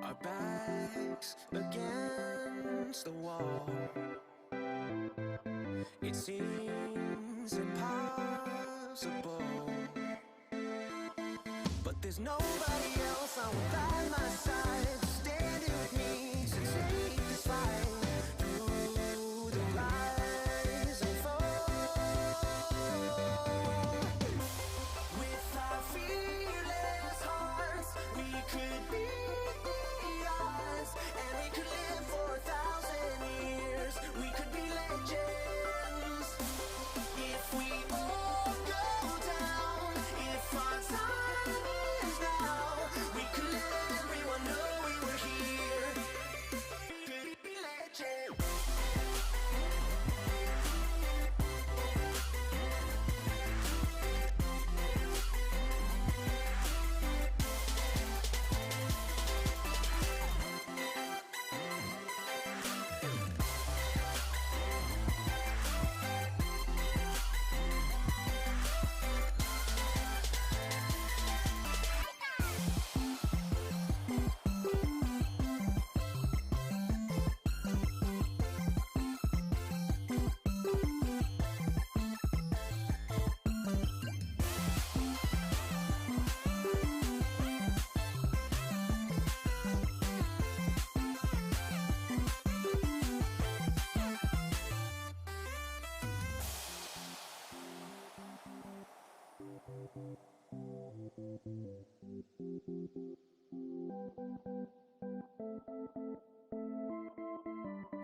Our backs against the wall. It seems impossible, but there's nobody else on by my side, standing with me to take this fight through the rise and fall. With our fearless hearts, we could be the odds, and we could live for 1,000 years. We could be legends if we all go down. If our time is now, we could let everyone know we were here. Could be legends.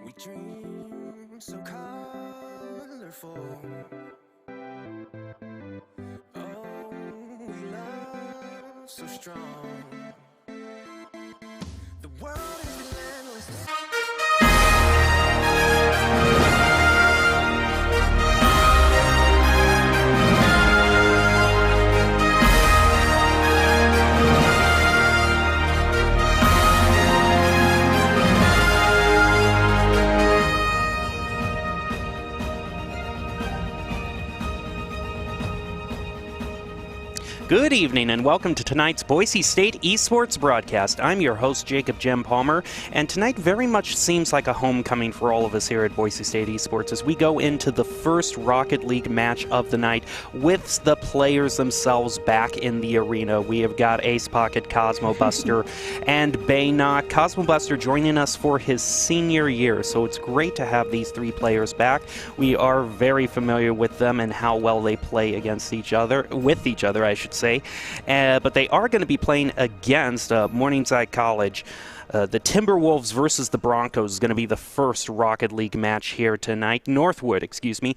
We dream so colorful. Oh, we love so strong. The world is relentless. Good evening and welcome to tonight's Boise State Esports broadcast. I'm your host, Jacob Jem Palmer, and tonight very much seems like a homecoming for all of us here at Boise State Esports as we go into the first Rocket League match of the night with the players themselves back in the arena. We have got Ace Pocket, Cosmo Buster, and Baynock. Cosmo Buster joining us for his senior year, so it's great to have these three players back. We are very familiar with them and how well they play against each other, with each other, I should say. But they are going to be playing against Morningside College. The Timberwolves versus the Broncos is going to be the first Rocket League match here tonight. Northwood, excuse me.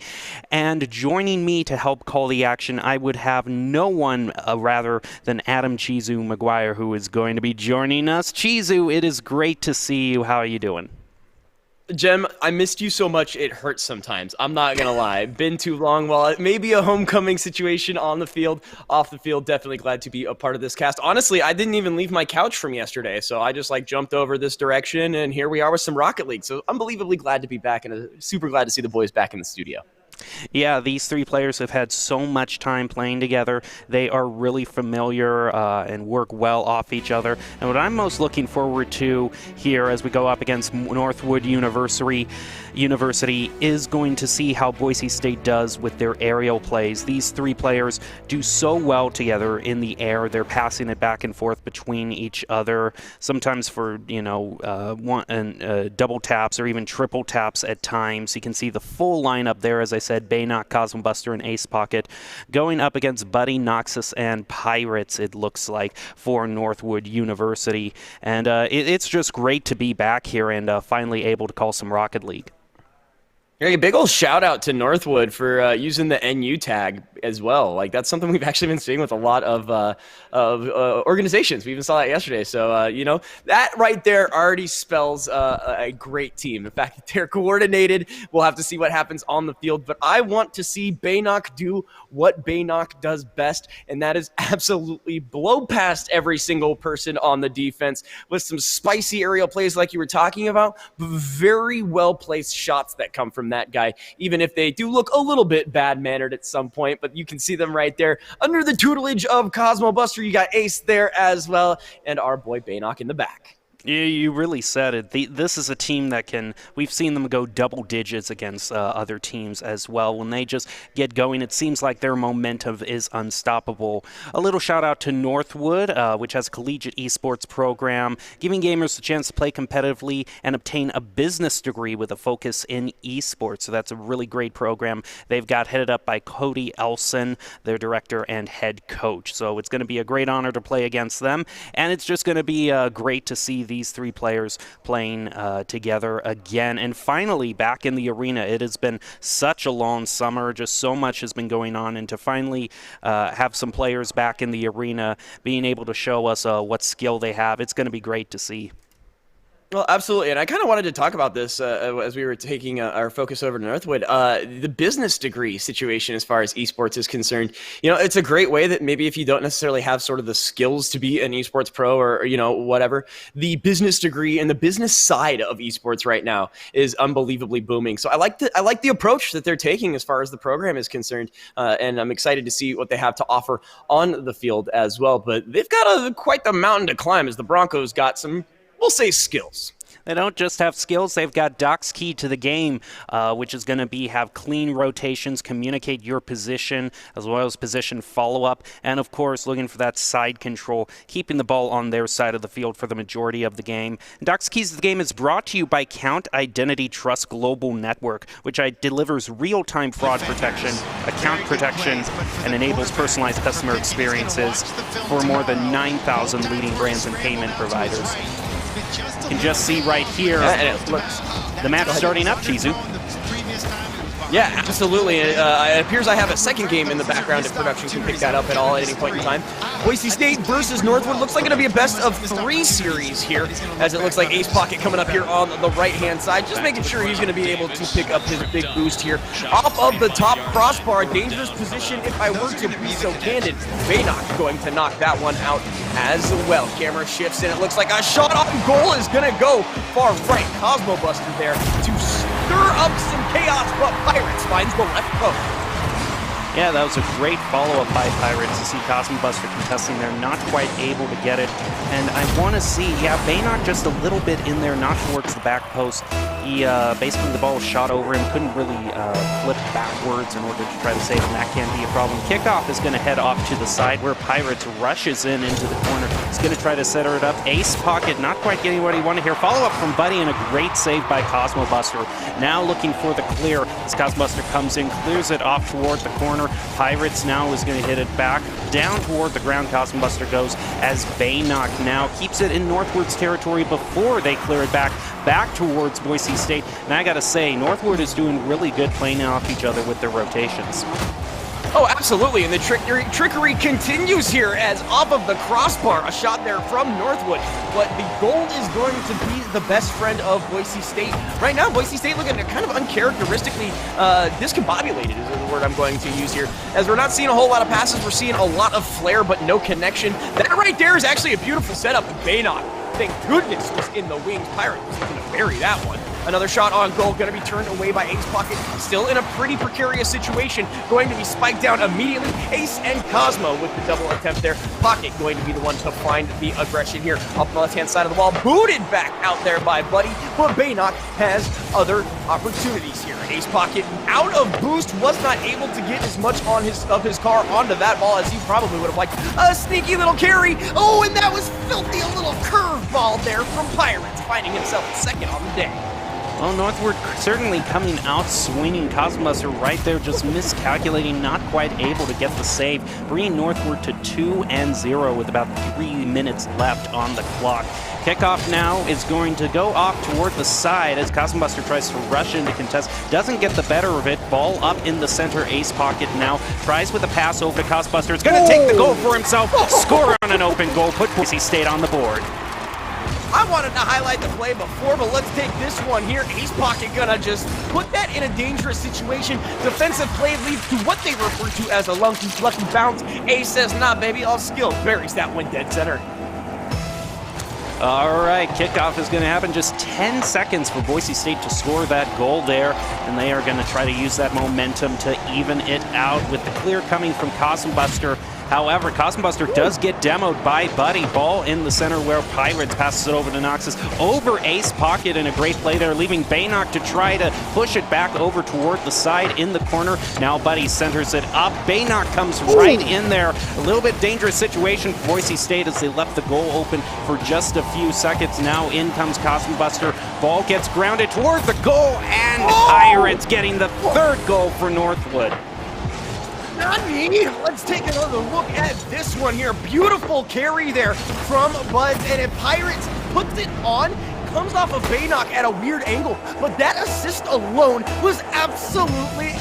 And joining me to help call the action, I would have no one rather than Adam Chizu McGuire, who is going to be joining us. Chizu, it is great to see you. How are you doing? Jem, I missed you so much, it hurts sometimes. I'm not going to lie. Been too long. While it may be a homecoming situation on the field, off the field, definitely glad to be a part of this cast. Honestly, I didn't even leave my couch from yesterday, so I just jumped over this direction, and here we are with some Rocket League. So unbelievably glad to be back, and super glad to see the boys back in the studio. Yeah, these three players have had so much time playing together. They are really familiar and work well off each other. And what I'm most looking forward to here as we go up against Northwood University is going to see how Boise State does with their aerial plays. These three players do so well together in the air. They're passing it back and forth between each other, sometimes for, double taps or even triple taps at times. You can see the full lineup there, as I said, Baynock, Cosmo Buster, and Ace Pocket going up against Buddy, Noxus, and Pirates, it looks like, for Northwood University. And it's just great to be back here and finally able to call some Rocket League. A big old shout out to Northwood for using the NU tag as well. That's something we've actually been seeing with a lot of organizations. We even saw that yesterday. So, that right there already spells a great team. The fact that they're coordinated, we'll have to see what happens on the field. But I want to see Baynock do what Baynock does best, and that is absolutely blow past every single person on the defense with some spicy aerial plays like you were talking about, but very well-placed shots that come from from that guy, even if they do look a little bit bad-mannered at some point, but you can see them right there under the tutelage of Cosmo Buster. You got Ace there as well, and our boy Baynock in the back. Yeah, you really said it. This is a team that we've seen them go double digits against other teams as well. When they just get going, it seems like their momentum is unstoppable. A little shout out to Northwood, which has a collegiate esports program, giving gamers the chance to play competitively and obtain a business degree with a focus in esports. So that's a really great program. They've got headed up by Cody Elson, their director and head coach. So it's going to be a great honor to play against them, and it's just going to be great to see these three players playing together again. And finally, back in the arena. It has been such a long summer. Just so much has been going on. And to finally have some players back in the arena being able to show us what skill they have, it's going to be great to see. Well, absolutely, and I kind of wanted to talk about this as we were taking our focus over to Northwood. The business degree situation as far as esports is concerned, it's a great way that maybe if you don't necessarily have sort of the skills to be an esports pro or whatever, the business degree and the business side of esports right now is unbelievably booming. So I like the approach that they're taking as far as the program is concerned, and I'm excited to see what they have to offer on the field as well. But they've got quite the mountain to climb as the Broncos got some, we'll say, skills. They don't just have skills, they've got Doc's key to the game, which is going to have clean rotations, communicate your position, as well as position follow-up, and of course looking for that side control, keeping the ball on their side of the field for the majority of the game. Doc's keys to the game is brought to you by Count Identity Trust Global Network, which delivers real-time fraud protection, account protection, and enables personalized customer experiences for more than 9,000 leading brands and payment providers. You can just see right here the match starting up, Chizu. Yeah, absolutely. It appears I have a second game in the background if production can pick that up at all at any point in time. Boise State versus Northwood. Looks like it'll be a best-of-3 series here, as it looks like Ace Pocket coming up here on the right-hand side. Just making sure he's going to be able to pick up his big boost here. Off of the top crossbar, dangerous position if I were to be so candid. Baynock going to knock that one out as well. Camera shifts, and it looks like a shot on goal is going to go far right. Cosmo Buster there to stir up some chaos, but Pirates finds the left post. Yeah, that was a great follow-up by Pirates to see Cosmo Buster contesting there, not quite able to get it. And I want to see, Baynock just a little bit in there, not towards the back post. He basically, the ball was shot over him, couldn't really flip backwards in order to try to save him. That can be a problem. Kickoff is going to head off to the side where Pirates rushes into the corner. He's going to try to center it up. Ace Pocket not quite getting what he wanted here. Follow-up from Buddy and a great save by Cosmo Buster. Now looking for the clear as Cosmo Buster comes in, clears it off toward the corner. Pirates now is going to hit it back down toward the ground. Cosmo Buster goes as Baynock now keeps it in Northwood's territory before they clear it back towards Boise State. And I got to say, Northwood is doing really good playing off each other with their rotations. Oh, absolutely, and the trickery continues here as off of the crossbar, a shot there from Northwood, but the goal is going to be the best friend of Boise State. Right now, Boise State looking kind of uncharacteristically discombobulated is the word I'm going to use here, as we're not seeing a whole lot of passes, we're seeing a lot of flair, but no connection. That right there is actually a beautiful setup, and Baynock, thank goodness, was in the wings. Pirate was going to bury that one. Another shot on goal, going to be turned away by Ace Pocket. Still in a pretty precarious situation. Going to be spiked down immediately. Ace and Cosmo with the double attempt there. Pocket going to be the one to find the aggression here. Off the left-hand side of the wall. Booted back out there by Buddy. But Baynock has other opportunities here. Ace Pocket out of boost. Was not able to get as much of his car onto that ball as he probably would have liked. A sneaky little carry. Oh, and that was filthy. A little curveball there from Pirates. Finding himself second on the day. Well, Northwood certainly coming out swinging. Cosmo Buster right there, just miscalculating, not quite able to get the save, bringing Northwood to 2-0 with about 3 minutes left on the clock. Kickoff now is going to go off toward the side as Cosmo Buster tries to rush in to contest. Doesn't get the better of it. Ball up in the center. Ace Pocket now tries with a pass over to Cosmo Buster. It's going to take the goal for himself. Score on an open goal. Put Boise State on the board. I wanted to highlight the play before, but let's take this one here. Ace Pocket gonna just put that in a dangerous situation. Defensive play leads to what they refer to as a lucky bounce. Ace says, nah, baby, all skill. Buries that one dead center. All right, kickoff is going to happen. Just 10 seconds for Boise State to score that goal there, and they are going to try to use that momentum to even it out with the clear coming from Cosmbuster. However, Cosmbuster does get demoed by Buddy. Ball in the center where Pirates passes it over to Noxus. Over Ace Pocket in a great play there, leaving Baynock to try to push it back over toward the side in the corner. Now Buddy centers it up. Baynock comes right in there. A little bit dangerous situation for Boise State as they left the goal open for just a few seconds. Now in comes Cosmbuster. Ball gets grounded toward the goal, and Pirates getting the third goal for Northwood. Nani, let's take another look at this one here. Beautiful carry there from Buds, and if Pirates puts it on, comes off of Baynock at a weird angle, but that assist alone was absolutely,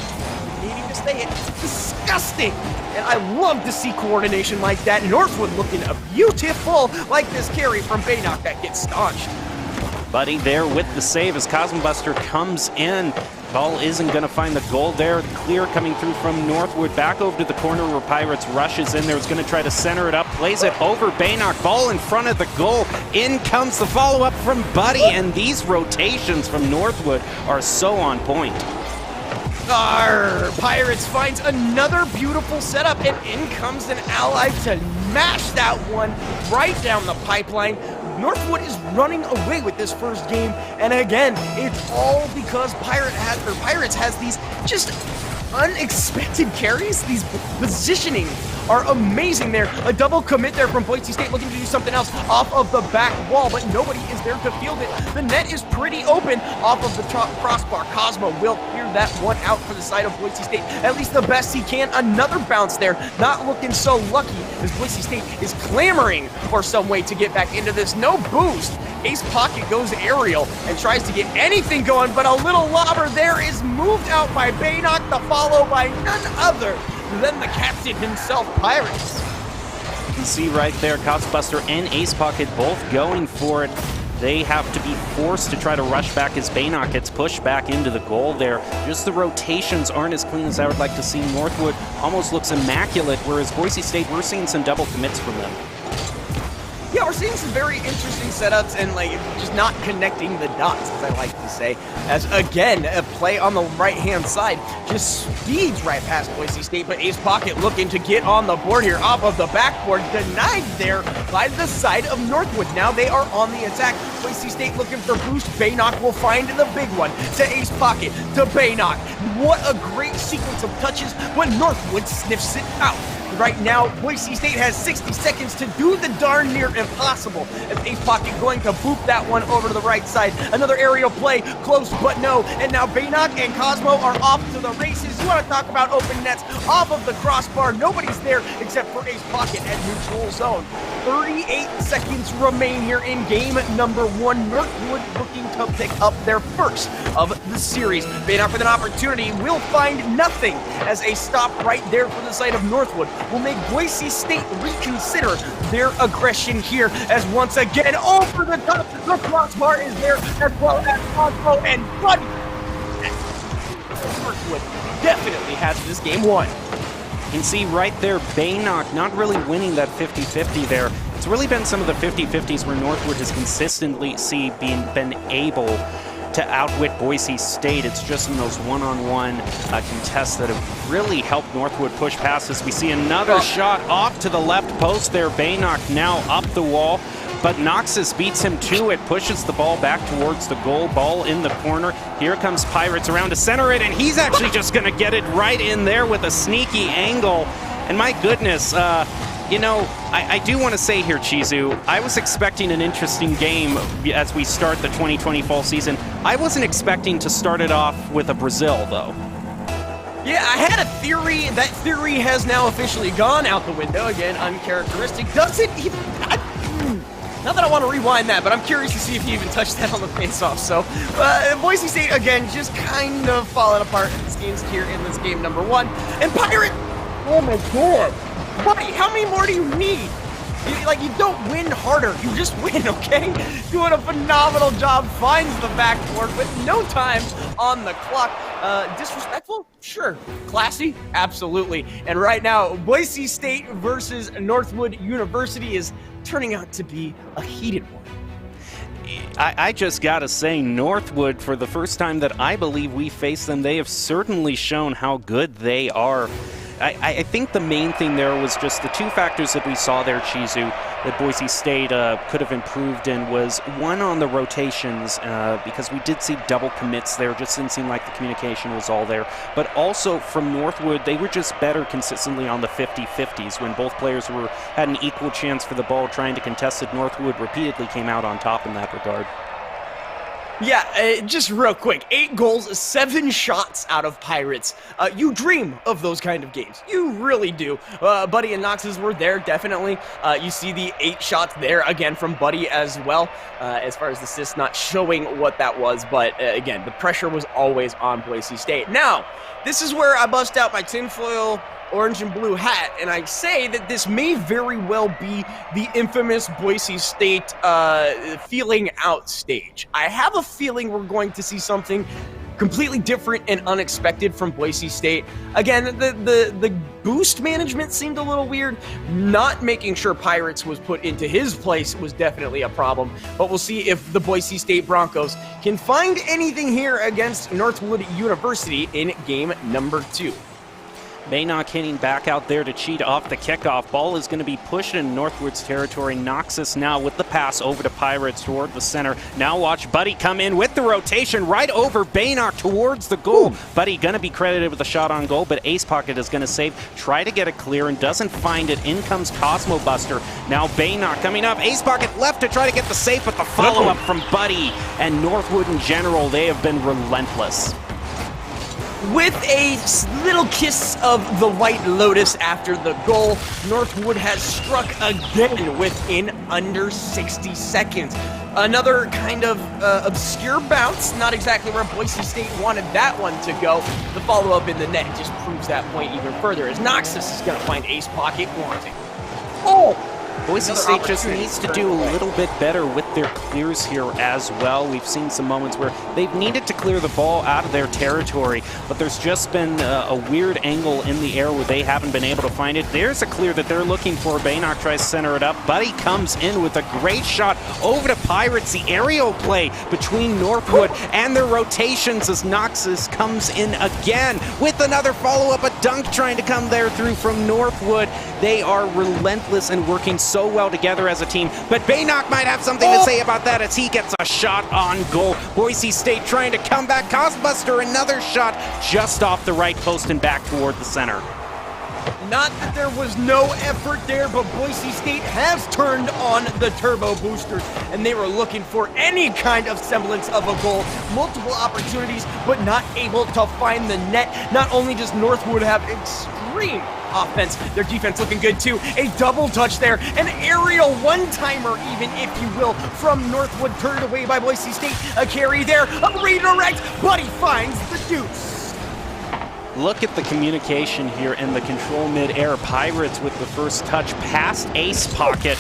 needing to say it, disgusting. And I love to see coordination like that. Northwood looking beautiful, like this carry from Baynock that gets staunched. Buddy there with the save as Cosmbuster comes in. Ball isn't going to find the goal there. Clear coming through from Northwood. Back over to the corner where Pirates rushes in there. Is going to try to center it up. Plays it over Baynock. Ball in front of the goal. In comes the follow-up from Buddy. And these rotations from Northwood are so on point. Pirates finds another beautiful setup, and in comes an ally to mash that one right down the pipeline. Northwood is running away with this first game, and again, it's all because Pirates has these just unexpected carries. These positioning are amazing there. A double commit there from Boise State, looking to do something else off of the back wall, but nobody is there to field it. The net is pretty open off of the top crossbar. Cosmo will clear that one out for the side of Boise State, at least the best he can. Another bounce there, not looking so lucky as Boise State is clamoring for some way to get back into this. No boost. Ace Pocket goes aerial and tries to get anything going, but a little lobber there is moved out by Baynock, the follow by none other than the captain himself, Pirates. You can see right there, Cosmbuster and Ace Pocket both going for it. They have to be forced to try to rush back as Baynock gets pushed back into the goal there. Just the rotations aren't as clean as I would like to see. Northwood almost looks immaculate, whereas Boise State, we're seeing some double commits from them. Yeah, we're seeing some very interesting setups and just not connecting the dots, as I like to say. As again, a play on the right-hand side just speeds right past Boise State, but Ace Pocket looking to get on the board here off of the backboard, denied there by the side of Northwood. Now they are on the attack. Boise State looking for boost. Baynock will find the big one to Ace Pocket to Baynock. What a great sequence of touches when Northwood sniffs it out. Right now, Boise State has 60 seconds to do the darn near impossible as Ace Pocket going to boop that one over to the right side. Another aerial play, close but no. And now Baynock and Cosmo are off to the races. You want to talk about open nets off of the crossbar. Nobody's there except for Ace Pocket at neutral zone. 38 seconds remain here in game number one. Northwood looking to pick up their first of the series. Baynock with an opportunity will find nothing as a stop right there for the side of Northwood will make Boise State reconsider their aggression here as once again over the top the crossbar is there as well as Cosmo and Buddy. Northwood definitely has this game won. You can see right there, Baynock not really winning that 50-50 there. It's really been some of the 50-50s where Northwood has consistently been able to outwit Boise State. It's just in those one-on-one contests that have really helped Northwood push past us. We see another shot off to the left post there. Baynock now up the wall, but Noxus beats him to it, pushes the ball back towards the goal. Ball in the corner. Here comes Pirates around to center it, and he's actually just going to get it right in there with a sneaky angle. And my goodness, you know, I do want to say here, Chizu, I was expecting an interesting game as we start the 2020 fall season. I wasn't expecting to start it off with a Brazil, though. Yeah, I had a theory. That theory has now officially gone out the window. Again, uncharacteristic. Does it even... Not that I want to rewind that, but I'm curious to see if you even touched that on the face-off. So, Boise State, again, just kind of falling apart in this game's here in this game number one. And Pirate... Oh, my God. Buddy, how many more do you need? You don't win harder. You just win, okay? Doing a phenomenal job. Finds the backboard with no time on the clock. Disrespectful? Sure. Classy? Absolutely. And right now, Boise State versus Northwood University is turning out to be a heated one. I just gotta say, Northwood, for the first time that I believe we faced them, they have certainly shown how good they are. I think the main thing there was just the two factors that we saw there, Chizu, that Boise State could have improved in was one on the rotations, because we did see double commits there. Just didn't seem like the communication was all there. But also from Northwood, they were just better consistently on the 50-50s when both players had an equal chance for the ball trying to contest it. Northwood repeatedly came out on top in that regard. Yeah, just real quick, 8 goals, 7 shots out of Pirates. You dream of those kind of games. You really do. Buddy and Nox's were there, definitely. You see the 8 shots there, again, from Buddy as well. As far as the assists, not showing what that was, but again, the pressure was always on Boise State. Now, this is where I bust out my tinfoil orange and blue hat, and I say that this may very well be the infamous Boise State feeling out stage. I have a feeling we're going to see something completely different and unexpected from Boise State. Again, the boost management seemed a little weird. Not making sure Pirates was put into his place was definitely a problem, but we'll see if the Boise State Broncos can find anything here against Northwood University in game number 2. Baynock hitting back out there to cheat off the kickoff. Ball is going to be pushed in Northwood's territory. Noxus now with the pass over to Pirates toward the center. Now watch Buddy come in with the rotation right over Baynock towards the goal. Buddy going to be credited with a shot on goal, but Ace Pocket is going to save. Try to get it clear and doesn't find it. In comes Cosmo Buster. Now Baynock coming up. Ace Pocket left to try to get the save, but the follow-up from Buddy and Northwood in general, they have been relentless. With a little kiss of the White Lotus after the goal, Northwood has struck again within under 60 seconds. Another kind of obscure bounce, not exactly where Boise State wanted that one to go. The follow-up in the net just proves that point even further, as Noxus is going to find Ace Pocket wanting. Oh! Boise State just needs to do a little bit better with their clears here as well. We've seen some moments where they've needed to clear the ball out of their territory, but there's just been a weird angle in the air where they haven't been able to find it. There's a clear that they're looking for. Baynock tries to center it up. Buddy comes in with a great shot over to Pirates. The aerial play between Northwood and their rotations as Noxus comes in again with another follow-up. A dunk trying to come there through from Northwood. They are relentless and working so well together as a team, but Baynock might have something to say about that as he gets a shot on goal. Boise State trying to come back. Cosbuster, another shot just off the right post and back toward the center. Not that there was no effort there, but Boise State has turned on the turbo boosters, and they were looking for any kind of semblance of a goal. Multiple opportunities, but not able to find the net. Not only does Northwood have extreme offense, their defense looking good too. A double touch there, an aerial one-timer even, if you will, from Northwood, turned away by Boise State. A carry there, a redirect, but he finds the deuce. Look at the communication here in the control mid-air. Pirates with the first touch past Ace Pocket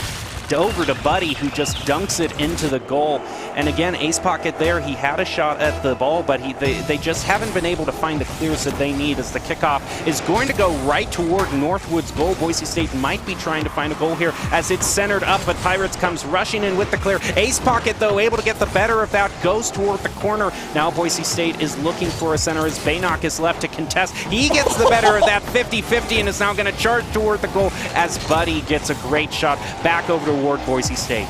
over to Buddy, who just dunks it into the goal. And again, Ace Pocket there, he had a shot at the ball, but they just haven't been able to find the clears that they need, as the kickoff is going to go right toward Northwood's goal. Boise State might be trying to find a goal here as it's centered up, but Pirates comes rushing in with the clear. Ace Pocket, though, able to get the better of that, goes toward the corner. Now Boise State is looking for a center as Baynock is left to contest. He gets the better of that 50-50 and is now going to charge toward the goal as Buddy gets a great shot back over toward Boise State.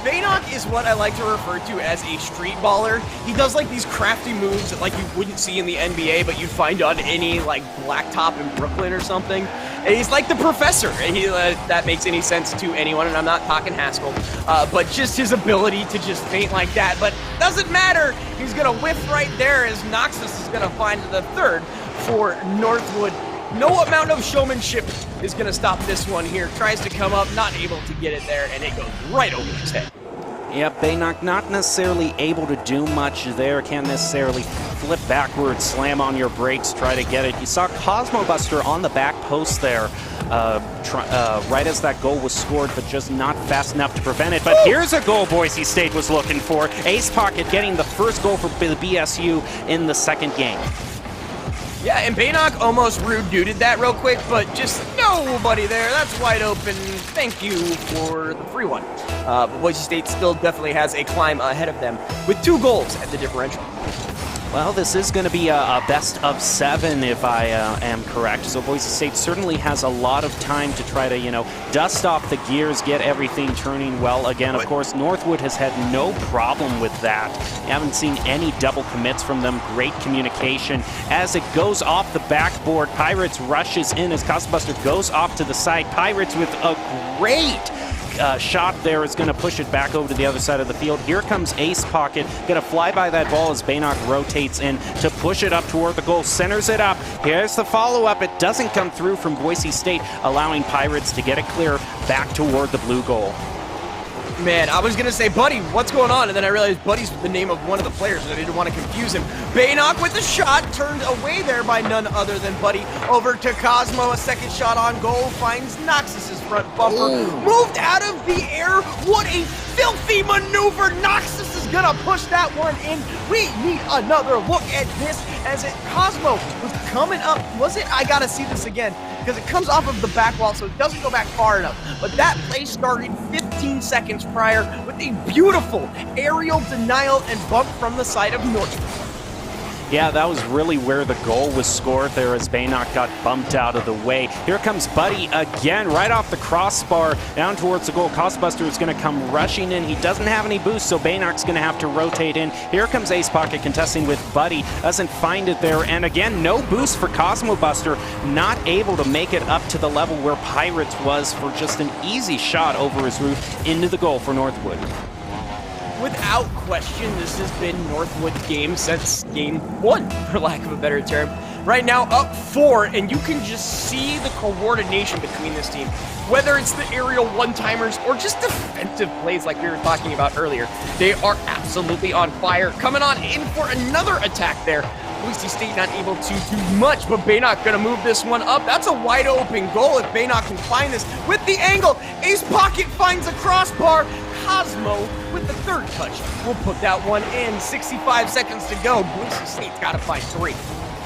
Baynock is what I like to refer to as a street baller. He does like these crafty moves that like you wouldn't see in the NBA, but you'd find on any like blacktop in Brooklyn or something. And he's like the professor. That makes any sense to anyone, and I'm not talking Haskell. But just his ability to just feint like that. But doesn't matter. He's going to whiff right there as Noxus is going to find the third for Northwood. No amount of showmanship is going to stop this one here. Tries to come up, not able to get it there, and it goes right over his head. Yep, Baynock not necessarily able to do much there. Can't necessarily flip backwards, slam on your brakes, try to get it. You saw Cosmo Buster on the back post there right as that goal was scored, but just not fast enough to prevent it. But here's a goal Boise State was looking for. Ace Pocket getting the first goal for the BSU in the second game. Yeah, and Baynock almost rude-duded that real quick, but just nobody there. That's wide open. Thank you for the free one. But Boise State still definitely has a climb ahead of them with 2 goals at the differential. Well, this is going to be a best of 7 if I am correct. So Boise State certainly has a lot of time to try to, dust off the gears, get everything turning well again. Of course, Northwood has had no problem with that. You haven't seen any double commits from them. Great communication. As it goes off the backboard, Pirates rushes in as Cosmobuster goes off to the side. Pirates with a great shot there is going to push it back over to the other side of the field. Here comes Ace Pocket, going to fly by that ball as Baynock rotates in to push it up toward the goal, centers it up. Here's the follow-up. It doesn't come through from Boise State, allowing Pirates to get it clear back toward the blue goal. Man, I was going to say, Buddy, what's going on? And then I realized Buddy's the name of one of the players, and I didn't want to confuse him. Baynock with the shot, turned away there by none other than Buddy. Over to Cosmo, a second shot on goal, finds Noxus's front bumper. Moved out of the air. What a filthy maneuver. Noxus is going to push that one in. We need another look at this as Cosmo was coming up. Was it? I got to see this again, because it comes off of the back wall, so it doesn't go back far enough. But that play started 15 seconds prior with a beautiful aerial denial and bump from the side of Northwood. Yeah, that was really where the goal was scored there as Baynock got bumped out of the way. Here comes Buddy again, right off the crossbar, down towards the goal. Costbuster is going to come rushing in. He doesn't have any boost, so Baynock's going to have to rotate in. Here comes Ace Pocket contesting with Buddy. Doesn't find it there, and again, no boost for Cosmobuster. Not able to make it up to the level where Pirates was for just an easy shot over his roof into the goal for Northwood. Without question, this has been Northwood's game since game 1, for lack of a better term. Right now, up 4, and you can just see the coordination between this team. Whether it's the aerial one-timers or just defensive plays like we were talking about earlier, they are absolutely on fire. Coming on in for another attack there. Boise State not able to do much, but Baynock gonna move this one up. That's a wide open goal if Baynock can find this with the angle. Ace Pocket finds a crossbar. Cosmo with the third touch. We'll put that one in. 65 seconds to go. Boise State's got to find 3.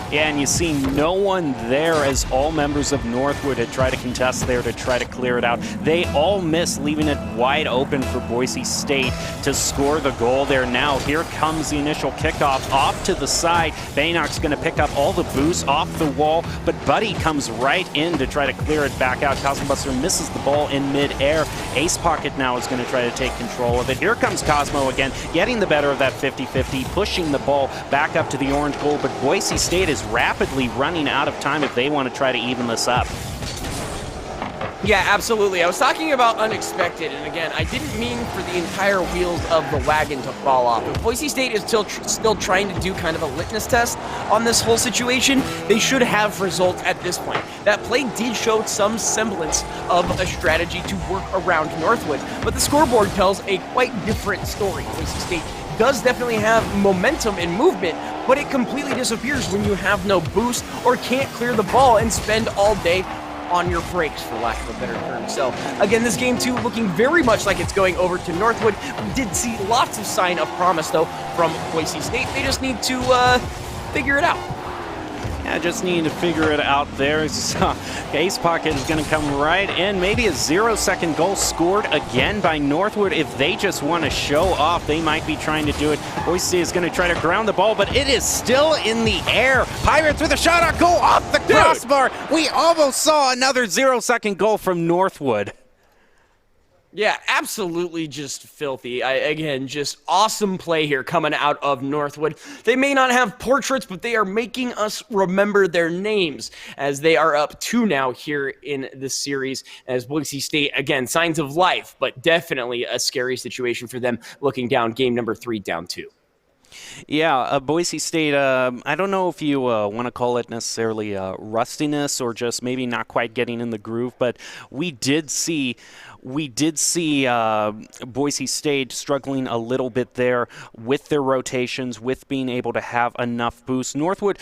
Yeah, and you see no one there as all members of Northwood had tried to contest there to try to clear it out. They all missed, leaving it wide open for Boise State to score the goal there. Now, here comes the initial kickoff off to the side. Baynock's going to pick up all the boost off the wall, but Buddy comes right in to try to clear it back out. Cosmobuster misses the ball in midair. Ace Pocket now is going to try to take control of it. Here comes Cosmo again, getting the better of that 50-50, pushing the ball back up to the orange goal, but Boise State is rapidly running out of time if they want to try to even this up. Yeah, absolutely. I was talking about unexpected, and again, I didn't mean for the entire wheels of the wagon to fall off. If Boise State is still trying to do kind of a litmus test on this whole situation, they should have results at this point. That play did show some semblance of a strategy to work around Northwood, but the scoreboard tells a quite different story. Boise State does definitely have momentum and movement, but it completely disappears when you have no boost or can't clear the ball and spend all day on your brakes, for lack of a better term. So, again, this game, too, looking very much like it's going over to Northwood. We did see lots of sign of promise, though, from Boise State. They just need to figure it out. Yeah, just need to figure it out there. Ace Pocket is going to come right in. Maybe a 0-second goal scored again by Northwood. If they just want to show off, they might be trying to do it. Boise State is going to try to ground the ball, but it is still in the air. Pirates with a shot on goal off the crossbar. We almost saw another 0-second goal from Northwood. Yeah, absolutely just filthy. Again, just awesome play here coming out of Northwood. They may not have portraits, but they are making us remember their names as they are up 2 now here in the series. As Boise State, again, signs of life, but definitely a scary situation for them looking down game number 3 down 2. Yeah, Boise State, I don't know if you want to call it necessarily rustiness or just maybe not quite getting in the groove, but we did see Boise State struggling a little bit there with their rotations, with being able to have enough boost. Northwood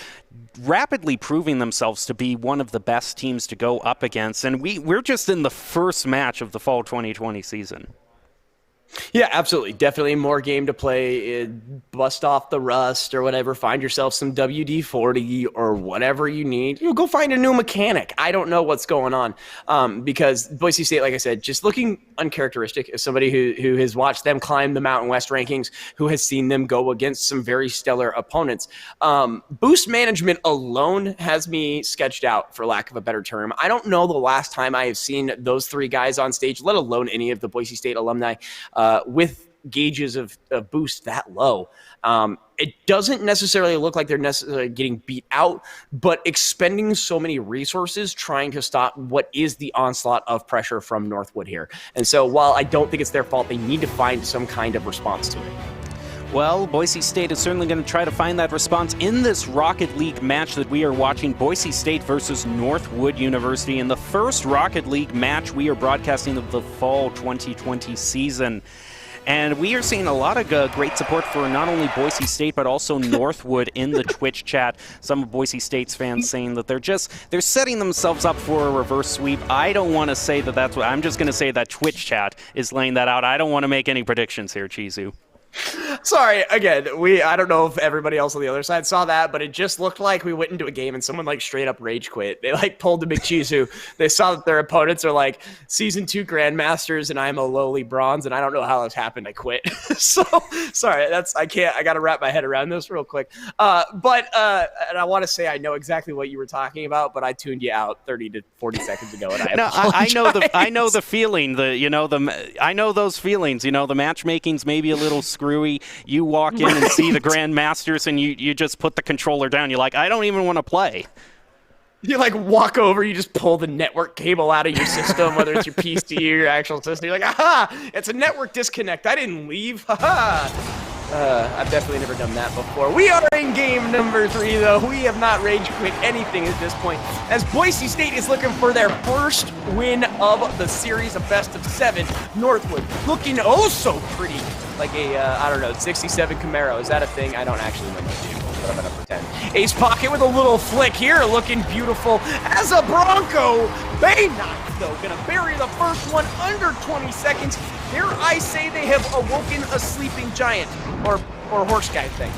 rapidly proving themselves to be one of the best teams to go up against, and we're just in the first match of the fall 2020 season. Yeah, absolutely. Definitely more game to play. Bust off the rust or whatever. Find yourself some WD-40 or whatever you need. Go find a new mechanic. I don't know what's going on because Boise State, like I said, just looking uncharacteristic as somebody who has watched them climb the Mountain West rankings, who has seen them go against some very stellar opponents. Boost management alone has me sketched out, for lack of a better term. I don't know the last time I have seen those three guys on stage, let alone any of the Boise State alumni, with gauges of boost that low. It doesn't necessarily look like they're necessarily getting beat out, but expending so many resources trying to stop what is the onslaught of pressure from Northwood here. And so while I don't think it's their fault, they need to find some kind of response to it. Well, Boise State is certainly going to try to find that response in this Rocket League match that we are watching, Boise State versus Northwood University, in the first Rocket League match we are broadcasting of the fall 2020 season. And we are seeing a lot of great support for not only Boise State, but also Northwood in the Twitch chat. Some of Boise State's fans saying that they're setting themselves up for a reverse sweep. I don't want to say that that's what, I'm just going to say that Twitch chat is laying that out. I don't want to make any predictions here, Chizu. Sorry, again, I don't know if everybody else on the other side saw that, but it just looked like we went into a game and someone like straight up rage quit. They like pulled the McChizu. They saw that their opponents are like Season 2 Grandmasters and I'm a lowly bronze, and I don't know how this happened. I quit. So sorry, I gotta wrap my head around this real quick. But and I want to say I know exactly what you were talking about, but I tuned you out 30 to 40 seconds ago, and I I know the feeling. I know those feelings. The matchmaking's maybe a little screwy. You walk in and see the Grandmasters, and you just put the controller down. You're like, I don't even want to play. You like walk over, you just pull the network cable out of your system, whether it's your PC or your actual system. You're like, aha, it's a network disconnect. I didn't leave. I've definitely never done that before. We are in game number 3, though. We have not rage quit anything at this point, as Boise State is looking for their first win of the series, a best of 7. Northwood looking oh so pretty, like a, I don't know, 67 Camaro. Is that a thing? I don't actually know my vehicle, but I'm going to pretend. Ace Pocket with a little flick here, looking beautiful as a Bronco. Baynock, though, going to bury the first one under 20 seconds. Dare I say they have awoken a sleeping giant, or horse guy thing.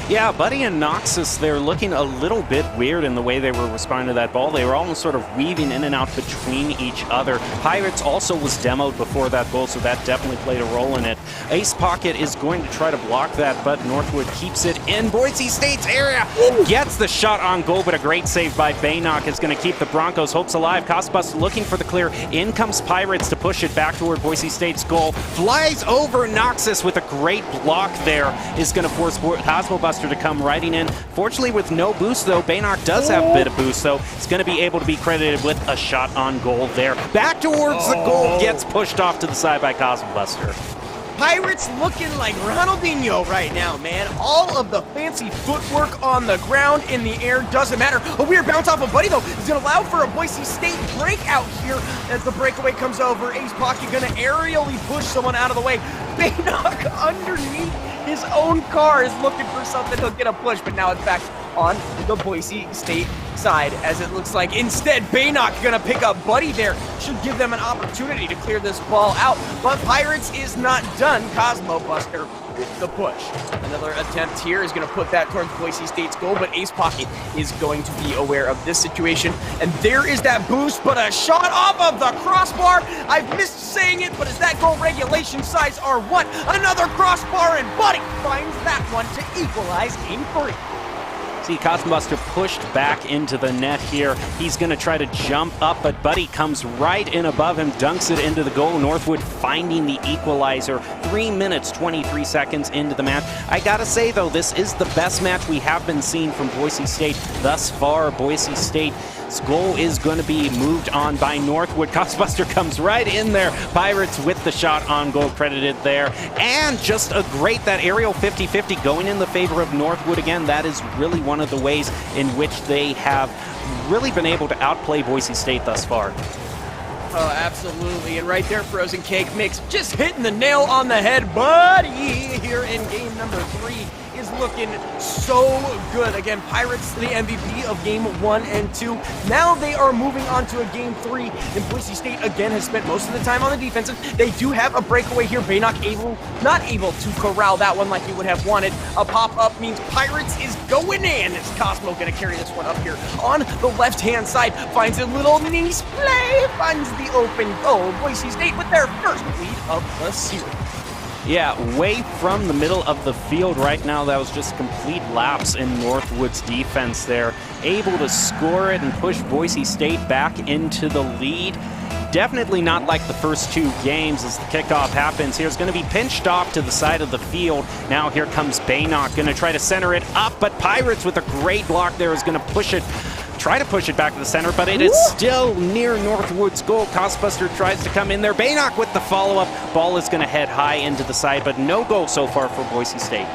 Yeah, Buddy and Noxus, they're looking a little bit weird in the way they were responding to that ball. They were almost sort of weaving in and out between each other. Pirates also was demoed before that goal, so that definitely played a role in it. Ace Pocket is going to try to block that, but Northwood keeps it in Boise State's area. Gets the shot on goal, but a great save by Baynock is going to keep the Broncos' hopes alive. Cosbus looking for the clear. In comes Pirates to push it back toward Boise State's goal. Flies over Noxus with a great block there. Is going to force Cosmobuster to come riding in. Fortunately, with no boost, though, Baynock does have a bit of boost, so he's going to be able to be credited with a shot on goal there. Back towards the goal, gets pushed off to the side by Cosmobuster. Pirates looking like Ronaldinho right now, man. All of the fancy footwork on the ground, in the air, doesn't matter. A weird bounce off of Buddy, though, is going to allow for a Boise State breakout here as the breakaway comes over. Ace Pocket going to aerially push someone out of the way. Baynock underneath his own car is looking for something. He'll get a push, but now it's back on the Boise State side, as it looks like instead Baynock gonna pick up Buddy there. Should give them an opportunity to clear this ball out, but Pirates is not done. Cosmo Buster with the push. Another attempt here is gonna put that towards Boise State's goal, but Ace Pocket is going to be aware of this situation, and there is that boost, but a shot off of the crossbar. I've missed saying it, but is that goal regulation size or what? Another crossbar, and Buddy finds that one to equalize game 3. See, Cosmobuster pushed back into the net here. He's going to try to jump up, but Buddy comes right in above him, dunks it into the goal. Northwood finding the equalizer 3 minutes, 23 seconds into the match. I got to say, though, this is the best match we have been seeing from Boise State thus far. Boise State's goal is going to be moved on by Northwood. Cosmobuster comes right in there. Pirates with the shot on goal credited there. And just a great, that aerial 50-50 going in the favor of Northwood again. That is really one of the ways in which they have really been able to outplay Boise State thus far. Oh, absolutely. And right there, Frozen Cake Mix just hitting the nail on the head. Buddy here in game number 3 is looking so good. Again, Pirates, the MVP of game 1 and 2. Now they are moving on to a game 3, and Boise State again has spent most of the time on the defensive. They do have a breakaway here. Baynock not able to corral that one like he would have wanted. A pop-up means Pirates is going in. Is Cosmo going to carry this one up here on the left-hand side? Finds a little nice play. Finds the open goal. Boise State with their first lead of the series. Yeah, way from the middle of the field right now. That was just a complete lapse in Northwood's defense there. Able to score it and push Boise State back into the lead. Definitely not like the first 2 games as the kickoff happens. Here's going to be pinched off to the side of the field. Now here comes Baynock, going to try to center it up, but Pirates with a great block there is going to try to push it back to the center, but it is still near Northwood's goal. Costbuster tries to come in there. Baynock with the follow-up. Ball is going to head high into the side, but no goal so far for Boise State.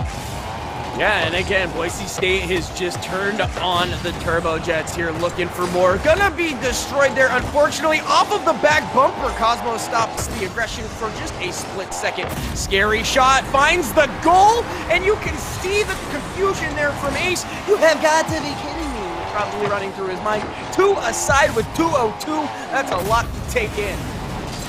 Yeah, and again, Boise State has just turned on the turbojets here, looking for more. Gonna be destroyed there, unfortunately, off of the back bumper. Cosmo stops the aggression for just a split second. Scary shot, finds the goal, and you can see the confusion there from Ace. You have got to be kidding me. Probably running through his mind. 2 aside with 2:02. That's a lot to take in.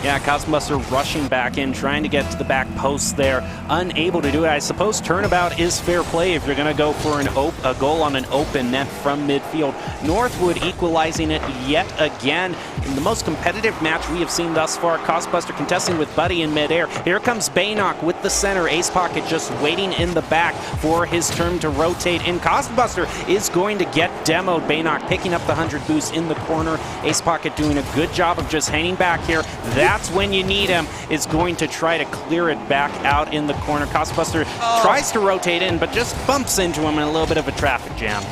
Yeah, Cosmobuster rushing back in, trying to get to the back post there. Unable to do it. I suppose turnabout is fair play if you're going to go for a goal on an open net from midfield. Northwood equalizing it yet again in the most competitive match we have seen thus far. Cosmobuster contesting with Buddy in midair. Here comes Baynock with the center. Ace Pocket just waiting in the back for his turn to rotate. And Cosmobuster is going to get demoed. Baynock picking up the 100 boost in the corner. Ace Pocket doing a good job of just hanging back here. That's when you need him, is going to try to clear it back out in the corner. Costbuster tries to rotate in, but just bumps into him in a little bit of a traffic jam.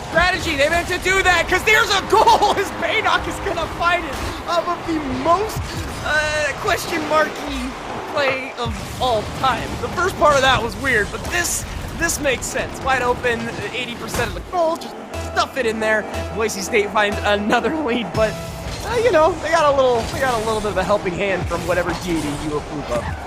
Strategy, they meant to do that, because there's a goal as Baynock is going to find it off of the most question marky play of all time. The first part of that was weird, but this makes sense. Wide open, 80% of the goal, just stuff it in there. Boise State finds another lead, but you know, they got a little bit of a helping hand from whatever deity you approve of.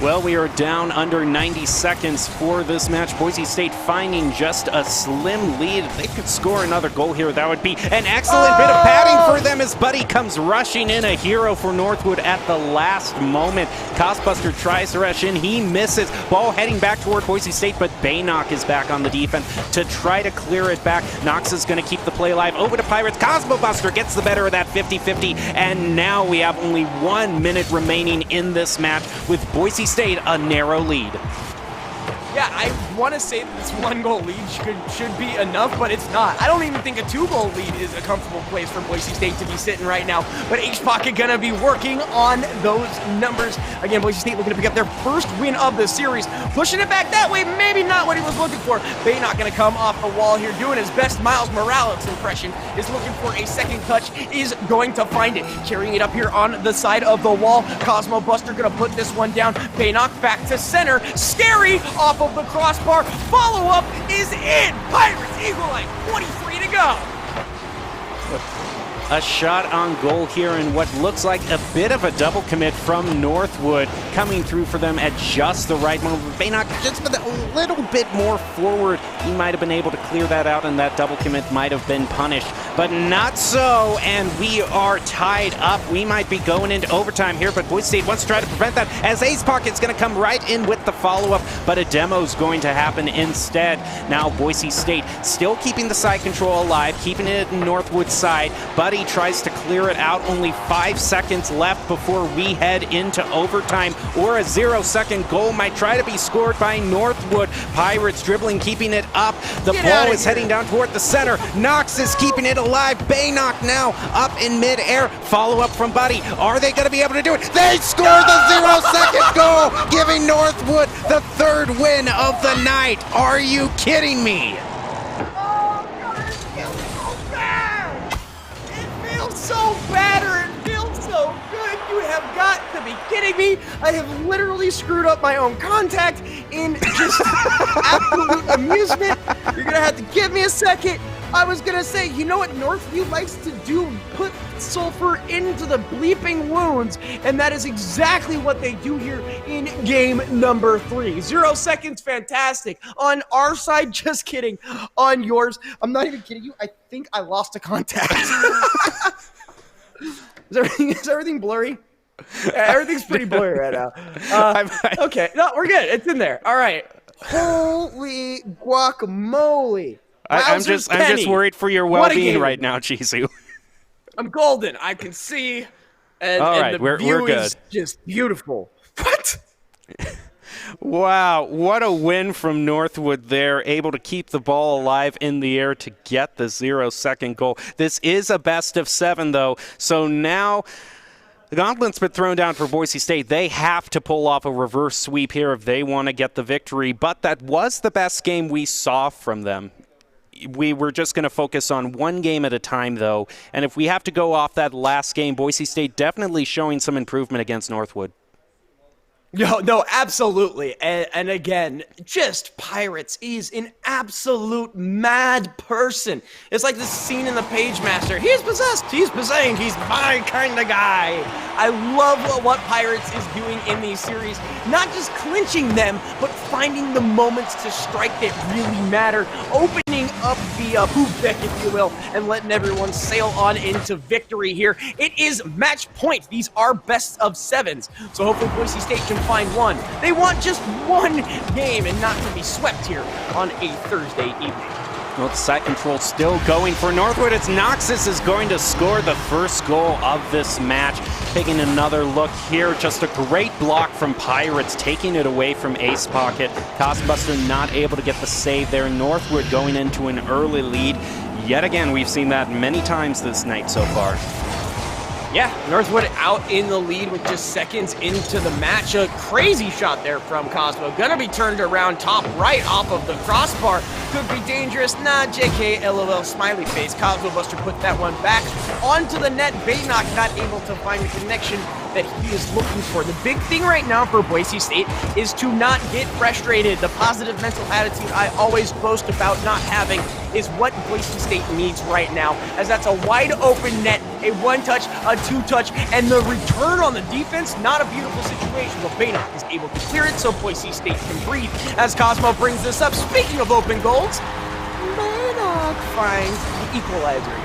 Well, we are down under 90 seconds for this match. Boise State finding just a slim lead. If they could score another goal here, that would be an excellent bit of padding for them as Buddy comes rushing in, a hero for Northwood at the last moment. Costbuster tries to rush in. He misses. Ball heading back toward Boise State, but Baynock is back on the defense to try to clear it back. Knox is going to keep the play alive. Over to Pirates. Cosmobuster gets the better of that 50-50, and now we have only 1 minute remaining in this match with Boise State a narrow lead. Yeah, I want to say that this 1-goal lead should be enough, but it's not. I don't even think a 2-goal lead is a comfortable place for Boise State to be sitting right now. But Ace Pocket gonna be working on those numbers. Again, Boise State looking to pick up their first win of the series. Pushing it back that way, maybe not what he was looking for. Baynock gonna come off the wall here, doing his best Miles Morales impression. Is looking for a second touch, is going to find it. Carrying it up here on the side of the wall. Cosmo Buster gonna put this one down. Baynock back to center. Scary off of the crossbar. Follow-up is in. Pirates equalize. 23 to go. A shot on goal here and what looks like a bit of a double commit from Northwood coming through for them at just the right moment. Baynock just a little bit more forward. He might have been able to clear that out and that double commit might have been punished, but not so, and we are tied up. We might be going into overtime here, but Boise State wants to try to prevent that as Ace Pocket's going to come right in with the follow-up, but a demo's going to happen instead. Now Boise State still keeping the side control alive, keeping it in Northwood's side. Buddy tries to clear it out. Only 5 seconds left before we head into overtime, or a 0-second goal might try to be scored by Northwood. Pirates dribbling, keeping it up. The ball is heading down toward the center. Knox is keeping it alive. Baynock now up in midair. Follow up from Buddy. Are they going to be able to do it? They score the 0-second goal, giving Northwood the 3rd win of the night. Are you kidding me? So bad, or it feels so good. You have got to be kidding me. I have literally screwed up my own contact in just absolute amusement. You're gonna have to give me a second. I was gonna say, you know what Northview likes to do? Put sulfur into the bleeping wounds, and that is exactly what they do here in game number 3. 0 seconds, fantastic. On our side, just kidding. On yours, I'm not even kidding you. I think I lost a contact. Is everything blurry? Everything's pretty blurry right now. Okay, no, we're good. It's in there. All right. Holy guacamole. I'm just worried for your well-being right now, Chizu. I'm golden. I can see, and, All and right, the we're view good. is just beautiful. What? Wow, what a win from Northwood there, able to keep the ball alive in the air to get the 0-second goal. This is a best of 7, though, so now the gauntlet's been thrown down for Boise State. They have to pull off a reverse sweep here if they want to get the victory, but that was the best game we saw from them. We were just going to focus on one game at a time, though, and if we have to go off that last game, Boise State definitely showing some improvement against Northwood. No, absolutely. And again, just Pirates is an absolute mad person. It's like this scene in The Page Master. He's possessed, he's possessed, he's my kind of guy. I love what Pirates is doing in these series. Not just clinching them, but finding the moments to strike that really matter. Opening up the poop deck, if you will, and letting everyone sail on into victory here. It is match point. These are best of 7s. So hopefully Boise State can find one. They want just one game and not to be swept here on a Thursday evening. Well, the side control still going for Northwood. It's Noxus is going to score the first goal of this match. Taking another look here, just a great block from Pirates, taking it away from Ace Pocket. Costbuster not able to get the save there. Northwood going into an early lead. Yet again, we've seen that many times this night so far. Yeah, Northwood out in the lead with just seconds into the match. A crazy shot there from Cosmo. Gonna be turned around top right off of the crossbar. Could be dangerous. Nah, JK, LOL, smiley face. Cosmo Buster put that one back onto the net. Baynock not able to find the connection that he is looking for. The big thing right now for Boise State is to not get frustrated. The positive mental attitude I always boast about not having is what Boise State needs right now, as that's a wide open net, a one-touch, a two-touch, and the return on the defense, not a beautiful situation, but Baynock is able to clear it so Boise State can breathe. As Cosmo brings this up, speaking of open goals, Baynock finds the equalizer here.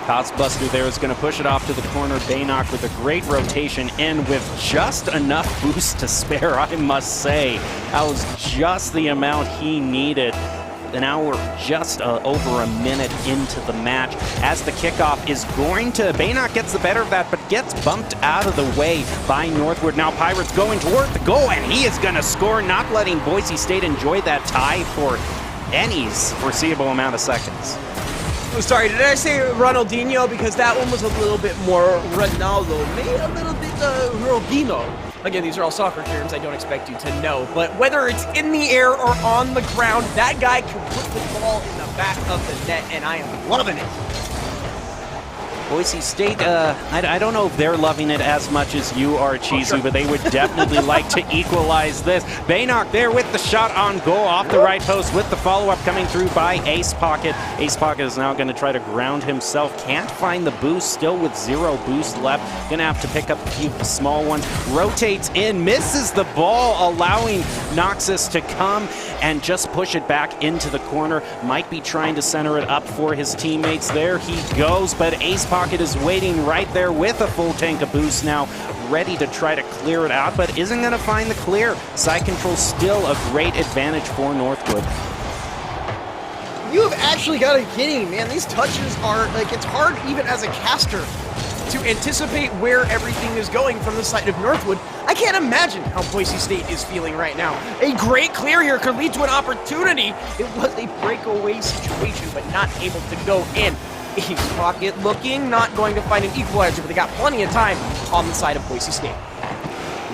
Costbuster there is going to push it off to the corner. Baynock with a great rotation in with just enough boost to spare, I must say. That was just the amount he needed. Now we're just over a minute into the match as the kickoff is going to... Baynock gets the better of that, but gets bumped out of the way by Northwood. Now Pirates going toward the goal, and he is going to score, not letting Boise State enjoy that tie for any foreseeable amount of seconds. Sorry, did I say Ronaldinho? Because that one was a little bit more Ronaldo, maybe a little bit Robinho. Again, these are all soccer terms I don't expect you to know, but whether it's in the air or on the ground, that guy can put the ball in the back of the net, and I am loving it. Boise State, I don't know if they're loving it as much as you are, Chizu, but they would definitely like to equalize this. Baynock there with the shot on goal off the right post with the follow-up coming through by Ace Pocket. Ace Pocket is now going to try to ground himself. Can't find the boost, still with 0 boost left. Going to have to pick up a few small ones. Rotates in, misses the ball, allowing Noxus to come and just push it back into the corner. Might be trying to center it up for his teammates. There he goes, but Ace Pocket is waiting right there with a full tank of boost now, ready to try to clear it out, but isn't going to find the clear. Side control still a great advantage for Northwood. You have actually got to be kidding me, man. These touches are, like, it's hard even as a caster to anticipate where everything is going from the side of Northwood. I can't imagine how Boise State is feeling right now. A great clear here could lead to an opportunity. It was a breakaway situation, but not able to go in. Ace Pocket looking, not going to find an equalizer, but they got plenty of time on the side of Boise State.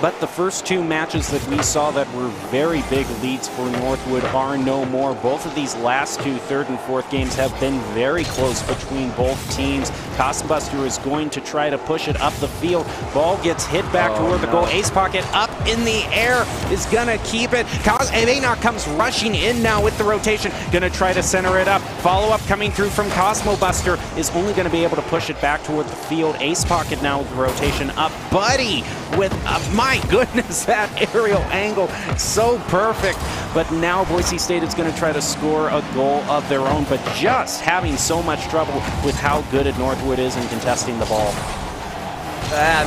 But the first 2 matches that we saw that were very big leads for Northwood are no more. Both of these last 2 third and fourth games have been very close between both teams. Costbuster is going to try to push it up the field. Ball gets hit back toward the goal. Ace Pocket up in the air is gonna keep it. Baynock comes rushing in now with the rotation, gonna try to center it up. Follow-up coming through from Cosmo Buster is only gonna be able to push it back toward the field. Ace Pocket now with the rotation up. Buddy with, my goodness, that aerial angle, so perfect. But now Boise State is gonna try to score a goal of their own, but just having so much trouble with how good at Northwood is in contesting the ball.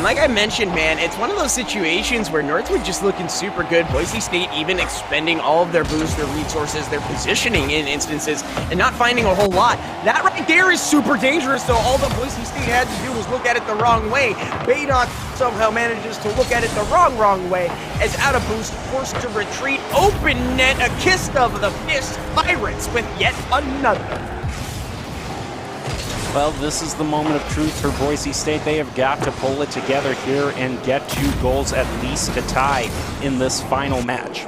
Like I mentioned, man, it's one of those situations where Northwood just looking super good. Boise State even expending all of their boosts, their resources, their positioning in instances, and not finding a whole lot. That right there is super dangerous, though. All that Boise State had to do was look at it the wrong way. Baynock somehow manages to look at it the wrong way, as out of boost, forced to retreat. Open net, a kiss of the fist, Pirates with yet another. Well, this is the moment of truth for Boise State. They have got to pull it together here and get 2 goals at least to tie in this final match.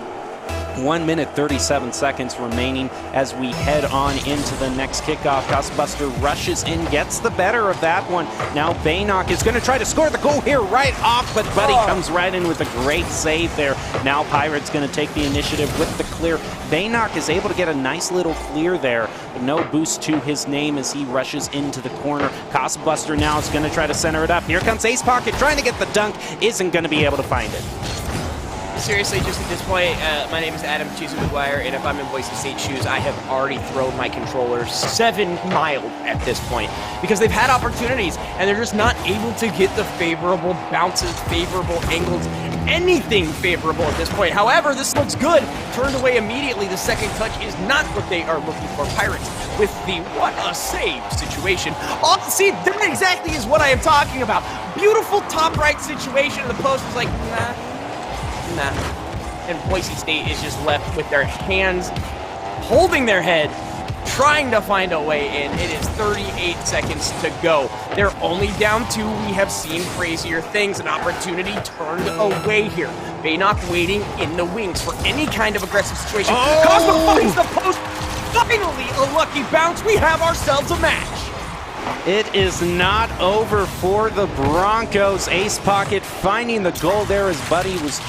1 minute 37 seconds remaining as we head on into the next kickoff. Buster rushes in, gets the better of that one. Now Baynock is going to try to score the goal here right off, but Buddy comes right in with a great save there. Now Pirates going to take the initiative with the clear. Baynock is able to get a nice little clear there, but no boost to his name as he rushes into the corner. Buster now is going to try to center it up. Here comes Ace Pocket trying to get the dunk, isn't going to be able to find it. Seriously, just at this point, my name is Adam Cheesy McGuire, and if I'm in Boise State shoes, I have already thrown my controller 7 miles at this point because they've had opportunities, and they're just not able to get the favorable bounces, favorable angles, anything favorable at this point. However, this looks good. Turned away immediately. The second touch is not what they are looking for. Pirates with the what a save situation. Oh, see, that exactly is what I am talking about. Beautiful top right situation. The post is like, nah. And Boise State is just left with their hands holding their head, trying to find a way in. It is 38 seconds to go. They're only down 2. We have seen crazier things. An opportunity turned away here. Baynock waiting in the wings for any kind of aggressive situation. Cosmo finds the post. Finally, a lucky bounce. We have ourselves a match. It is not over for the Broncos. Ace Pocket finding the goal there as Buddy was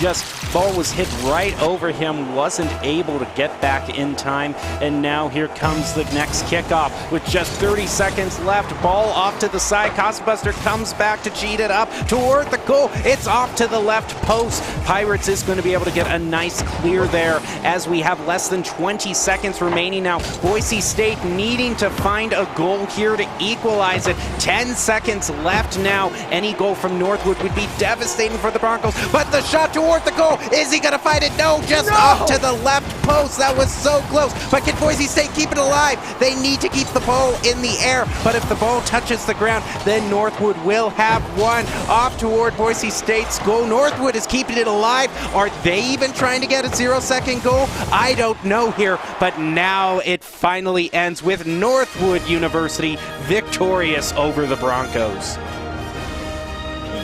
ball was hit right over him, wasn't able to get back in time. And now here comes the next kickoff with just 30 seconds left. Ball off to the side. Cosbuster comes back to cheat it up toward the goal. It's off to the left post. Pirates is going to be able to get a nice clear there as we have less than 20 seconds remaining now. Boise State needing to find a goal here to equalize it. 10 seconds left now. Any goal from Northwood would be devastating for the Broncos, but the shot toward the goal, is he gonna find it? No, just off to the left post. That was so close, but can Boise State keep it alive? They need to keep the ball in the air, but if the ball touches the ground, then Northwood will have one. Off toward Boise State's goal. Northwood is keeping it alive. Are they even trying to get a 0-second goal? I don't know here, but now it finally ends with Northwood University victorious over the Broncos.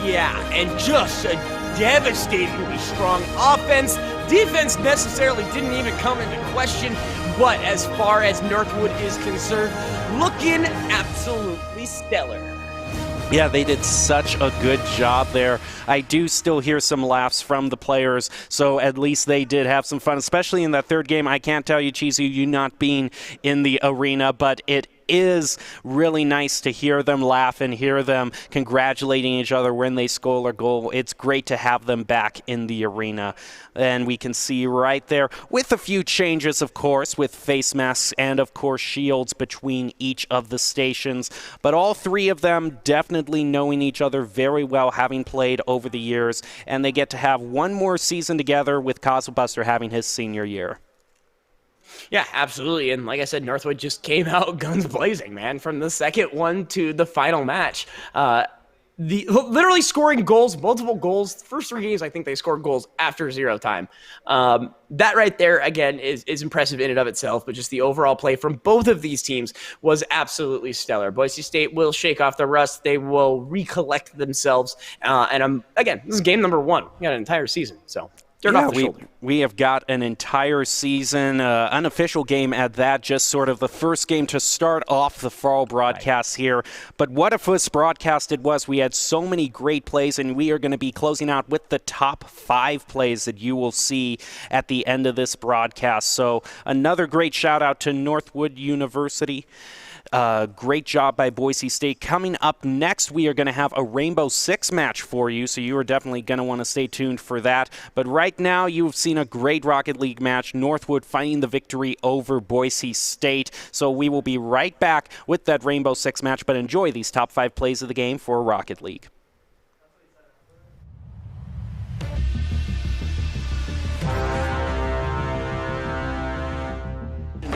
Yeah, and just a devastatingly strong offense. Defense necessarily didn't even come into question, but as far as Northwood is concerned, looking absolutely stellar. Yeah, they did such a good job there. I do still hear some laughs from the players, so at least they did have some fun, especially in that third game. I can't tell you, Cheesy, you not being in the arena, but it is really nice to hear them laugh and hear them congratulating each other when they score a goal. It's great to have them back in the arena. And we can see right there, with a few changes, of course, with face masks and, of course, shields between each of the stations. But all three of them definitely knowing each other very well, having played over the years. And they get to have one more season together, with Buster having his senior year. Yeah, absolutely. And like I said, Northwood just came out guns blazing, man, from the second one to the final match. Literally scoring goals, multiple goals. First 3 games, I think they scored goals after 0 time. That right there, again, is impressive in and of itself, but just the overall play from both of these teams was absolutely stellar. Boise State will shake off the rust. They will recollect themselves. And again, this is game number 1. We got an entire season, so. Dirt off the shoulder. We have got an entire season, unofficial game at that, just sort of the first game to start off the fall broadcasts here. But what a first broadcast it was. We had so many great plays, and we are going to be closing out with the top 5 plays that you will see at the end of this broadcast. So another great shout out to Northwood University. Great job by Boise State. Coming up next, we are going to have a Rainbow Six match for you, so you are definitely going to want to stay tuned for that. But right now, you've seen a great Rocket League match, Northwood finding the victory over Boise State. So we will be right back with that Rainbow Six match, but enjoy these top 5 plays of the game for Rocket League.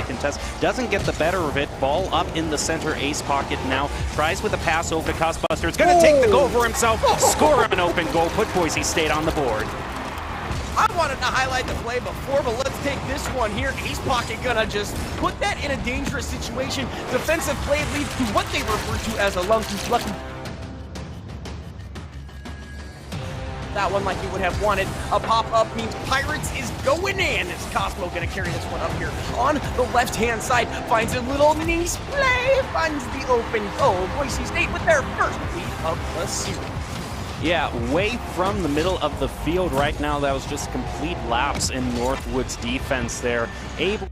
Contest doesn't get the better of it. Ball up in the center ace pocket now. Tries with a pass over to Costbuster. It's going to take the goal for himself. Score an open goal. Put Boise State on the board. I wanted to highlight the play before, but let's take this one here. Ace Pocket gonna just put that in a dangerous situation. Defensive play leads to what they refer to as a lucky. That one like you would have wanted. A pop-up means Pirates is going in. It's Cosmo gonna carry this one up here on the left-hand side. Finds a little mini play. Finds the open goal. Boise State with their first lead of the series. Yeah, way from the middle of the field right now. That was just a complete lapse in Northwood's defense there. Able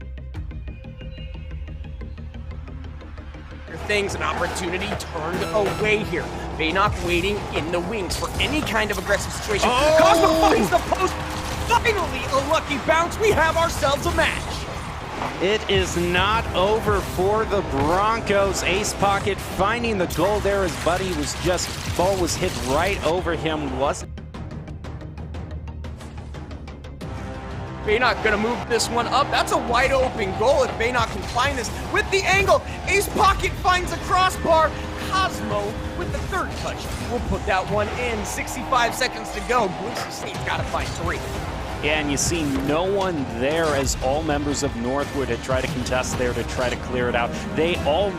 things, an opportunity turned away here. Baynock waiting in the wings for any kind of aggressive situation. Oh! Cosmo finds the post. Finally, a lucky bounce. We have ourselves a match. It is not over for the Broncos. Ace Pocket finding the goal there. His buddy was just, ball was hit right over him. Wasn't. Baynock gonna move this one up. That's a wide open goal if Baynock can find this with the angle. Ace Pocket finds a crossbar. Cosmo with the third touch. We'll put that one in. 65 seconds to go. Boise State's gotta find 3. Yeah, and you see no one there as all members of Northwood had tried to contest there to try to clear it out. They all...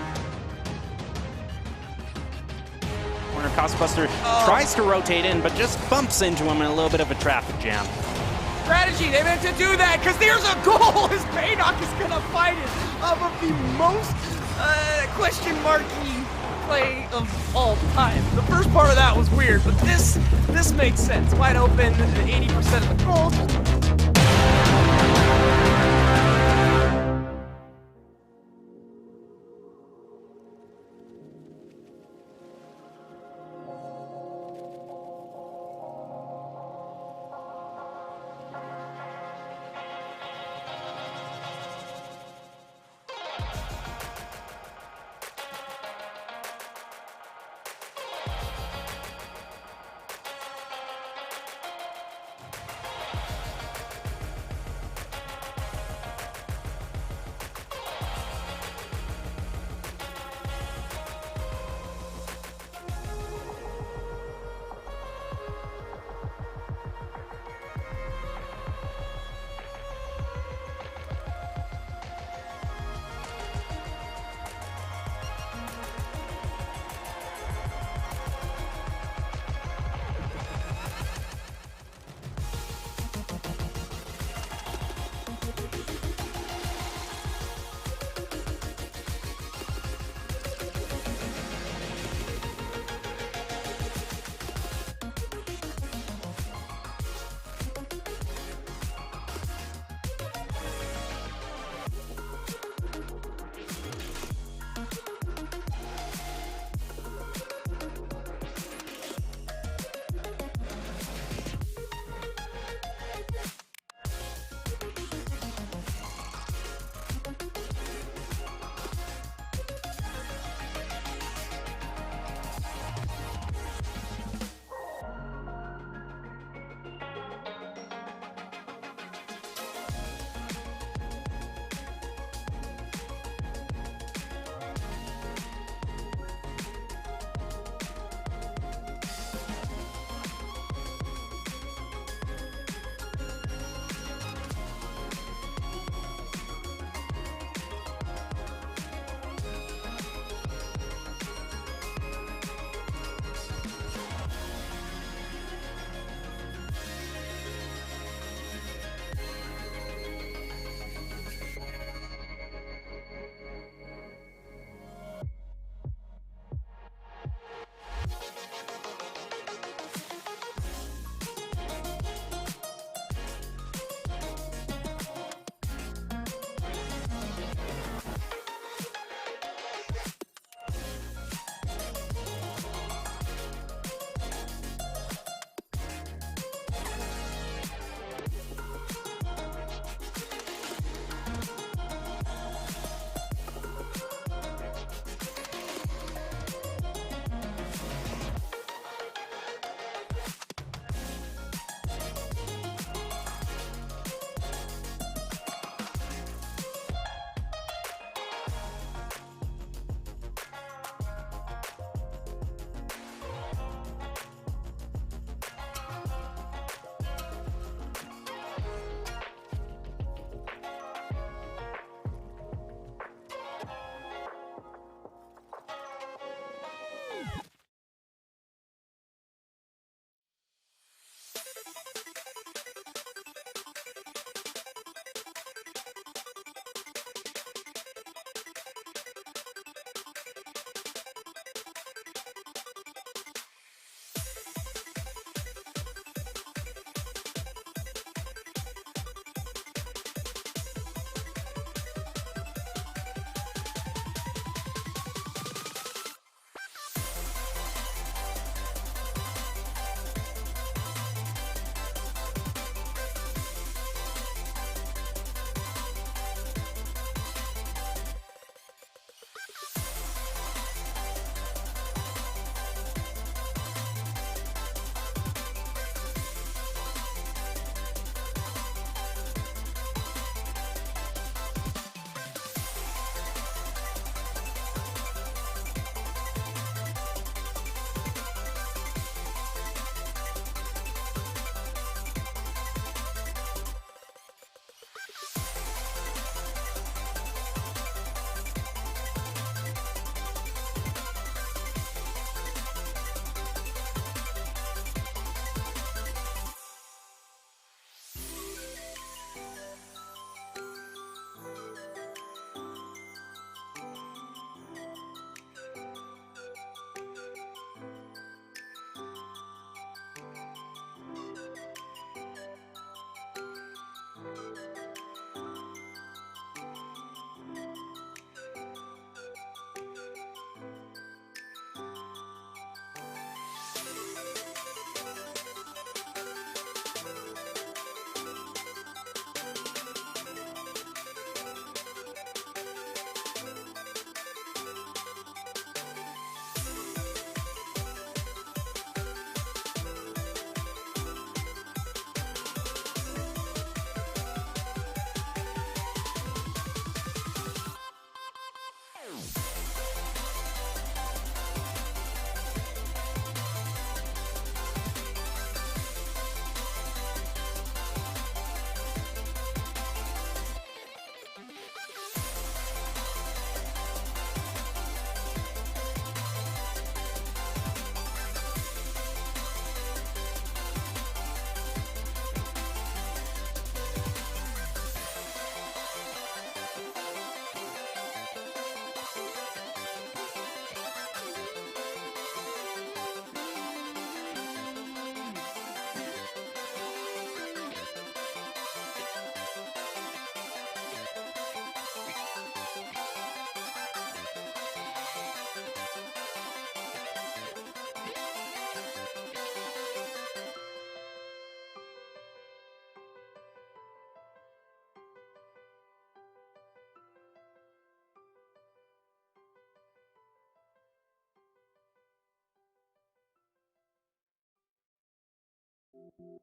Corner Costbuster tries to rotate in, but just bumps into him in a little bit of a traffic jam. Strategy, they meant to do that, because there's a goal as Baynock is gonna find it of the most question marky play of all time. The first part of that was weird, but this makes sense. Wide open, 80% of the goals.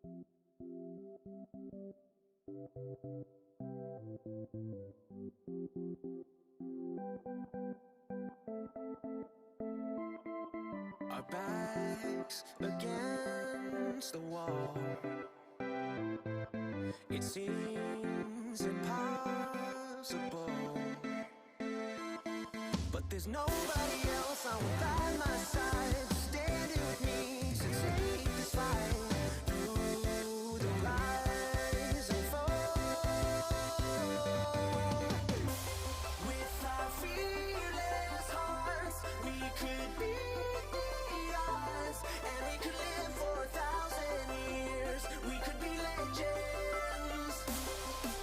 Our backs against the wall. It seems impossible, but there's nobody else on by my side, standing with me to take this fight through the rise and fall. With our fearless hearts, we could be odds, and we could live for 1,000 years. We could be legends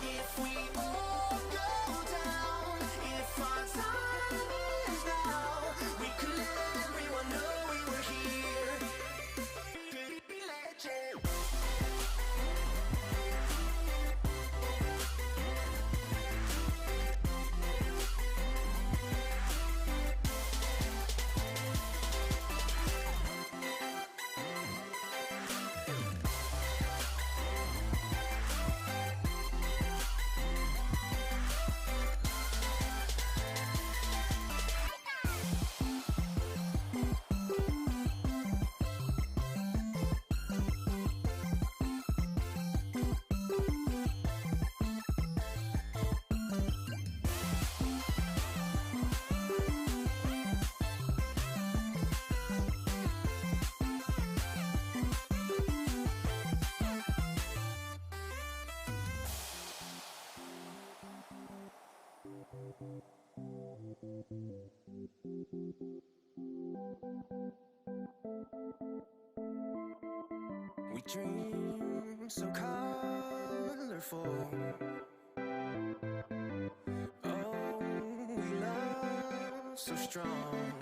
if we all go down. If our time is now, we could let everyone know we were here. Could be legends. We dream so colorful. Oh, we love so strong.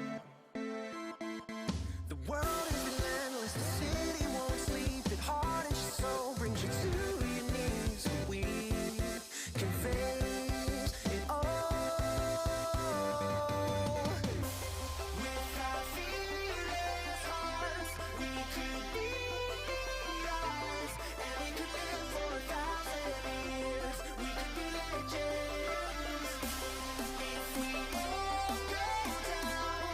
The world is relentless, the city won't sleep. It hardens your soul, brings you to your knees. We can face it all. With our fearless hearts, we could be ours, and we could live for 1,000 years. We could be legends if we all go down.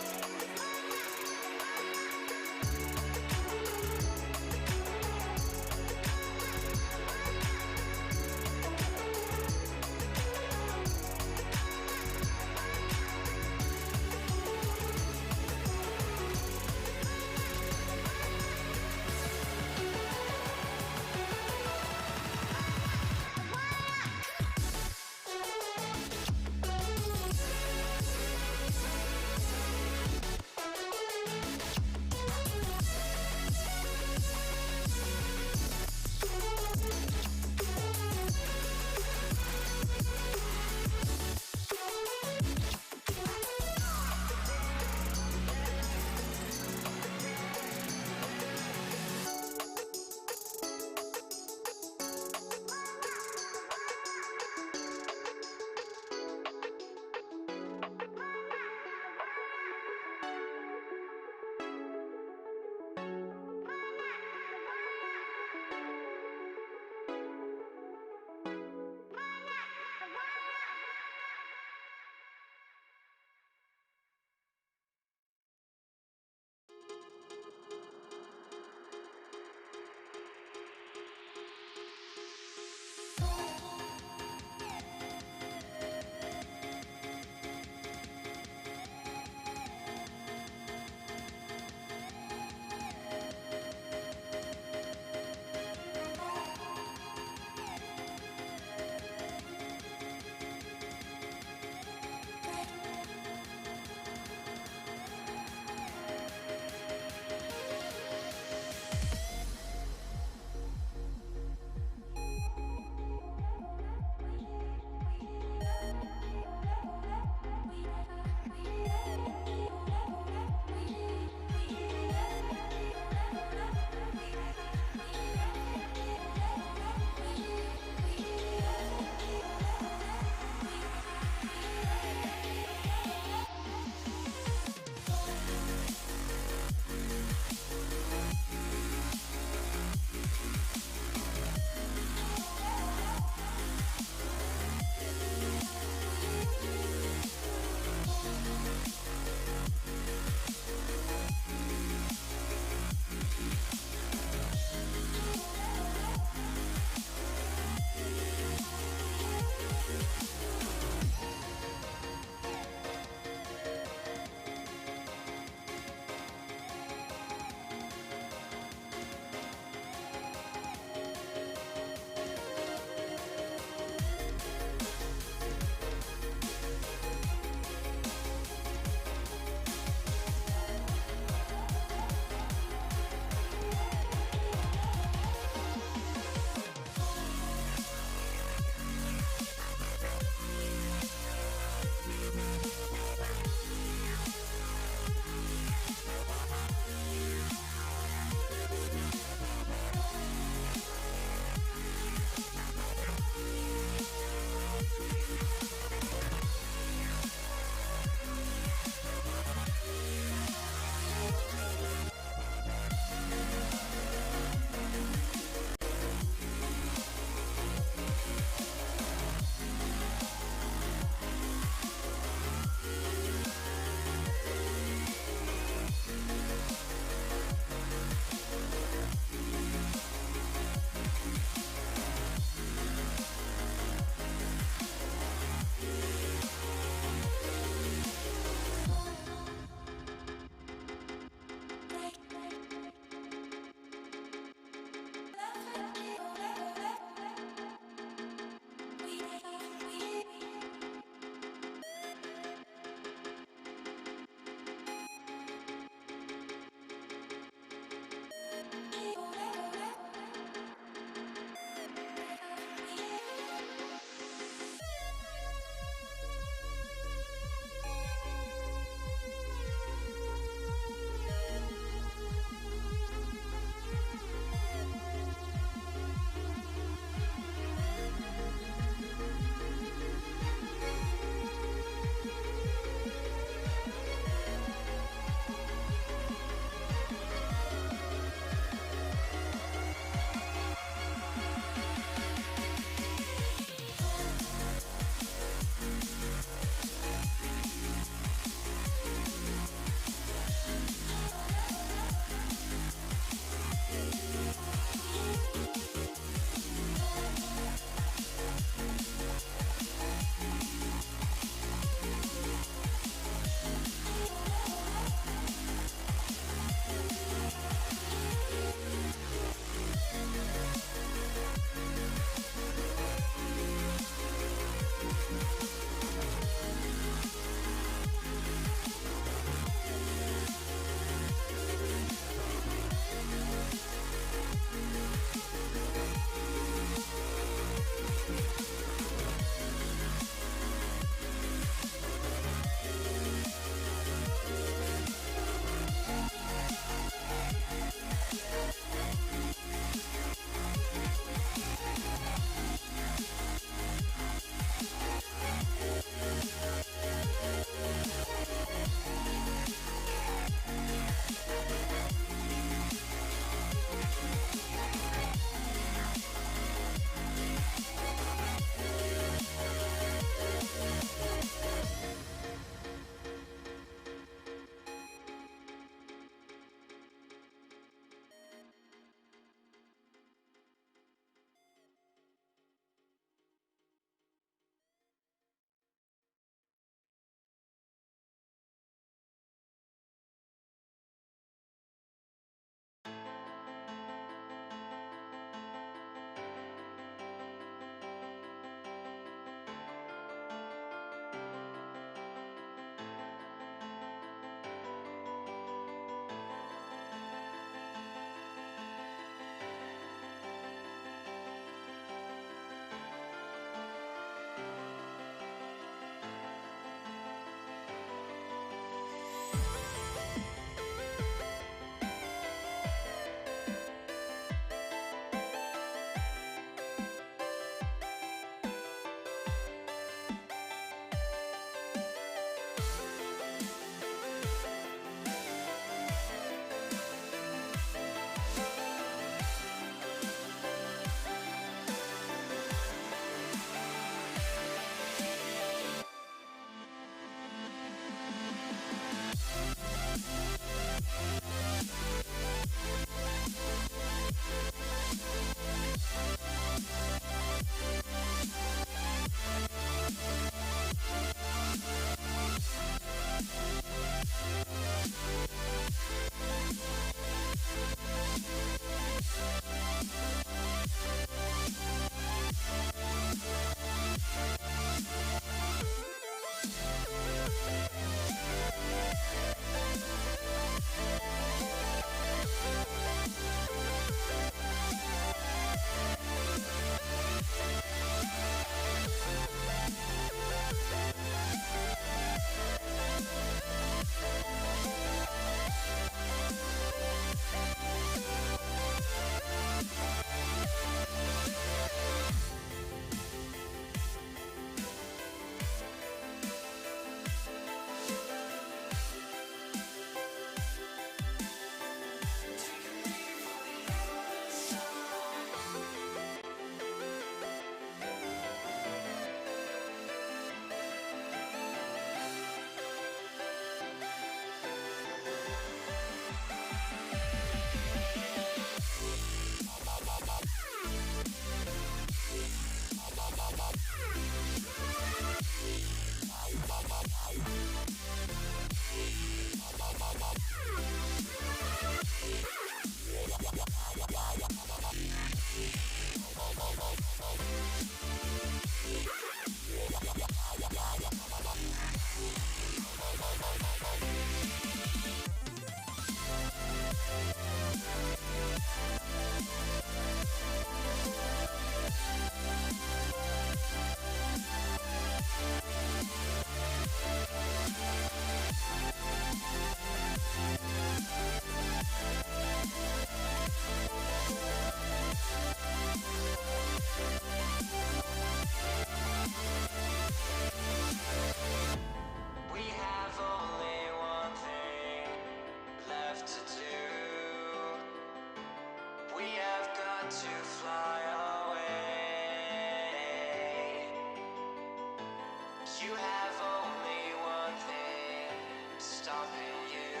You have only one thing stopping you.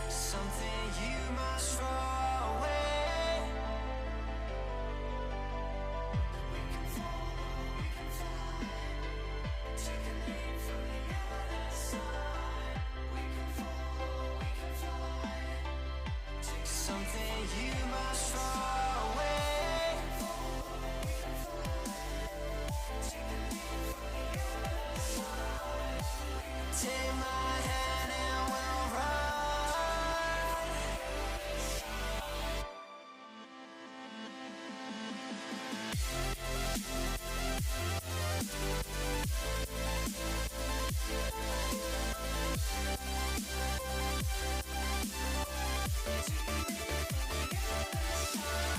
Something you must throw away. We can fall, we can fly. Take a leap from the other side. We can fall, we can fly. Take something you must throw away. Take my hand and we'll run. To the other side.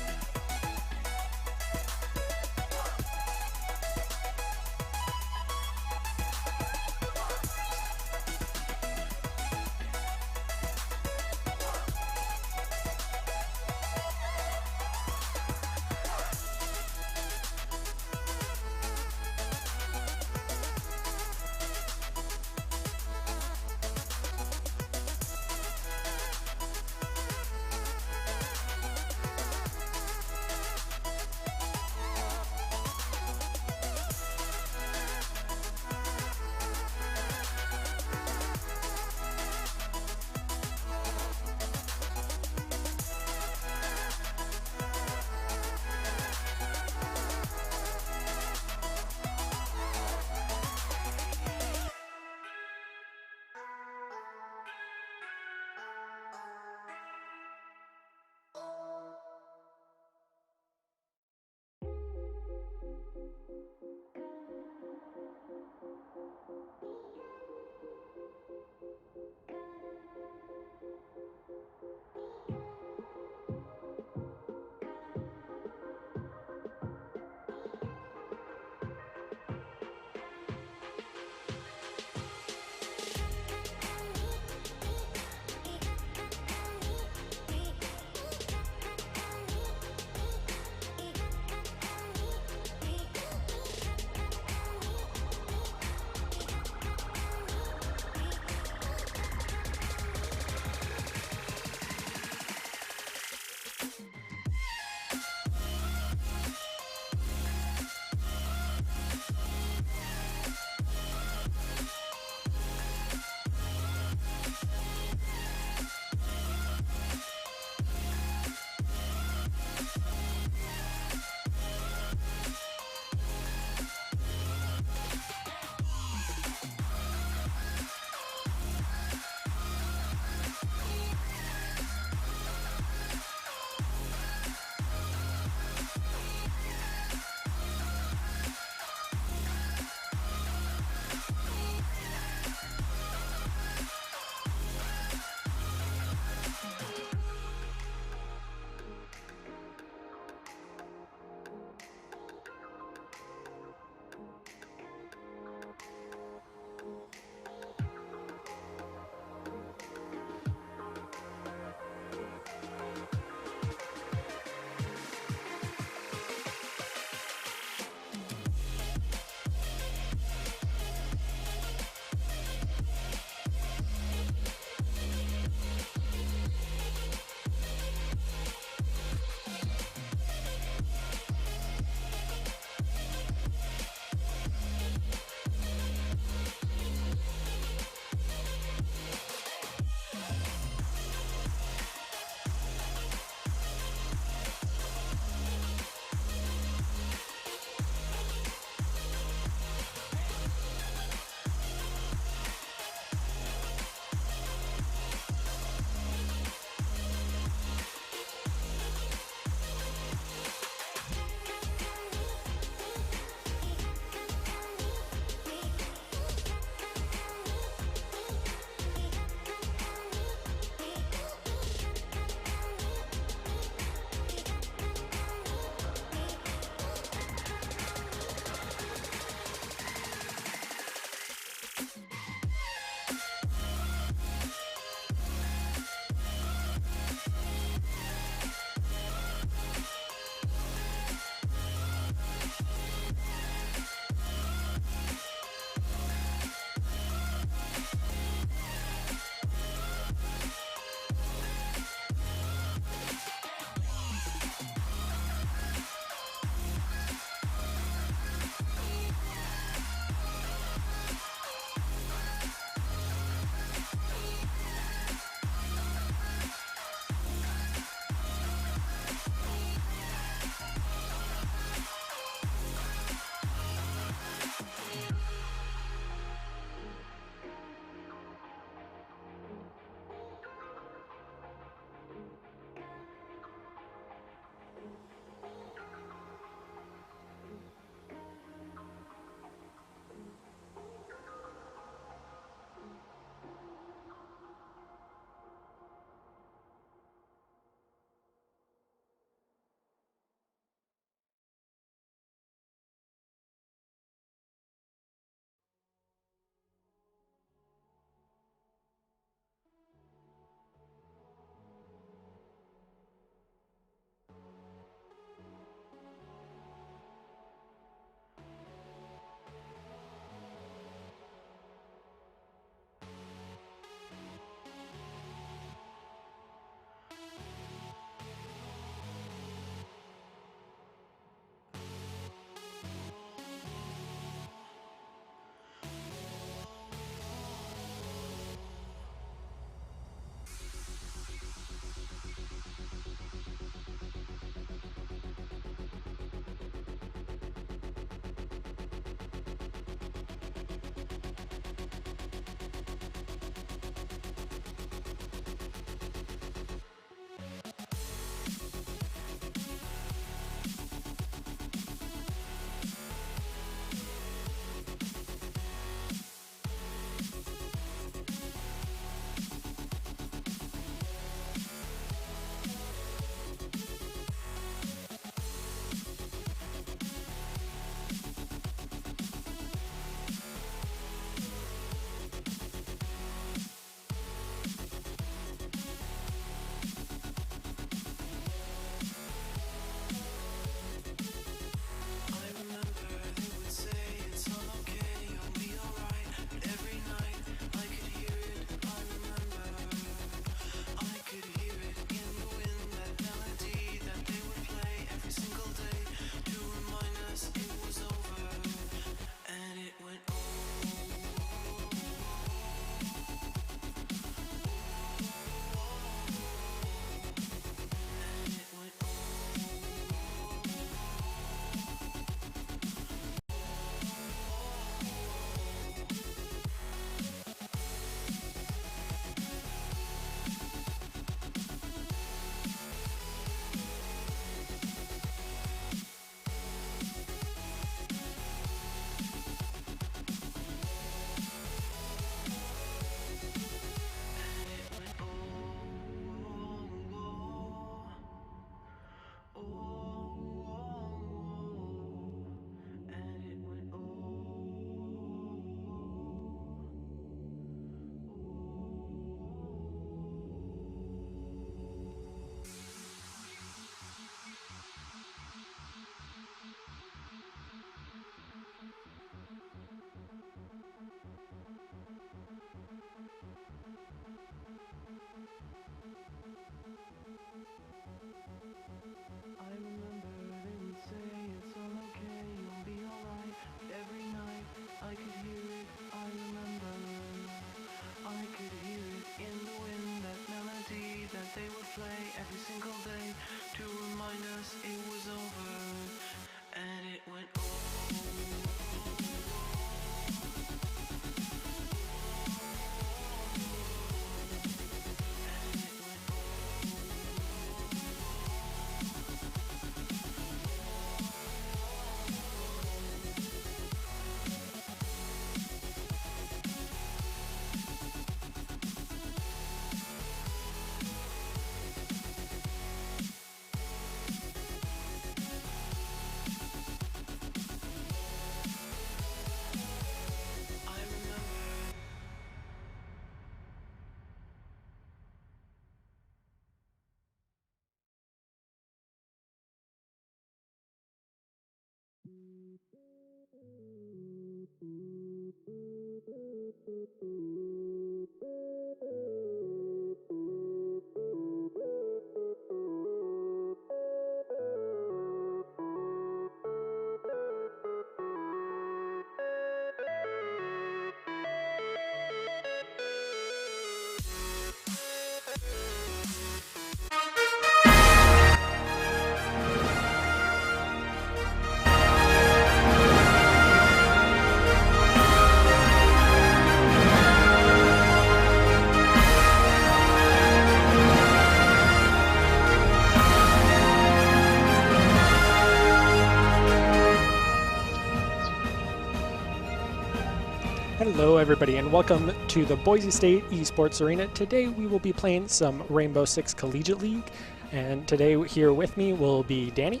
Hello everybody and welcome to the Boise State Esports Arena. Today we will be playing some Rainbow Six Collegiate League, and today here with me will be Danny.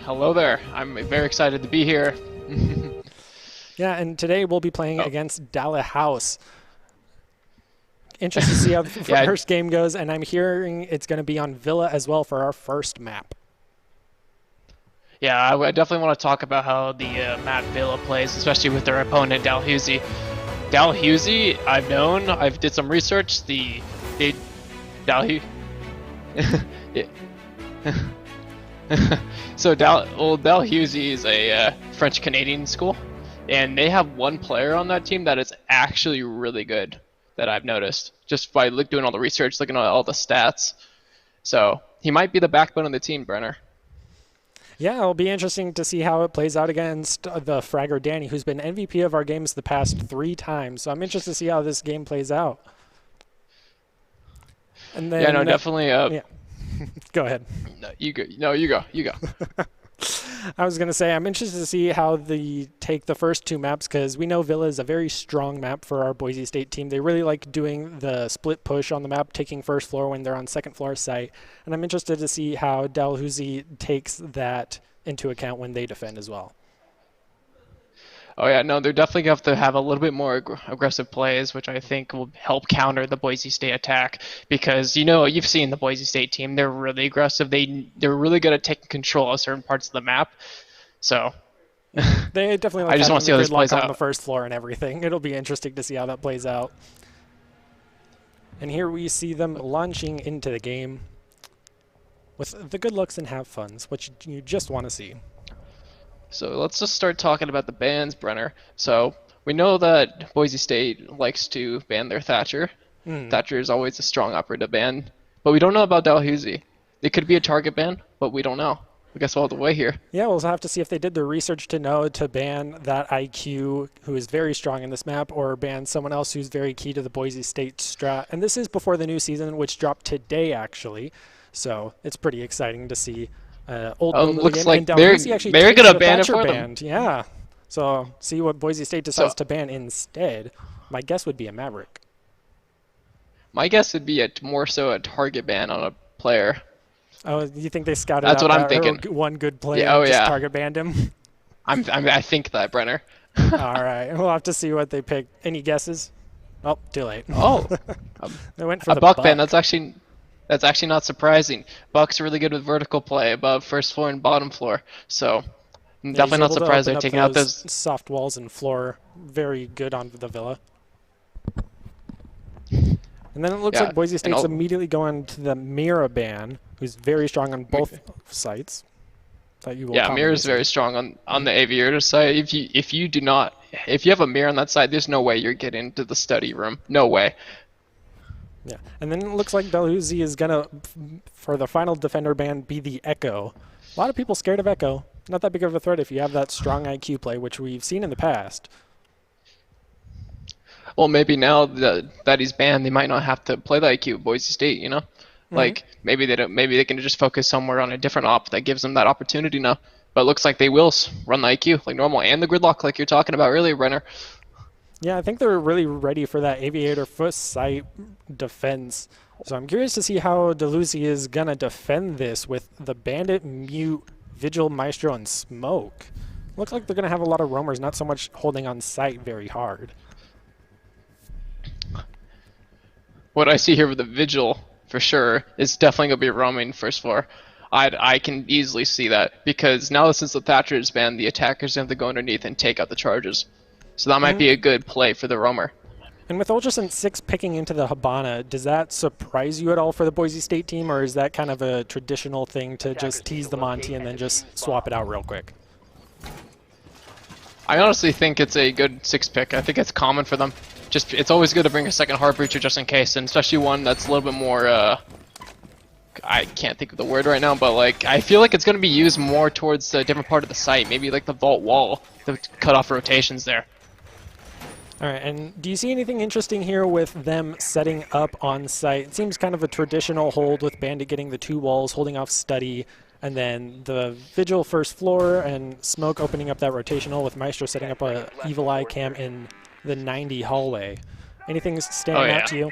Hello there. I'm very excited to be here. Yeah, and today we'll be playing against Dallas. Interested to see how the first game goes, and I'm hearing it's going to be on Villa as well for our first map. Yeah, I definitely want to talk about how the map Villa plays, especially with their opponent Dalhousie. Dalhousie, I've known. I've did some research. So Dalhousie is a French Canadian school, and they have one player on that team that is actually really good that I've noticed just by doing all the research, looking at all the stats. So he might be the backbone of the team, Brenner. Yeah, it'll be interesting to see how it plays out against the Fragger Danny, who's been MVP of our games the past 3 times. So I'm interested to see how this game plays out. And then, yeah, no, definitely. Yeah. Go ahead. No, you go. No, you go. You go. I was going to say I'm interested to see how they take the first 2 maps, because we know Villa is a very strong map for our Boise State team. They really like doing the split push on the map, taking first floor when they're on second floor site. And I'm interested to see how Dalhousie takes that into account when they defend as well. Oh yeah, no, they're definitely going to have a little bit more aggressive plays, which I think will help counter the Boise State attack. Because you've seen the Boise State team; they're really aggressive. They're really good at taking control of certain parts of the map. So they definitely like I just want to see how this plays on out. the first floor and everything. It'll be interesting to see how that plays out. And here we see them launching into the game with the good looks and have funs, which you just want to see. So let's just start talking about the bans, Brenner. So we know that Boise State likes to ban their Thatcher. Thatcher is always a strong operator to ban. But we don't know about Dalhousie. It could be a target ban, but we don't know. I guess we'll have to wait here. Yeah, we'll have to see if they did the research to know to ban that IQ who is very strong in this map, or ban someone else who's very key to the Boise State strat. And this is before the new season, which dropped today, actually. So it's pretty exciting to see. Looks like they're gonna ban it for them. Yeah. So see what Boise State decides to ban instead. My guess would be a Maverick. My guess would be more so a target ban on a player. Oh, you think they scouted That's out what I'm thinking. One good player Yeah, and just target banned him? I think that, Brenner. All right, we'll have to see what they pick. Any guesses? Oh, too late. Oh, they went for a the buck ban. That's actually not surprising. Buck's really good with vertical play above first floor and bottom floor. So I'm definitely not surprised they're taking out those soft walls and floor. Very good on the Villa. And then it looks like Boise State's immediately going to the Mira ban, who's very strong on both sites. Mira is very strong on the Aviator side. If you have a Mira on that side, there's no way you're getting into the study room. No way. Yeah, and then it looks like Dalhousie is gonna, for the final defender ban, be the Echo. A lot of people scared of Echo. Not that big of a threat if you have that strong IQ play, which we've seen in the past. Well, maybe now that he's banned, they might not have to play the IQ at Boise State. Like maybe they don't. Maybe they can just focus somewhere on a different op that gives them that opportunity now. But it looks like they will run the IQ like normal and the gridlock like you're talking about earlier, Brenner. Yeah, I think they're really ready for that Aviator first site defense. So I'm curious to see how Dalhousie is gonna defend this with the Bandit, Mute, Vigil, Maestro, and Smoke. Looks like they're gonna have a lot of roamers, not so much holding on site very hard. What I see here with the Vigil, for sure, is definitely going to be roaming first floor. I can easily see that, because now since the Thatcher is banned, the attackers have to go underneath and take out the charges. So that might be a good play for the roamer. And with Ultrason 6 picking into the Habana, does that surprise you at all for the Boise State team, or is that kind of a traditional thing to just tease the Monty and then just swap it out real quick? I honestly think it's a good 6 pick. I think it's common for them. Just it's always good to bring a second Heart Breacher just in case, and especially one that's a little bit more. I can't think of the word right now, but like I feel like it's going to be used more towards a different part of the site, maybe like the vault wall to cut off rotations there. All right, and do you see anything interesting here with them setting up on site? It seems kind of a traditional hold with Bandit getting the 2 walls, holding off Study, and then the Vigil first floor, and Smoke opening up that rotational with Maestro setting up a Evil Eye cam in the 90 hallway. Anything standing out to you?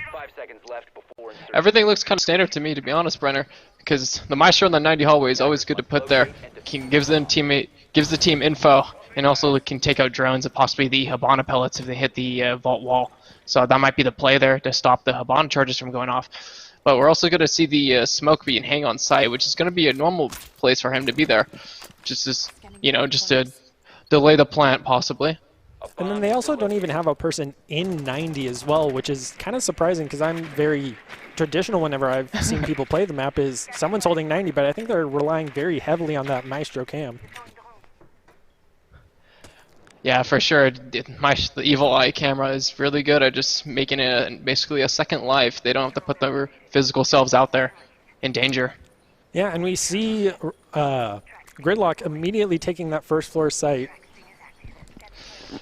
Everything looks kind of standard to me, to be honest, Brenner, because the Maestro in the 90 hallway is always good to put there. Gives the team info, and also can take out drones and possibly the Habana pellets if they hit the vault wall. So that might be the play there to stop the Habana charges from going off. But we're also going to see the Smoke being hang on site, which is going to be a normal place for him to be there, just to delay the plant possibly. And then they also don't even have a person in 90 as well, which is kind of surprising because I'm very traditional whenever I've seen people play the map is someone's holding 90, but I think they're relying very heavily on that Maestro cam. Yeah, for sure. The Evil Eye camera is really good at just making it basically a second life. They don't have to put their physical selves out there in danger. Yeah, and we see Gridlock immediately taking that first floor site.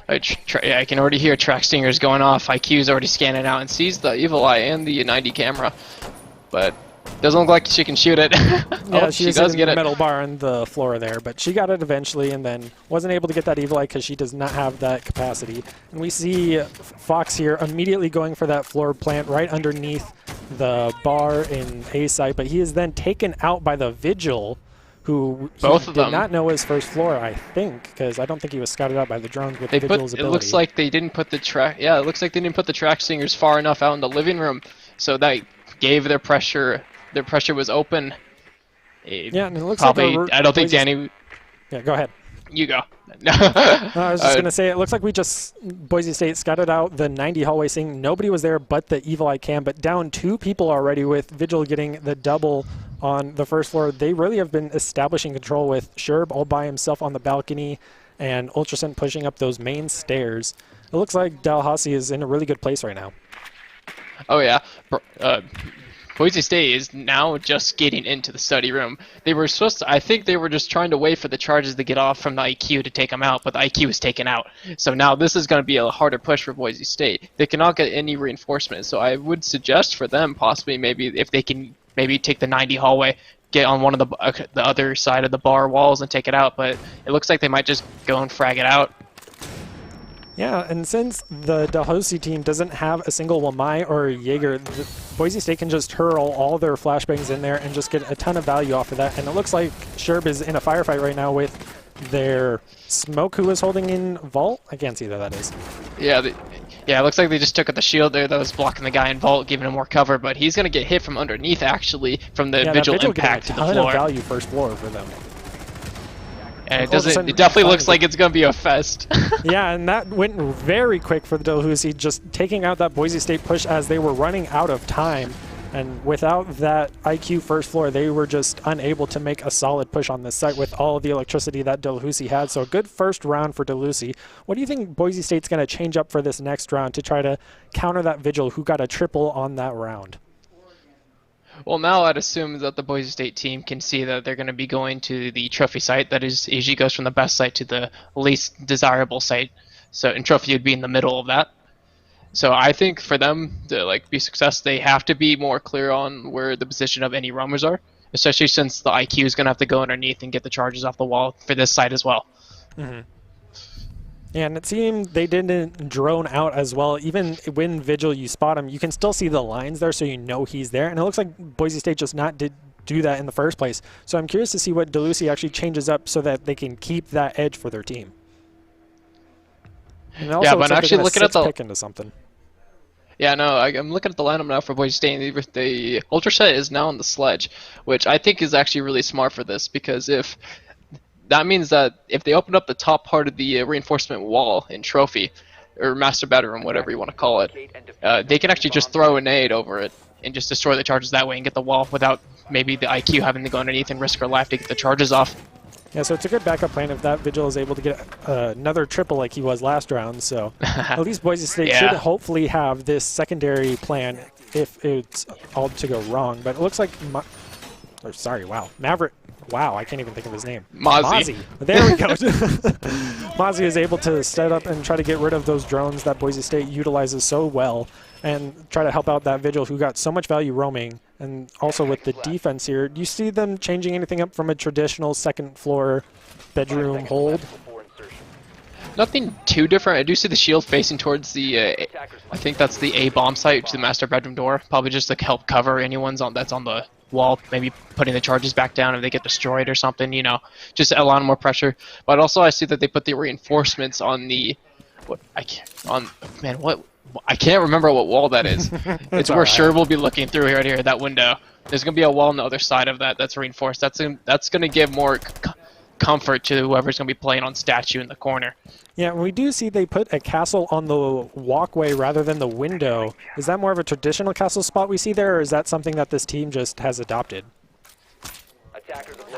I can already hear track stingers going off. IQ's already scanning out and sees the Evil Eye and the 90 camera, but doesn't look like she can shoot it. Yeah, she does get the it. metal bar on the floor there, but she got it eventually and then wasn't able to get that Evil Eye because she does not have that capacity. And we see Fox here immediately going for that floor plant right underneath the bar in A site, but he is then taken out by the Vigil, who did not know his first floor, I think, because I don't think he was scouted out by the drones with Vigil's ability. It looks like they didn't put the track. Yeah, it looks like they didn't put the track stingers far enough out in the living room, so that gave their pressure. Their pressure was open. Yeah, and it looks probably. like I don't think Danny. Yeah, go ahead. You go. I was just going to say, it looks like we just, Boise State scouted out the 90 hallway, seeing nobody was there but the Evil Eye cam, but down 2 people already with Vigil getting the double on the first floor. They really have been establishing control with Sherb all by himself on the balcony and Ultrason pushing up those main stairs. It looks like Dalhousie is in a really good place right now. Oh, yeah. Boise State is now just getting into the study room. They were supposed to, I think they were just trying to wait for the charges to get off from the IQ to take them out, but the IQ was taken out. So now this is going to be a harder push for Boise State. They cannot get any reinforcements, so I would suggest for them possibly maybe if they can maybe take the 90 hallway, get on one of the other side of the bar walls and take it out, but it looks like they might just go and frag it out. Yeah, and since the Dalhousie team doesn't have a single Wamai or Jaeger, Boise State can just hurl all their flashbangs in there and just get a ton of value off of that. And it looks like Sherb is in a firefight right now with their Smoke, who is holding in Vault. I can't see that that is. Yeah, it looks like they just took out the shield there that was blocking the guy in Vault, giving him more cover, but he's going to get hit from underneath, actually, from the Vigil impact to the floor. A ton of value first floor for them. And it definitely looks like it's going to be a fest. Yeah, and that went very quick for the Dalhousie, just taking out that Boise State push as they were running out of time. And without that IQ first floor, they were just unable to make a solid push on this site with all the electricity that Dalhousie had. So a good first round for Dalhousie. What do you think Boise State's going to change up for this next round to try to counter that Vigil, who got a triple on that round? Well, now I'd assume that the Boise State team can see that they're going to be going to the trophy site. That is, usually goes from the best site to the least desirable site. So, and trophy would be in the middle of that. So I think for them to be successful, they have to be more clear on where the position of any roamers are, especially since the IQ is going to have to go underneath and get the charges off the wall for this site as well. Mm-hmm. Yeah, and it seemed they didn't drone out as well. Even when Vigil, you spot him, you can still see the lines there, so you know he's there. And it looks like Boise State just did do that in the first place. So I'm curious to see what Dalhousie actually changes up so that they can keep that edge for their team. And it also yeah, but actually looking at the pick into something. Yeah, no, I'm looking at the lineup now for Boise State. And the Ultra Set is now on the sledge, which I think is actually really smart for this, because if that means that if they open up the top part of the reinforcement wall in Trophy, or Master Bedroom, whatever you want to call it, they can actually just throw a nade over it and just destroy the charges that way and get the wall without maybe the IQ having to go underneath and risk her life to get the charges off. Yeah, so it's a good backup plan if that Vigil is able to get another triple like he was last round. So at least Boise State should hopefully have this secondary plan if it's all to go wrong. But it looks like, Maverick. Wow, I can't even think of his name. Mozzie. There we go. Mozzie is able to set up and try to get rid of those drones that Boise State utilizes so well and try to help out that Vigil who got so much value roaming. And also with the defense here, do you see them changing anything up from a traditional second floor bedroom hold? Nothing too different. I do see the shield facing towards the, I think that's the A bomb site to the master bedroom door. Probably just to help cover anyone's that's on the wall, maybe putting the charges back down if they get destroyed or something, you know, just a lot more pressure. But also I see that they put the reinforcements on the, I can't remember what wall that is. It's where Sherb will be looking through right here, that window. There's going to be a wall on the other side of that that's reinforced. That's going to give more comfort to whoever's going to be playing on statue in the corner. Yeah, we do see they put a castle on the walkway rather than the window. Is that more of a traditional castle spot we see there, or is that something that this team just has adopted?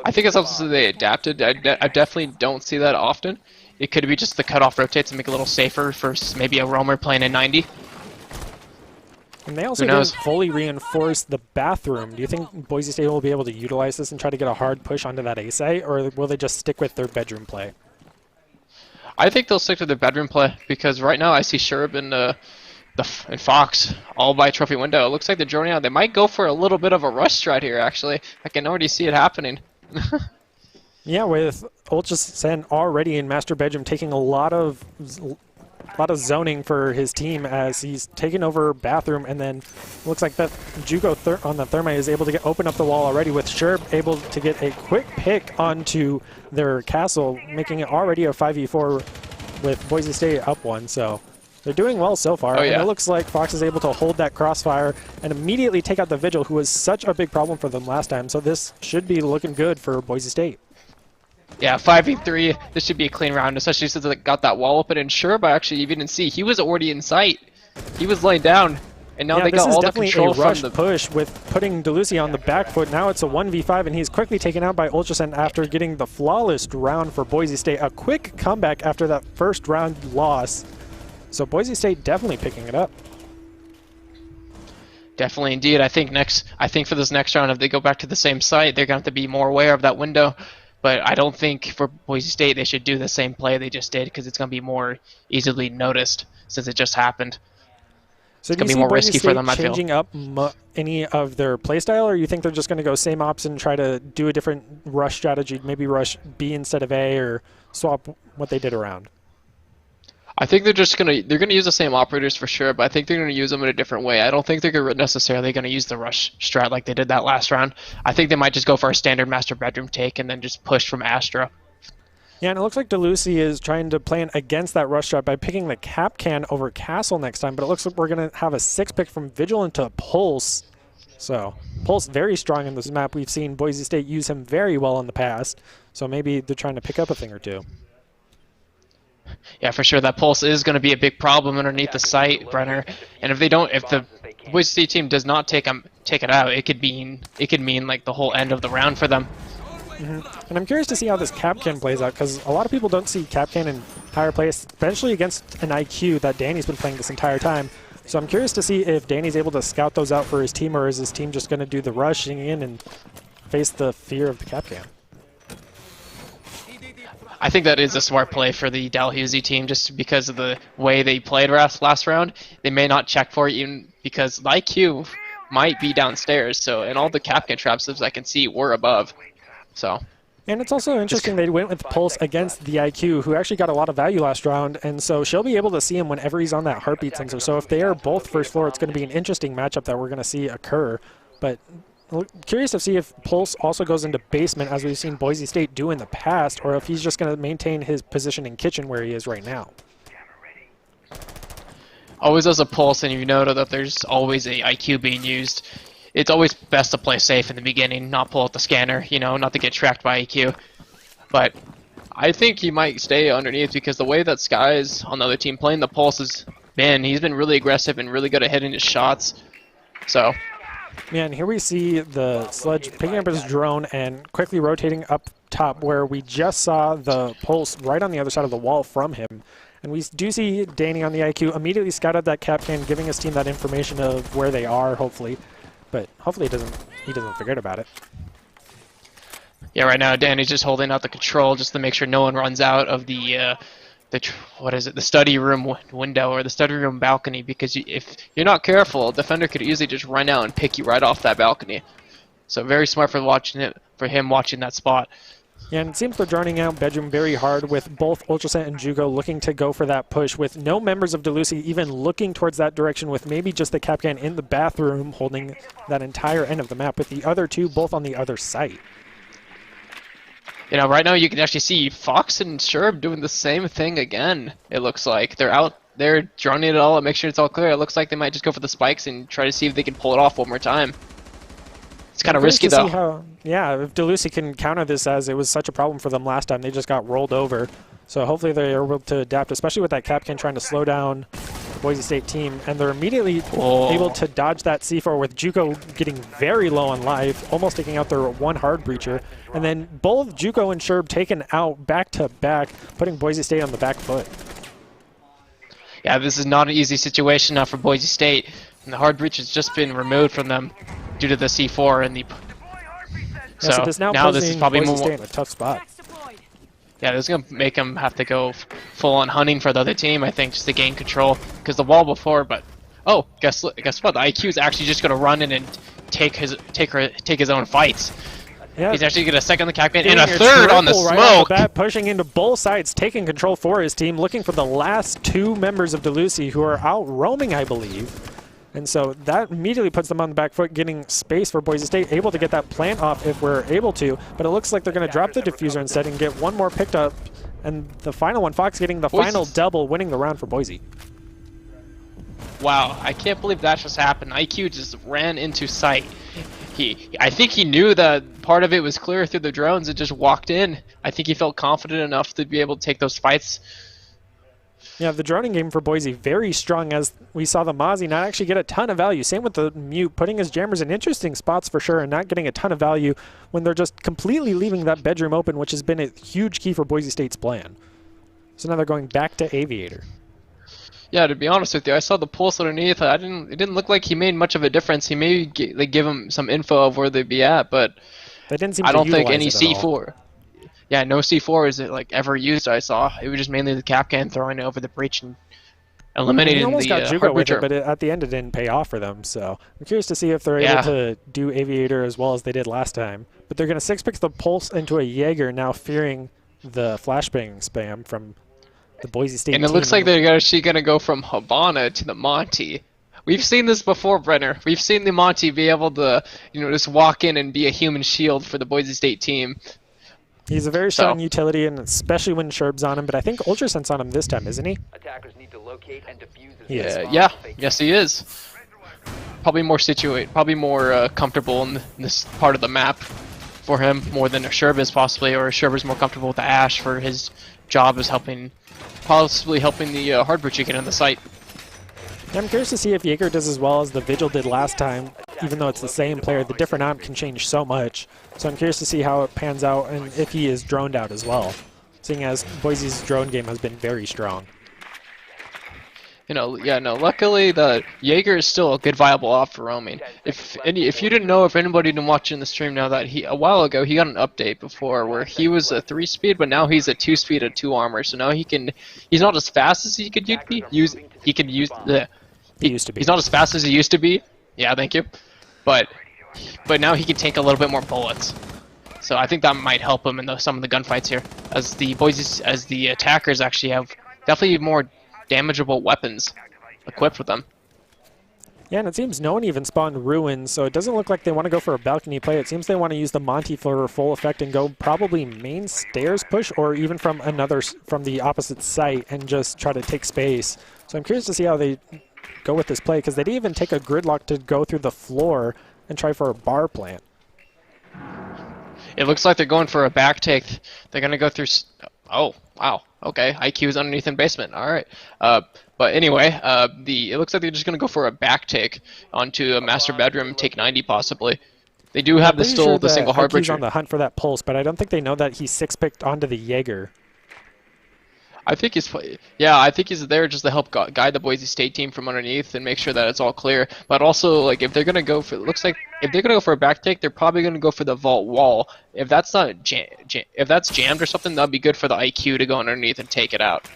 I think it's something they adapted. I definitely don't see that often. It could be just the cutoff rotates and make it a little safer for maybe a roamer playing in 90. And they also didn't fully reinforce the bathroom. Do you think Boise State will be able to utilize this and try to get a hard push onto that A site, or will they just stick with their bedroom play? I think they'll stick to their bedroom play, because right now I see Sherb and Fox all by trophy window. It looks like they're droning out. They might go for a little bit of a rush strat here, actually. I can already see it happening. Yeah, with Ultra Sen already in master bedroom taking a lot of zoning for his team as he's taken over bathroom, and then looks like that Jugo on the Thermite is able to open up the wall already, with Sherb able to get a quick pick onto their castle, making it already a 5v4 with Boise State up one. So they're doing well so far. Oh, yeah. And it looks like Fox is able to hold that crossfire and immediately take out the Vigil, who was such a big problem for them last time. So this should be looking good for Boise State. Yeah, 5v3, this should be a clean round, especially since it got that wall open. And Sherb, actually, you didn't see, he was already in sight. He was laying down, and now they got all the control from the push with putting DeLucia on the back foot. Now it's a 1v5, and he's quickly taken out by Ultrasen after getting the flawless round for Boise State. A quick comeback after that first round loss. So Boise State definitely picking it up. Definitely, indeed. I think for this next round, if they go back to the same site, they're going to have to be more aware of that window. But I don't think for Boise State they should do the same play they just did, because it's going to be more easily noticed since it just happened. So it's going to be more risky for them, I feel. Changing up any of their playstyle, or you think they're just going to go same ops and try to do a different rush strategy, maybe rush B instead of A, or swap what they did around? I think they're gonna use the same operators for sure, but I think they're gonna use them in a different way. I don't think they're necessarily gonna use the rush strat like they did that last round. I think they might just go for a standard master bedroom take and then just push from Astra. Yeah, and it looks like DeLucia is trying to plan against that rush strat by picking the cap can over Castle next time, but it looks like we're gonna have a 6-pick from Vigil into Pulse. So Pulse very strong in this map. We've seen Boise State use him very well in the past, so maybe they're trying to pick up a thing or two. Yeah, for sure. That Pulse is going to be a big problem underneath the site, Brenner. And if the Boise State team does not take it out, it could mean like the whole end of the round for them. Mm-hmm. And I'm curious to see how this Capcan plays out, because a lot of people don't see Capcan in higher play, especially against an IQ that Danny's been playing this entire time. So I'm curious to see if Danny's able to scout those out for his team, or is his team just going to do the rushing in and face the fear of the Capcan? I think that is a smart play for the Dalhousie team, just because of the way they played last round. They may not check for it, even because the IQ might be downstairs. So, and all the Capcan traps, as I can see, were above. So. And it's also interesting they went with Pulse against the IQ, who actually got a lot of value last round, and so she'll be able to see him whenever he's on that heartbeat sensor. So if they are both first floor, it's going to be an interesting matchup that we're going to see occur. But curious to see if Pulse also goes into basement, as we've seen Boise State do in the past, or if he's just going to maintain his position in kitchen where he is right now. always as a pulse, and you know that there's always a IQ being used. It's always best to play safe in the beginning, not pull out the scanner, not to get tracked by IQ. But I think he might stay underneath because the way that Sky's on the other team playing the pulse has been, he's been really aggressive and really good at hitting his shots. So. Yeah, and here we see the Sludge picking up his drone and quickly rotating up top where we just saw the pulse right on the other side of the wall from him. And we do see Danny on the IQ immediately scout out that Kapkan, giving his team that information of where they are, hopefully. But hopefully he doesn't forget about it. Yeah, right now Danny's just holding out the control just to make sure no one runs out of the study room window or the study room balcony, because if you're not careful, a defender could easily just run out and pick you right off that balcony. So very smart for him watching that spot. Yeah, and it seems they're droning out bedroom very hard with both Ultraset and Jugo looking to go for that push, with no members of Delusi even looking towards that direction, with maybe just the Kapkan in the bathroom holding that entire end of the map, with the other two both on the other site. Right now you can actually see Fox and Sherb doing the same thing again. It looks like they're out there droning it all and make sure it's all clear. It looks like they might just go for the spikes and try to see if they can pull it off one more time. It's kind of risky though. Yeah, if Delusi can counter this, as it was such a problem for them last time, they just got rolled over. So hopefully they're able to adapt, especially with that Kapkan trying to slow down the Boise State team. And they're immediately able to dodge that C4 with Juco getting very low on life, almost taking out their one hard breacher. And then both Juco and Sherb taken out back to back, putting Boise State on the back foot. Yeah, this is not an easy situation now for Boise State. And the hard breach has just been removed from them due to the C4 and the... Yeah, so this now this is probably Boise State in a tough spot. Yeah, this is going to make him have to go full-on hunting for the other team, I think, just to gain control. Because the wall before, but... Oh, guess what? The IQ is actually just going to run in and take his own fights. Yeah. He's actually going to second the Kapkan and a third on the smoke. Right the bat, pushing into both sides, taking control for his team, looking for the last two members of Delusi who are out roaming, I believe. And so that immediately puts them on the back foot, getting space for Boise State, able to get that plant off if we're able to. But it looks like they're going to drop the diffuser instead and get one more picked up. And the final one, Fox getting the final double, winning the round for Boise. Wow, I can't believe that just happened. IQ just ran into sight. I think he knew that part of it was clear through the drones and just walked in. I think he felt confident enough to be able to take those fights. Yeah, the droning game for Boise, very strong, as we saw the Mozzie not actually get a ton of value. Same with the Mute, putting his jammers in interesting spots for sure and not getting a ton of value when they're just completely leaving that bedroom open, which has been a huge key for Boise State's plan. So now they're going back to Aviator. Yeah, to be honest with you, I saw the pulse underneath. It didn't look like he made much of a difference. He may give him some info of where they'd be at, but they didn't seem I don't think any C4. Yeah, no C4 is ever used. I saw it was just mainly the Kapkan throwing it over the breach and eliminating almost the got Jugo with it, but at the end it didn't pay off for them. So I'm curious to see if they're able to do Aviator as well as they did last time. But they're going to 6-pick the pulse into a Jaeger, now fearing the flashbang spam from the Boise State team. And it looks like they're actually going to go from Habana to the Monty. We've seen this before, Brenner. We've seen the Monty be able to, just walk in and be a human shield for the Boise State team. He's a very strong utility, and especially when Sherb's on him, but I think Ultrasense on him this time, isn't he? Attackers need to locate and defuse yes he is. Probably more comfortable in this part of the map for him, more than Sherb is possibly, or Sherb is more comfortable with the Ash for his job as possibly helping the hard breach get on the site. Yeah, I'm curious to see if Jaeger does as well as the Vigil did last time. Even though it's the same player, the different amp can change so much. So I'm curious to see how it pans out and if he is droned out as well, seeing as Boise's drone game has been very strong. Luckily the Jaeger is still a good viable op for roaming. If you didn't know, if anybody didn't watch in the stream now, that a while ago he got an update before where he was a 3-speed, but now he's a 2-speed at 2 armor. So now he's not as fast as he could be. He's not as fast as he used to be. Yeah, thank you. But now he can take a little bit more bullets. So I think that might help him in some of the gunfights here, as the attackers actually have definitely more damageable weapons equipped with them. Yeah, and it seems no one even spawned Ruins, so it doesn't look like they want to go for a balcony play. It seems they want to use the Monty for full effect and go probably main stairs push, or even from the opposite site and just try to take space. So I'm curious to see how they go with this play because they didn't even take a gridlock to go through the floor and try for a bar plant. It looks like they're going for a back take. They're going to go through... Oh, wow. Okay, IQ is underneath in basement. All right. But anyway, it looks like they're just going to go for a back take onto a master bedroom, take 90 possibly. They do have the single hard IQ's breacher. on the hunt for that pulse, but I don't think they know that he's 6-picked onto the Jaeger. I think he's there just to help guide the Boise State team from underneath and make sure that it's all clear. But also, like, if they're gonna go for, it looks like if they're gonna go for a back take, they're probably gonna go for the vault wall. If that's not if that's jammed or something, that'd be good for the IQ to go underneath and take it out.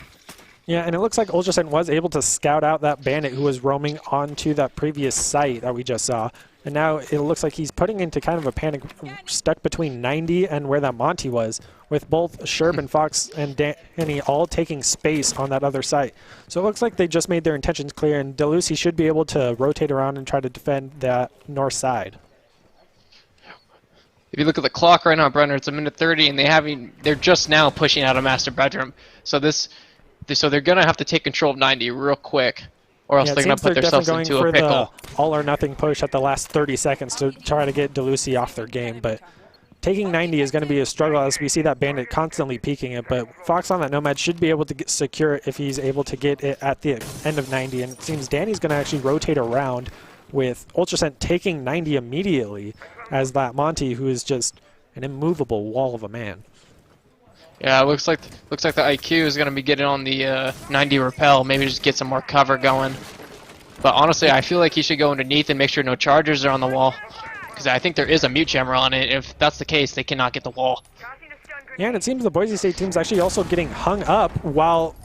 Yeah, and it looks like Ultrasen was able to scout out that bandit who was roaming onto that previous site that we just saw. And now it looks like he's putting into kind of a panic, stuck between 90 and where that Monty was, with both Sherb and Fox and Danny all taking space on that other site. So it looks like they just made their intentions clear, and DeLucy should be able to rotate around and try to defend that north side. If you look at the clock right now, Brenner, it's 1:30, and they're just now pushing out a master bedroom. So they're gonna have to take control of 90 real quick, or else they're gonna put themselves into a pickle. The all or nothing push at the last 30 seconds to try to get DeLucy off their game, but taking 90 is going to be a struggle as we see that bandit constantly peeking it, but Fox on that Nomad should be able to secure it if he's able to get it at the end of 90, and it seems Danny's going to actually rotate around with Ultrascent taking 90 immediately as that Monty, who is just an immovable wall of a man. Yeah, it looks like the IQ is going to be getting on the 90 repel, maybe just get some more cover going. But honestly, I feel like he should go underneath and make sure no chargers are on the wall, because I think there is a mute jammer on it. If that's the case, they cannot get the wall. Yeah, and it seems the Boise State team's actually also getting hung up while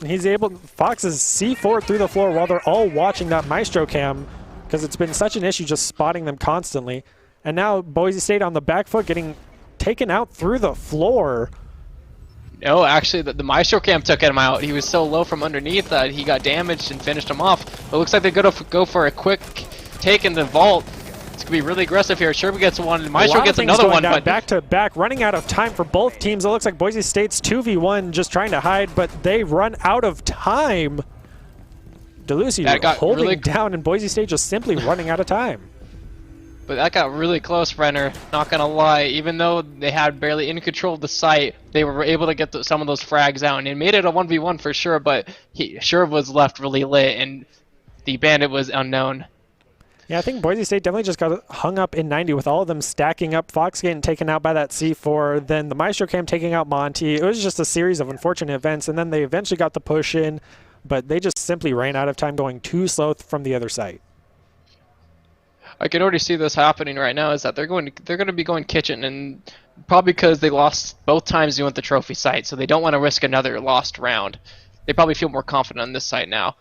Fox is C4 through the floor while they're all watching that Maestro cam, because it's been such an issue just spotting them constantly. And now Boise State on the back foot getting taken out through the floor. No, actually, the Maestro cam took him out. He was so low from underneath that he got damaged and finished him off. But it looks like they're going to go for a quick take in the vault. It's going to be really aggressive here. Sherb gets one, Maestro gets another one. But back to back, running out of time for both teams. It looks like Boise State's 2v1 just trying to hide, but they run out of time. DeLucy holding down, and Boise State just simply running out of time. But that got really close, Brenner. Not gonna lie. Even though they had barely in control of the site, they were able to get some of those frags out, and it made it a 1v1 for sure. But Sherb was left really lit, and the bandit was unknown. Yeah, I think Boise State definitely just got hung up in 90 with all of them stacking up. Fox getting taken out by that C4, then the Maestro Cam taking out Monty. It was just a series of unfortunate events, and then they eventually got the push in, but they just simply ran out of time going too slow from the other site. I can already see this happening right now. Is that they're going to be going kitchen, and probably because they lost both times they went the trophy site, so they don't want to risk another lost round. They probably feel more confident on this site now.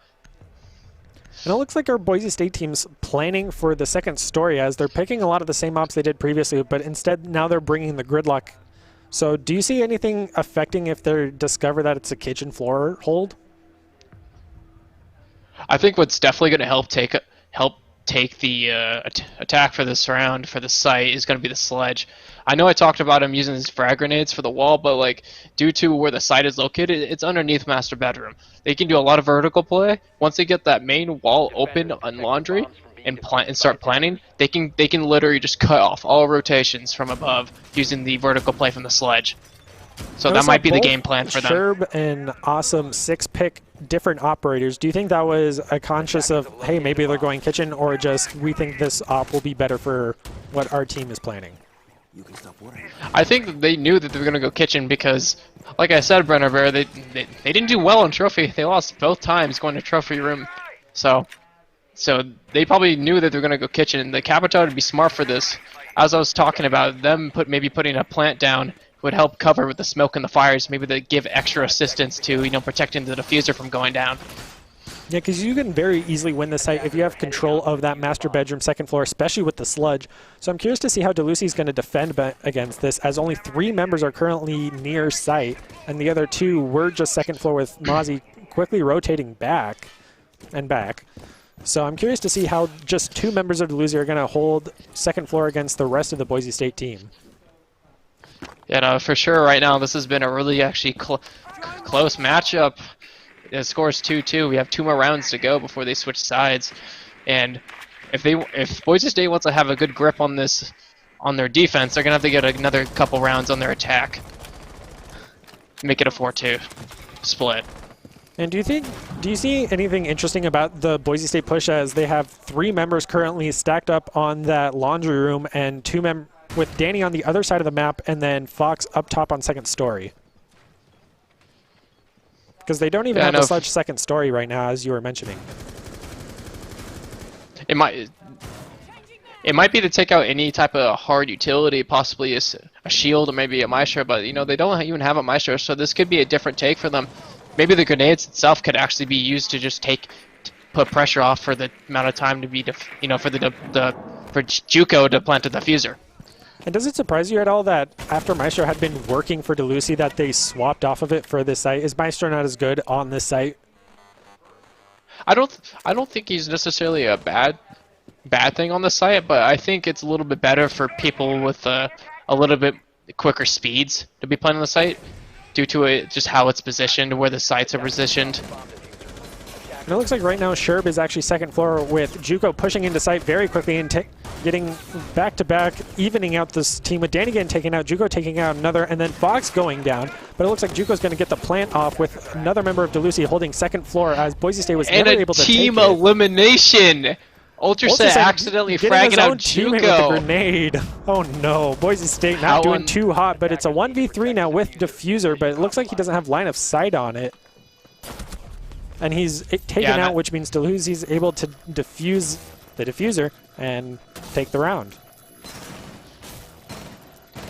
And it looks like our Boise State team's planning for the second story, as they're picking a lot of the same ops they did previously, but instead now they're bringing the gridlock. So do you see anything affecting if they discover that it's a kitchen floor hold? I think what's definitely going to help take the attack for this round for the site is going to be the sledge. I know I talked about him using his frag grenades for the wall, but like due to where the site is located, it's underneath master bedroom. They can do a lot of vertical play. Once they get that main wall open on laundry and start planning, they can literally just cut off all rotations from above using the vertical play from the sledge. So that might be the game plan for them. Sherb and Awesome 6-pick different operators. Do you think that was a conscious of, hey, maybe they're going kitchen, or just we think this op will be better for what our team is planning? I think that they knew that they were going to go kitchen because, like I said, Brenner Bear, they didn't do well in trophy. They lost both times going to trophy room. So they probably knew that they were going to go kitchen. And the Capitol would be smart for this. As I was talking about, them maybe putting a plant down would help cover with the smoke and the fires. Maybe they give extra assistance to, protecting the diffuser from going down. Yeah, because you can very easily win the site if you have control of that master bedroom second floor, especially with the sludge. So I'm curious to see how DeLucy is going to defend against this, as only 3 members are currently near site, and the other 2 were just second floor with Mozzie quickly rotating back and back. So I'm curious to see how just 2 members of DeLucy are going to hold second floor against the rest of the Boise State team. Yeah, no, for sure right now this has been a really actually close matchup. The score is 2-2. We have 2 more rounds to go before they switch sides, and if Boise State wants to have a good grip on this, on their defense, they're gonna have to get another couple rounds on their attack. Make it a 4-2 split. And do you see anything interesting about the Boise State push, as they have 3 members currently stacked up on that laundry room, and 2 with Danny on the other side of the map, and then Fox up top on second story? Because they don't even have a Sledge second story right now, as you were mentioning. It might be to take out any type of hard utility, possibly a shield or maybe a maestro, but they don't even have a maestro, so this could be a different take for them. Maybe the grenades itself could actually be used to just put pressure off for the amount of time to be, for JUCO to plant a diffuser. And does it surprise you at all that after Maestro had been working for DeLucy that they swapped off of it for this site? Is Maestro not as good on this site? I don't think he's necessarily a bad thing on the site, but I think it's a little bit better for people with a little bit quicker speeds to be playing on the site, due to just how it's positioned, where the sites are positioned. And it looks like right now Sherb is actually second floor, with JUCO pushing into site very quickly and getting back-to-back, evening out this team, with Danny getting taken out, JUCO taking out another, and then Fox going down. But it looks like JUCO's going to get the plant off, with another member of DeLucy holding second floor, as Boise State was never able to take it. And a team elimination! Ultraset accidentally fragging out JUCO. With a grenade. Oh no, Boise State not doing too hot, but it's a 1v3 now with Diffuser, but it looks like he doesn't have line of sight on it. And he's taken out, which means DeLucy's able to defuse the Diffuser and take the round.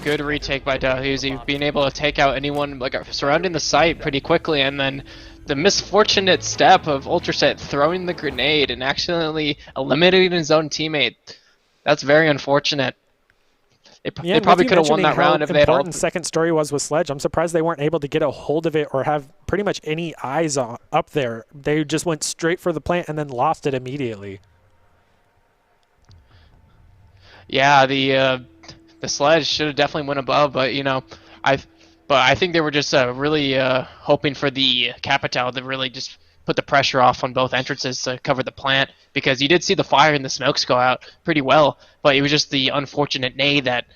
Good retake by DeLucy, being able to take out anyone surrounding the site pretty quickly, and then the misfortunate step of Ultraset throwing the grenade and accidentally eliminating his own teammate. That's very unfortunate. They probably could have won that round if they had all. Important second story was with Sledge. I'm surprised they weren't able to get a hold of it or have pretty much any eyes up there. They just went straight for the plant and then lost it immediately. Yeah, the Sledge should have definitely went above, but I think they were just really hoping for the Capital to really just put the pressure off on both entrances to cover the plant, because you did see the fire and the smokes go out pretty well, but it was just the unfortunate nade that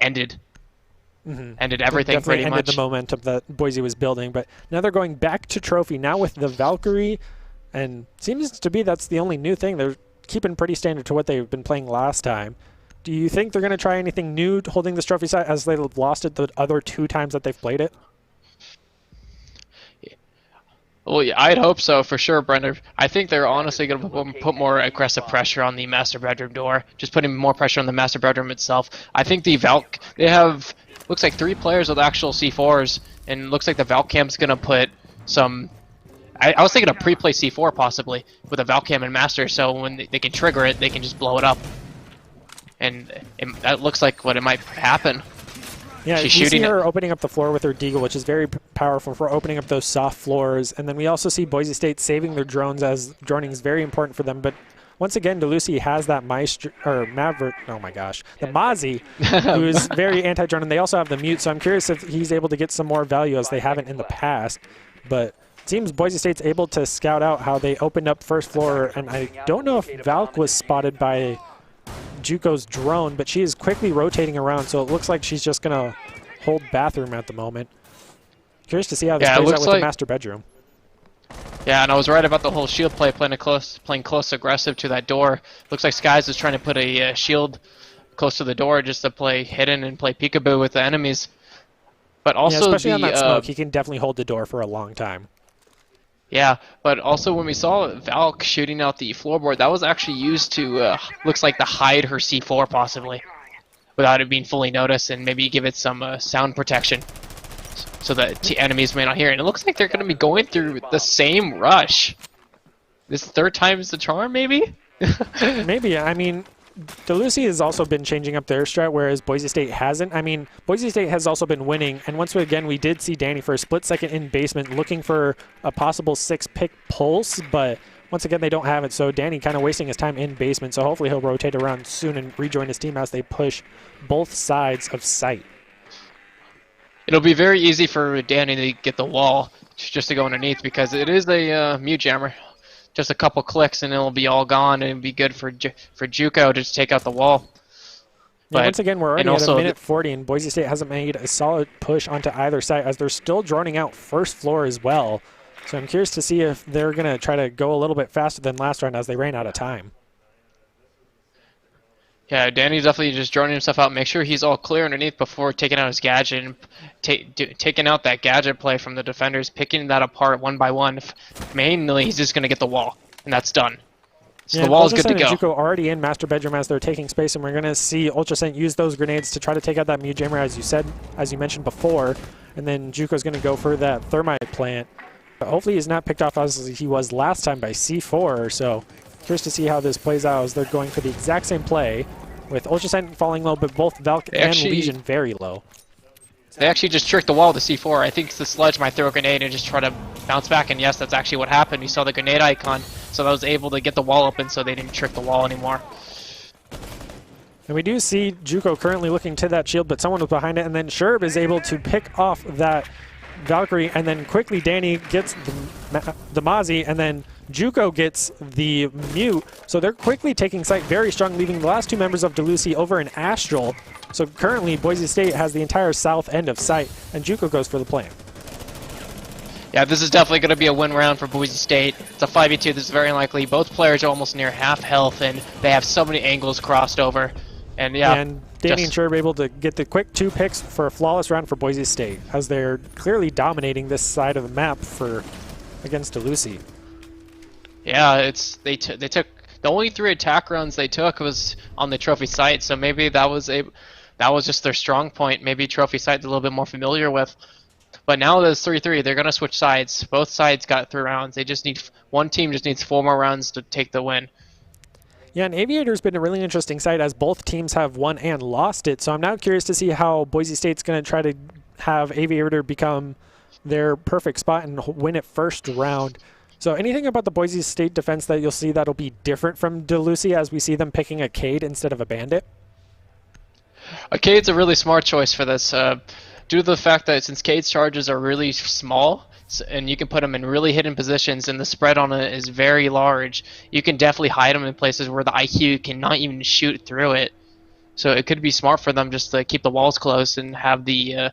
ended everything pretty much. Ended the momentum that Boise was building, but now they're going back to Trophy, now with the Valkyrie, and seems to be that's the only new thing. They're keeping pretty standard to what they've been playing last time. Do you think they're going to try anything new holding this trophy site, as they've lost it the other 2 times that they've played it? Well, yeah, I'd hope so, for sure, Brendan. I think they're honestly going to put more aggressive pressure on the master bedroom door, just putting more pressure on the master bedroom itself. I think the Valk, they have, looks like 3 players with actual C4s, and looks like the Valcam's going to put some, I was thinking a pre-play C4 possibly, with a Valcam and master, so when they can trigger it, they can just blow it up. And that looks like what it might happen. Yeah, she's you shooting see her opening up the floor with her Deagle, which is very powerful for opening up those soft floors. And then we also see Boise State saving their drones, as droning is very important for them. But once again, DeLucy has that Maestro, or Maverick, oh my gosh, the Mozzie, who is very anti-drone, and they also have the mute. So I'm curious if he's able to get some more value, as they haven't in the past. But it seems Boise State's able to scout out how they opened up first floor. And I don't know if Valk was spotted by JUCO's drone, but she is quickly rotating around, so it looks like she's just going to hold bathroom at the moment. Curious to see how this plays out with the master bedroom. Yeah, and I was right about the whole shield play, playing close aggressive to that door. Looks like Skies is trying to put a shield close to the door just to play hidden and play peekaboo with the enemies. But also, yeah, especially on that smoke, he can definitely hold the door for a long time. Yeah, but also when we saw Valk shooting out the floorboard, that was actually used to, looks like to hide her C4 possibly, without it being fully noticed, and maybe give it some sound protection so that enemies may not hear it. And it looks like they're going to be going through the same rush. This 3rd time's the charm, maybe? Maybe. I mean, DeLucy has also been changing up their strat, whereas Boise State hasn't. I mean, Boise State has also been winning, and once again, we did see Danny for a split second in basement looking for a possible 6-pick pulse, but once again, they don't have it, so Danny kind of wasting his time in basement, so hopefully he'll rotate around soon and rejoin his team as they push both sides of site. It'll be very easy for Danny to get the wall just to go underneath because it is a mute jammer. Just a couple clicks and it'll be all gone and it'll be good for for JUCO to just take out the wall. Yeah, But, once again, we're and already at a also minute 40, and Boise State hasn't made a solid push onto either side as they're still droning out first floor as well. So I'm curious to see if they're going to try to go a little bit faster than last round as they ran out of time. Yeah, Danny's definitely just droning himself out. Make sure he's all clear underneath before taking out his gadget and taking out that gadget play from the defenders, picking that apart one by one. Mainly, he's just going to get the wall, and that's done. So the wall is good to Ultrasen go. and JUCO already in master bedroom as they're taking space, and we're going to see Ultrasen use those grenades to try to take out that mute jammer, as you said, as you mentioned before. And then JUCO's going to go for that thermite plant. But hopefully he's not picked off as he was last time by C4. So curious to see how this plays out as they're going for the exact same play with Ultrasen falling low, but both Valk and Legion very low. They actually just tricked the wall to C4. I think the Sledge might throw a grenade and just try to bounce back, and yes, that's actually what happened. You saw the grenade icon, so that was able to get the wall open so they didn't trick the wall anymore. And we do see JUCO currently looking to that shield, but someone was behind it, and then Sherb is able to pick off that Valkyrie, and then quickly Danny gets the Mozzie, and then JUCO gets the mute. So they're quickly taking site very strong, leaving the last two members of DeLucy over in Astral. So currently Boise State has the entire south end of site, and JUCO goes for the plant. Yeah, this is definitely going to be a win round for Boise State. It's a 5v2. This is very unlikely. Both players are almost near half health, and they have so many angles crossed over. And yeah, and Danny and Sherb able to get the quick 2 picks for a flawless round for Boise State, as they're clearly dominating this side of the map against DeLucy. Yeah, they took the only 3 attack runs they took was on the trophy site, so maybe that was just their strong point. Maybe trophy site they're a little bit more familiar with. But now that it's 3-3, they're gonna switch sides. Both sides got 3 rounds. They just need one team just needs 4 more rounds to take the win. Yeah, and Aviator's been a really interesting site as both teams have won and lost it. So I'm now curious to see how Boise State's going to try to have Aviator become their perfect spot and win it first round. So anything about the Boise State defense that you'll see that'll be different from DeLucy as we see them picking a Cade instead of a Bandit? A Cade's a really smart choice for this, due to the fact that since Cade's charges are really small, and you can put them in really hidden positions, and the spread on it is very large, you can definitely hide them in places where the IQ cannot even shoot through it. So it could be smart for them just to keep the walls closed and have the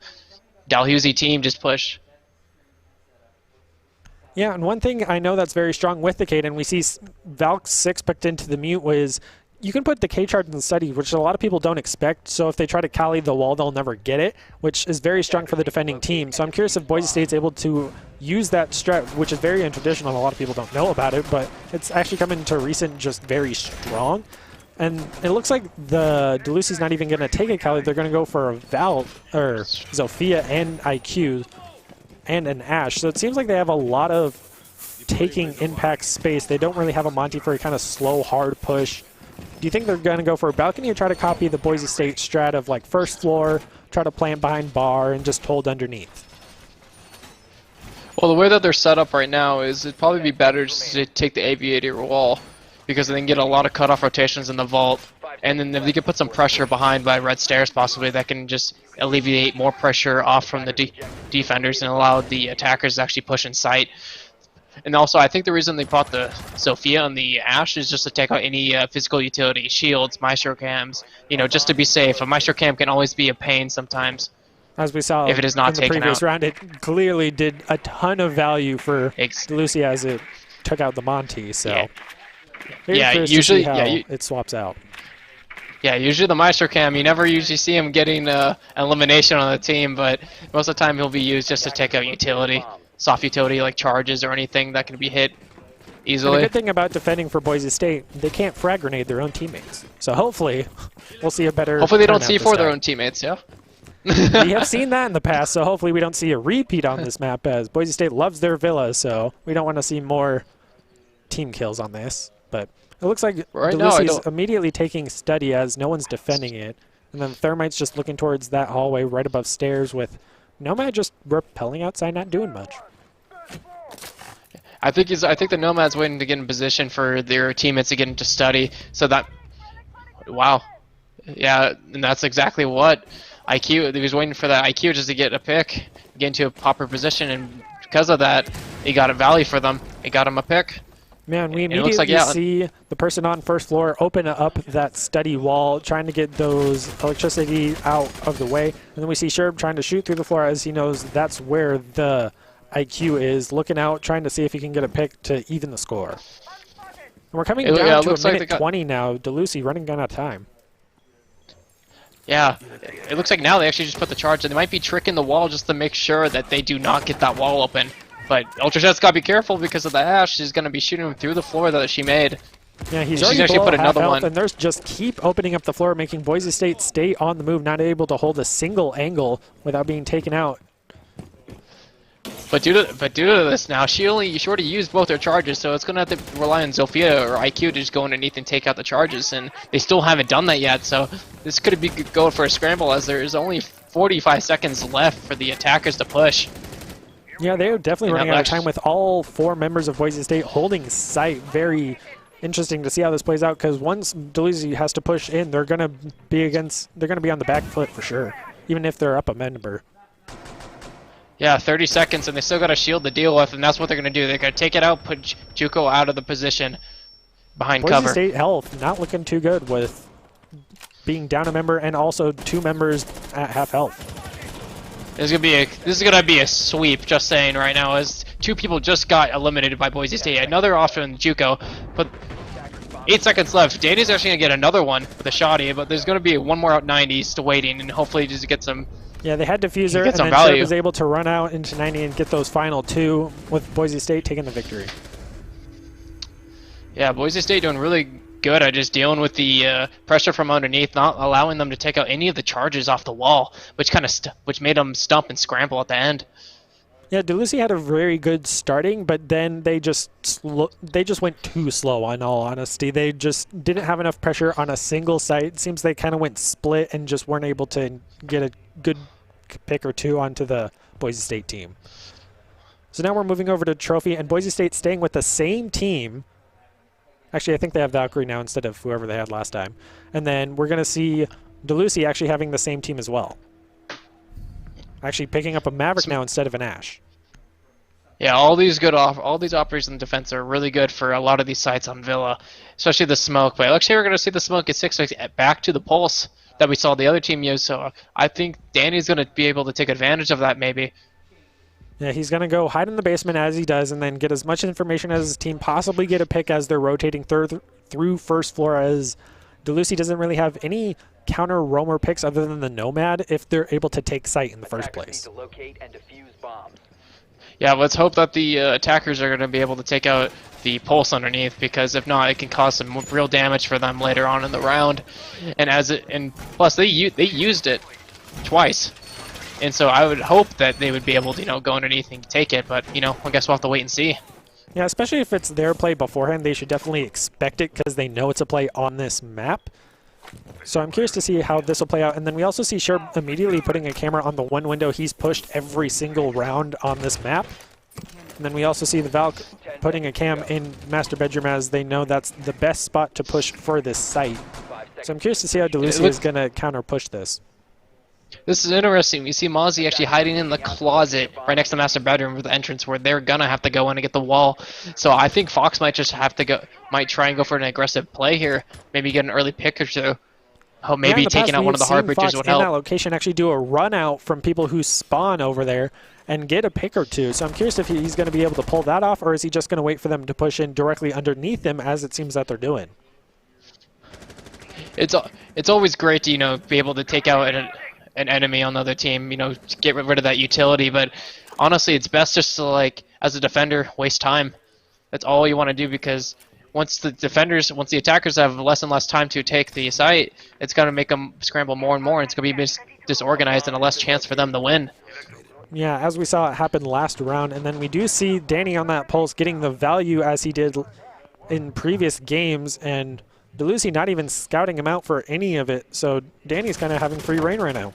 Dalhousie team just push. Yeah, and one thing I know that's very strong with the Cade, and we see Valk 6 picked into the mute, was you can put the K charge in the study, which a lot of people don't expect. So if they try to Kali the wall, they'll never get it, which is very strong for the defending team. So I'm curious if Boise State's able to use that strat, which is very untraditional. A lot of people don't know about it, but it's actually come into recent just very strong. And it looks like the DeLucy's not even going to take a Kali. They're going to go for a Val, or Zofia and IQ and an Ash. So it seems like they have a lot of taking impact space. They don't really have a Monty for a kind of slow, hard push. Do you think they're going to go for a balcony or try to copy the Boise State strat of like first floor, try to plant behind bar, and just hold underneath? Well, the way that they're set up right now is it'd probably be better just to take the Aviator wall, because they can get a lot of cutoff rotations in the vault, and then if they can put some pressure behind by red stairs possibly, that can just alleviate more pressure off from the defenders and allow the attackers to actually push in sight. And also, I think the reason they bought the Sophia and the Ash is just to take out any physical utility, shields, Maestro Cams, just to be safe. A Maestro Cam can always be a pain sometimes. As we saw if it is not in the taken previous out. round, it clearly did a ton of value for DeLucy as it took out the Monty. So usually it swaps out. Yeah, usually the Maestro Cam, you never usually see him getting elimination on the team, but most of the time he'll be used just to take out utility. Soft utility like charges or anything that can be hit easily. And the good thing about defending for Boise State, they can't frag grenade their own teammates. So hopefully we'll see a better. Hopefully they don't turnout see this for their time. own teammates, yeah? We have seen that in the past, so hopefully we don't see a repeat on this map, as Boise State loves their villa, so we don't want to see more team kills on this. But it looks like DeLucy's immediately taking study as no one's defending it. And then Thermite's just looking towards that hallway right above stairs with Nomad just repelling outside, not doing much. I think the Nomad's waiting to get in position for their teammates to get into study, so that, wow, yeah, and that's exactly what IQ. He was waiting for that IQ just to get a pick, get into a proper position, and because of that, he got a value for them. He got him a pick. Man, we And it looks immediately like, see the person on first floor open up that study wall, trying to get those electricity out of the way. And then we see Sherb trying to shoot through the floor as he knows that's where the IQ is, looking out, trying to see if he can get a pick to even the score. And we're coming down to a minute 20 now. DeLucy running out of time. Yeah, it looks like now they actually just put the charge in. They might be tricking the wall just to make sure that they do not get that wall open. But Ultrajet's got to be careful because of the ash. She's going to be shooting him through the floor that she made. Yeah, he's She's already actually below put half another health, one. and there's just keep opening up the floor, making Boise State stay on the move, not able to hold a single angle without being taken out. But due to this now, she already used both her charges, so it's gonna have to rely on Zofia or IQ to just go underneath and take out the charges, and they still haven't done that yet. So this could be going for a scramble, as there is only 45 seconds left for the attackers to push. Yeah, they're definitely And running that out of time with all 4 members of Boise State holding sight. Very interesting to see how this plays out, because once DeLucy has to push in, they're gonna be on the back foot for sure, even if they're up a member. Yeah, 30 seconds, and they still got a shield to deal with, and that's what they're going to do. They're going to take it out, put Juco out of the position behind Boise cover. State health not looking too good with being down a member and also 2 members at half health. This is gonna be a sweep. Just saying right now, as 2 people just got eliminated by Boise State. Another option, Juco, but 8 seconds left. Danny's actually gonna get another one with a shotty, but there's gonna be one more out 90 still waiting, and hopefully just get some. Yeah, they had diffuser, and some then Sherb value. was able to run out into 90 and get those final 2, with Boise State taking the victory. Yeah, Boise State doing really good at just dealing with the pressure from underneath, not allowing them to take out any of the charges off the wall, which made them stump and scramble at the end. Yeah, DeLucy had a very good starting, but then they just went too slow, in all honesty. They just didn't have enough pressure on a single site. It seems they kind of went split and just weren't able to get a good pick or 2 onto the Boise State team. So now we're moving over to Trophy, and Boise State staying with the same team. Actually, I think they have Valkyrie now instead of whoever they had last time. And then we're going to see DeLucy actually having the same team as well. Actually picking up a Maverick now instead of an Ash. Yeah, all these operators in defense are really good for a lot of these sites on Villa, especially the smoke. But actually, we're going to see the smoke at 6 back to the pulse that we saw the other team use. So I think Danny's going to be able to take advantage of that maybe. Yeah, he's going to go hide in the basement as he does and then get as much information as his team, possibly get a pick as they're rotating through first floor, as DeLucy doesn't really have any counter roamer picks other than the Nomad if they're able to take site in the first place. Need to locate and defuse bombs. Yeah, let's hope that the attackers are going to be able to take out the pulse underneath, because if not, it can cause some real damage for them later on in the round. And plus they used it twice, and so I would hope that they would be able to go underneath and take it. But I guess we'll have to wait and see. Yeah, especially if it's their play beforehand, they should definitely expect it because they know it's a play on this map. So I'm curious to see how this will play out. And then we also see Sherb immediately putting a camera on the one window he's pushed every single round on this map. And then we also see the Valk putting a cam in master bedroom, as they know that's the best spot to push for this site. So I'm curious to see how DeLucy is going to counter push this. This is interesting. We see Mozzie actually hiding in the closet right next to master bedroom with the entrance, where they're gonna have to go in and get the wall. So I think Fox might just have to might try and go for an aggressive play here. Maybe get an early pick or two. Oh, maybe taking out one of the hard bridges would help. In that help. location, actually do a run out from people who spawn over there and get a pick or 2. So I'm curious if he's going to be able to pull that off, or is he just going to wait for them to push in directly underneath him, as it seems that they're doing. It's always great to be able to take out an enemy on the other team, to get rid of that utility. But honestly, it's best just to, as a defender, waste time. That's all you want to do, because once the attackers have less and less time to take the site, it's going to make them scramble more and more, and it's going to be disorganized and a less chance for them to win. Yeah, as we saw it happen last round. And then we do see Danny on that pulse getting the value as he did in previous games, and DeLucy not even scouting him out for any of it. So Danny's kind of having free reign right now.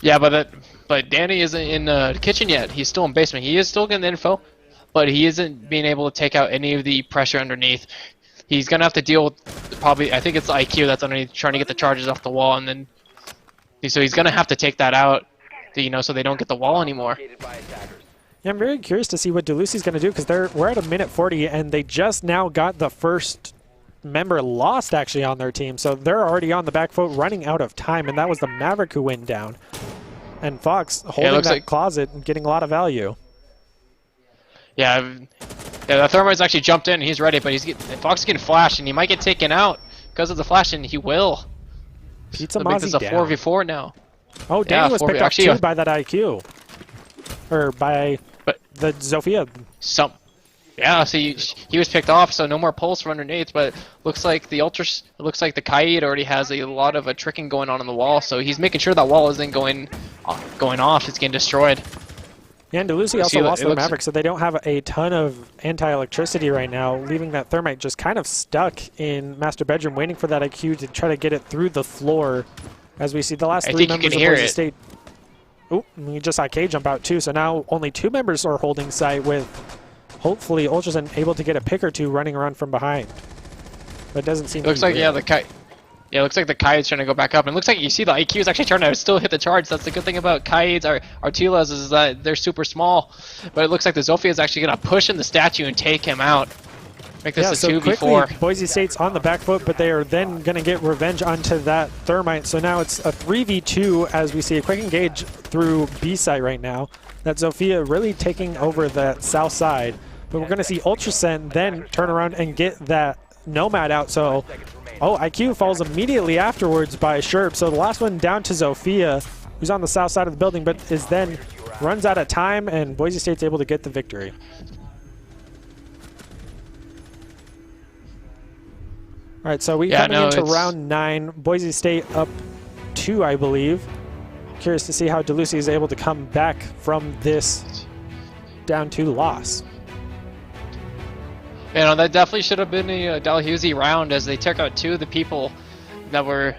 Yeah, but Danny isn't in the kitchen yet. He's still in basement. He is still getting the info, but he isn't being able to take out any of the pressure underneath. he's gonna have to deal with probably. I think it's the IQ that's underneath, trying to get the charges off the wall, and then so he's gonna have to take that out, so they don't get the wall anymore. Yeah, I'm very curious to see what DeLucy's going to do because we're at a minute 40 and they just now got the first member lost actually on their team. So they're already on the back foot running out of time, and that was the Maverick who went down. And Fox holding that closet and getting a lot of value. Yeah, the Thermite's actually jumped in and he's ready, but Fox is getting flashed and he might get taken out because of the flash, and he will. Pizza Mozzie this is a 4v4 now. Oh, Danny was picked up too by that IQ. Or by the Zofia. Yeah, so he was picked off, so no more pulse from underneath, but looks like the Kaid already has a lot of tricking going on the wall, so he's making sure that wall isn't going off, it's getting destroyed. Yeah, and DeLucy also lost their Maverick, so they don't have a ton of anti-electricity right now, leaving that Thermite just kind of stuck in Master Bedroom, waiting for that IQ to try to get it through the floor. As we see the last three members of Boise State. Oh, we just saw K jump out too, so now only 2 members are holding site with hopefully Ultrazen able to get a pick or 2 running around from behind. But it doesn't seem to be like, yeah, it looks like the Kaid's trying to go back up. And it looks like you see the IQ is actually trying to still hit the charge. That's the good thing about Kaids, Artilas, is that they're super small. But it looks like the Zofia is actually going to push in the statue and take him out. Make this a 2v4. Quickly, Boise State's on the back foot, but they are then going to get revenge onto that Thermite. So now it's a 3v2 as we see a quick engage through B site right now. That Zofia really taking over the south side. But we're going to see Ultrasen then turn around and get that Nomad out. So, IQ falls immediately afterwards by Sherp. So the last one down to Zofia, who's on the south side of the building, but is then runs out of time, and Boise State's able to get the victory. All right, so coming into round 9. Boise State up 2, I believe. Curious to see how DeLucy is able to come back from this down 2 loss. That definitely should have been a Dalhousie round, as they took out 2 of the people that were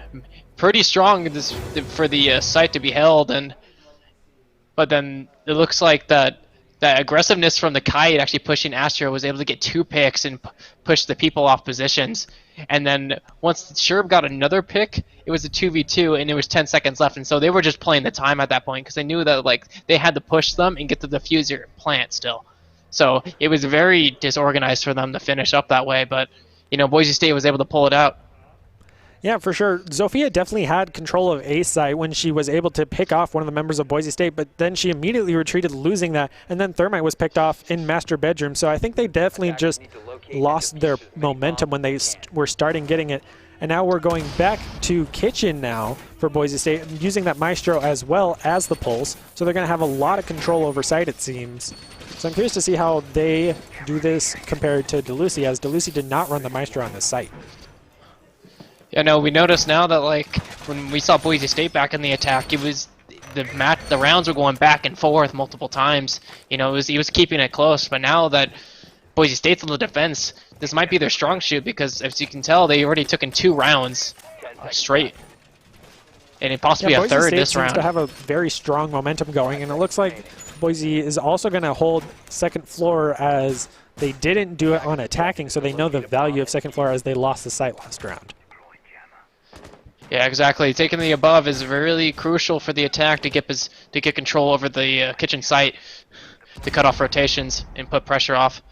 pretty strong for the site to be held. But then it looks like that aggressiveness from the Kite actually pushing Astro was able to get 2 picks and push the people off positions. And then once Sherb got another pick, it was a 2v2 and it was 10 seconds left. And so they were just playing the time at that point because they knew that they had to push them and get the diffuser plant still. So it was very disorganized for them to finish up that way. But, Boise State was able to pull it out. Yeah, for sure. Zofia definitely had control of A site when she was able to pick off one of the members of Boise State, but then she immediately retreated, losing that, and then Thermite was picked off in Master Bedroom. So I think they definitely just lost their momentum when they were starting getting it. And now we're going back to Kitchen now for Boise State, using that Maestro as well as the Pulse. So they're going to have a lot of control over site, it seems. So I'm curious to see how they do this compared to DeLucy, as DeLucy did not run the Maestro on this site. Yeah, no, we noticed now that when we saw Boise State back in the attack, it was the rounds were going back and forth multiple times. He was keeping it close, but now that Boise State's on the defense, this might be their strong suit, because as you can tell, they already took in 2 rounds straight, and it possibly a third this round. Boise State seems to have a very strong momentum going, and it looks like Boise is also going to hold second floor, as they didn't do it on attacking, so they know the value of second floor as they lost the site last round. Yeah, exactly. Taking the above is really crucial for the attack to get control over the kitchen site, to cut off rotations and put pressure off.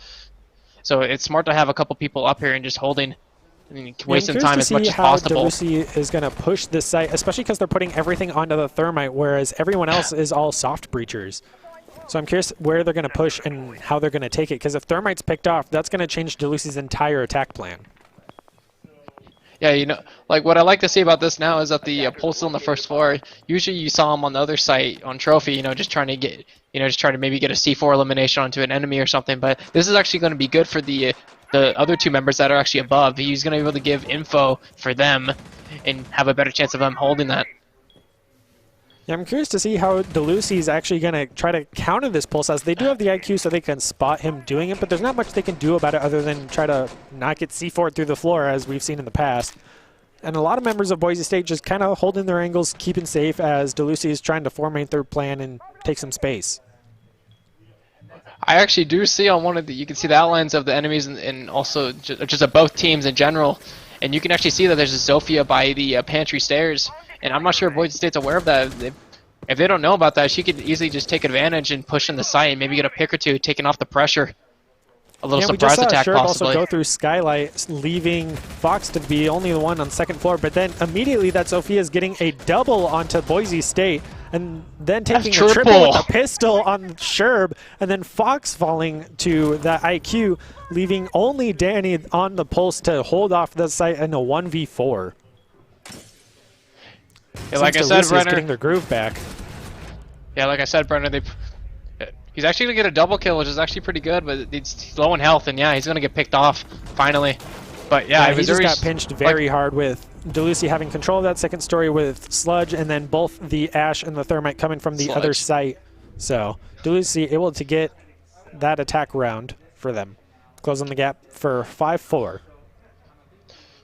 So it's smart to have a couple people up here and just holding, and wasting time as much as possible. DeLucy is going to push this site, especially because they're putting everything onto the Thermite, whereas everyone else is all soft breachers. So I'm curious where they're going to push and how they're going to take it, because if Thermite's picked off, that's going to change DeLucy's entire attack plan. Yeah, what I like to see about this now is that the Pulse on the first floor, usually you saw him on the other site on Trophy, just trying to maybe get a C4 elimination onto an enemy or something, but this is actually going to be good for the other 2 members that are actually above. He's going to be able to give info for them and have a better chance of them holding that. Yeah, I'm curious to see how DeLucy is actually going to try to counter this Pulse, as they do have the IQ so they can spot him doing it, but there's not much they can do about it other than try to not get C4 through the floor, as we've seen in the past. And a lot of members of Boise State just kind of holding their angles, keeping safe, as DeLucy is trying to formate their plan and take some space. I actually do see on one of the, you can see the outlines of the enemies and also just of both teams in general, and you can actually see that there's a Zofia by the pantry stairs, and I'm not sure if Boise State's aware of that. If they don't know about that, she could easily just take advantage and push in the site and maybe get a pick or two, taking off the pressure. A little surprise attack Sherb possibly. also go through Skylight, leaving Fox to be only the one on second floor, but then immediately that Sophia is getting a double onto Boise State, and then taking a triple with a pistol on Sherb, and then Fox falling to that IQ, leaving only Danny on the pulse to hold off the site in a 1v4. Yeah, like I said, Brenner, getting their groove back. Yeah, like I said, Brenner, he's actually going to get a double kill, which is actually pretty good, but he's low in health, and yeah, he's going to get picked off, finally. But yeah, he just got pinched very hard with DeLucy having control of that second story with Sludge, and then both the Ash and the Thermite coming from the other site. So DeLucy able to get that attack round for them, closing the gap for 5-4.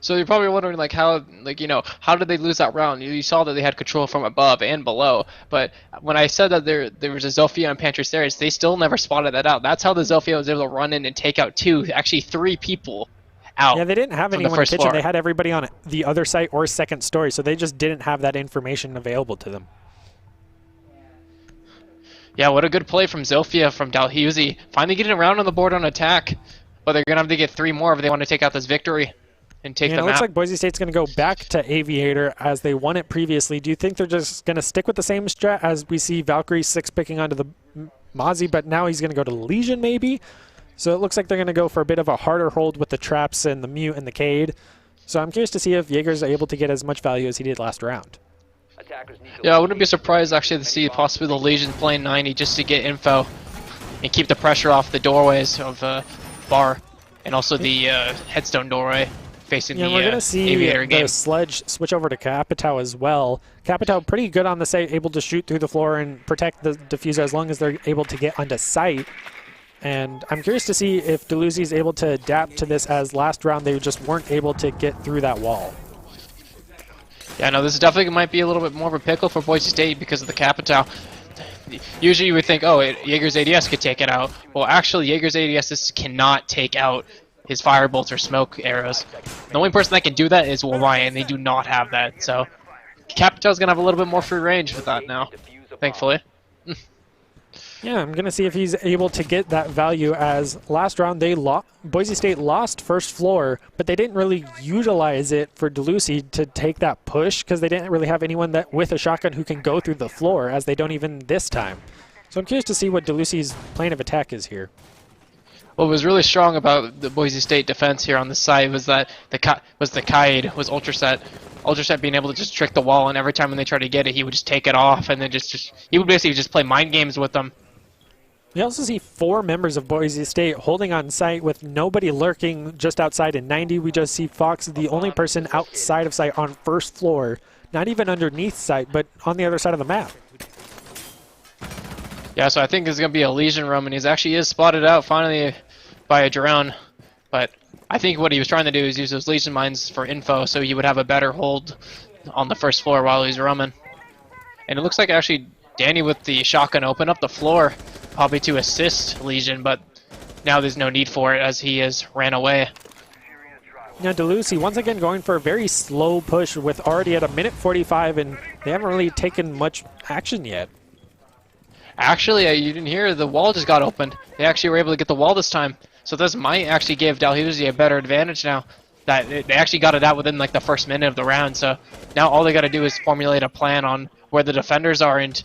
So you're probably wondering, like, how, like, you know, how did they lose that round? You saw that they had control from above and below, but when I said that there was a Zofia on Pantry Stairs, they still never spotted that out. That's how the Zofia was able to run in and take out actually three people out. Yeah, they didn't have anyone in the kitchen. Floor. They had everybody on the other site or second story, so they just didn't have that information available to them. Yeah, what a good play from Zofia from Dalhousie. Finally getting around on the board on attack, but they're going to have to get 3 more if they want to take out this victory. And take it looks like Boise State's going to go back to Aviator as they won it previously. Do you think they're just going to stick with the same strat as we see Valkyrie 6 picking onto the Mozzie, but now he's going to go to Legion maybe? So it looks like they're going to go for a bit of a harder hold with the traps and the Mute and the Cade. So I'm curious to see if Jaeger's able to get as much value as he did last round. Yeah, I wouldn't be surprised actually to see possibly the Legion playing 90 just to get info and keep the pressure off the doorways of Bar and also the headstone doorway. Facing we're going to see the Sledge switch over to Capitao as well. Capitao pretty good on the site, able to shoot through the floor and protect the diffuser as long as they're able to get onto site. And I'm curious to see if Deleuze is able to adapt to this, as last round they just weren't able to get through that wall. Yeah, no, this definitely might be a little bit more of a pickle for Boise State because of the Capitao. Usually you would think, oh, Jaeger's ADS could take it out. Well, actually, Jaeger's ADS cannot take out his firebolts or smoke arrows. The only person that can do that is Wamai, and they do not have that. So Capitao's going to have a little bit more free range with that now, thankfully. Yeah, I'm going to see if he's able to get that value, as last round Boise State lost first floor, but they didn't really utilize it for DeLucy to take that push because they didn't really have anyone that with a shotgun who can go through the floor, as they don't even this time. So I'm curious to see what DeLucy's plan of attack is here. What was really strong about the Boise State defense here on the side was that the Kaid was Ultraset. Ultraset being able to just trick the wall, and every time when they tried to get it, he would just take it off, and then he would basically just play mind games with them. We also see 4 members of Boise State holding on site with nobody lurking just outside in 90. We just see Fox, the only person outside of site on first floor, not even underneath site, but on the other side of the map. Yeah, so I think there's going to be a Legion room, and he actually is spotted out finally by a drone. But I think what he was trying to do is use those Legion mines for info so he would have a better hold on the first floor while he's roaming. And it looks like actually Danny with the shotgun opened up the floor probably to assist Legion, but now there's no need for it as he has ran away. Now DeLucy once again going for a very slow push with already at a minute 45, and they haven't really taken much action yet. Actually, you didn't hear, the wall just got opened. They actually were able to get the wall this time. So this might actually give Dalhousie a better advantage now. That they actually got it out within like the first minute of the round. So now all they got to do is formulate a plan on where the defenders are and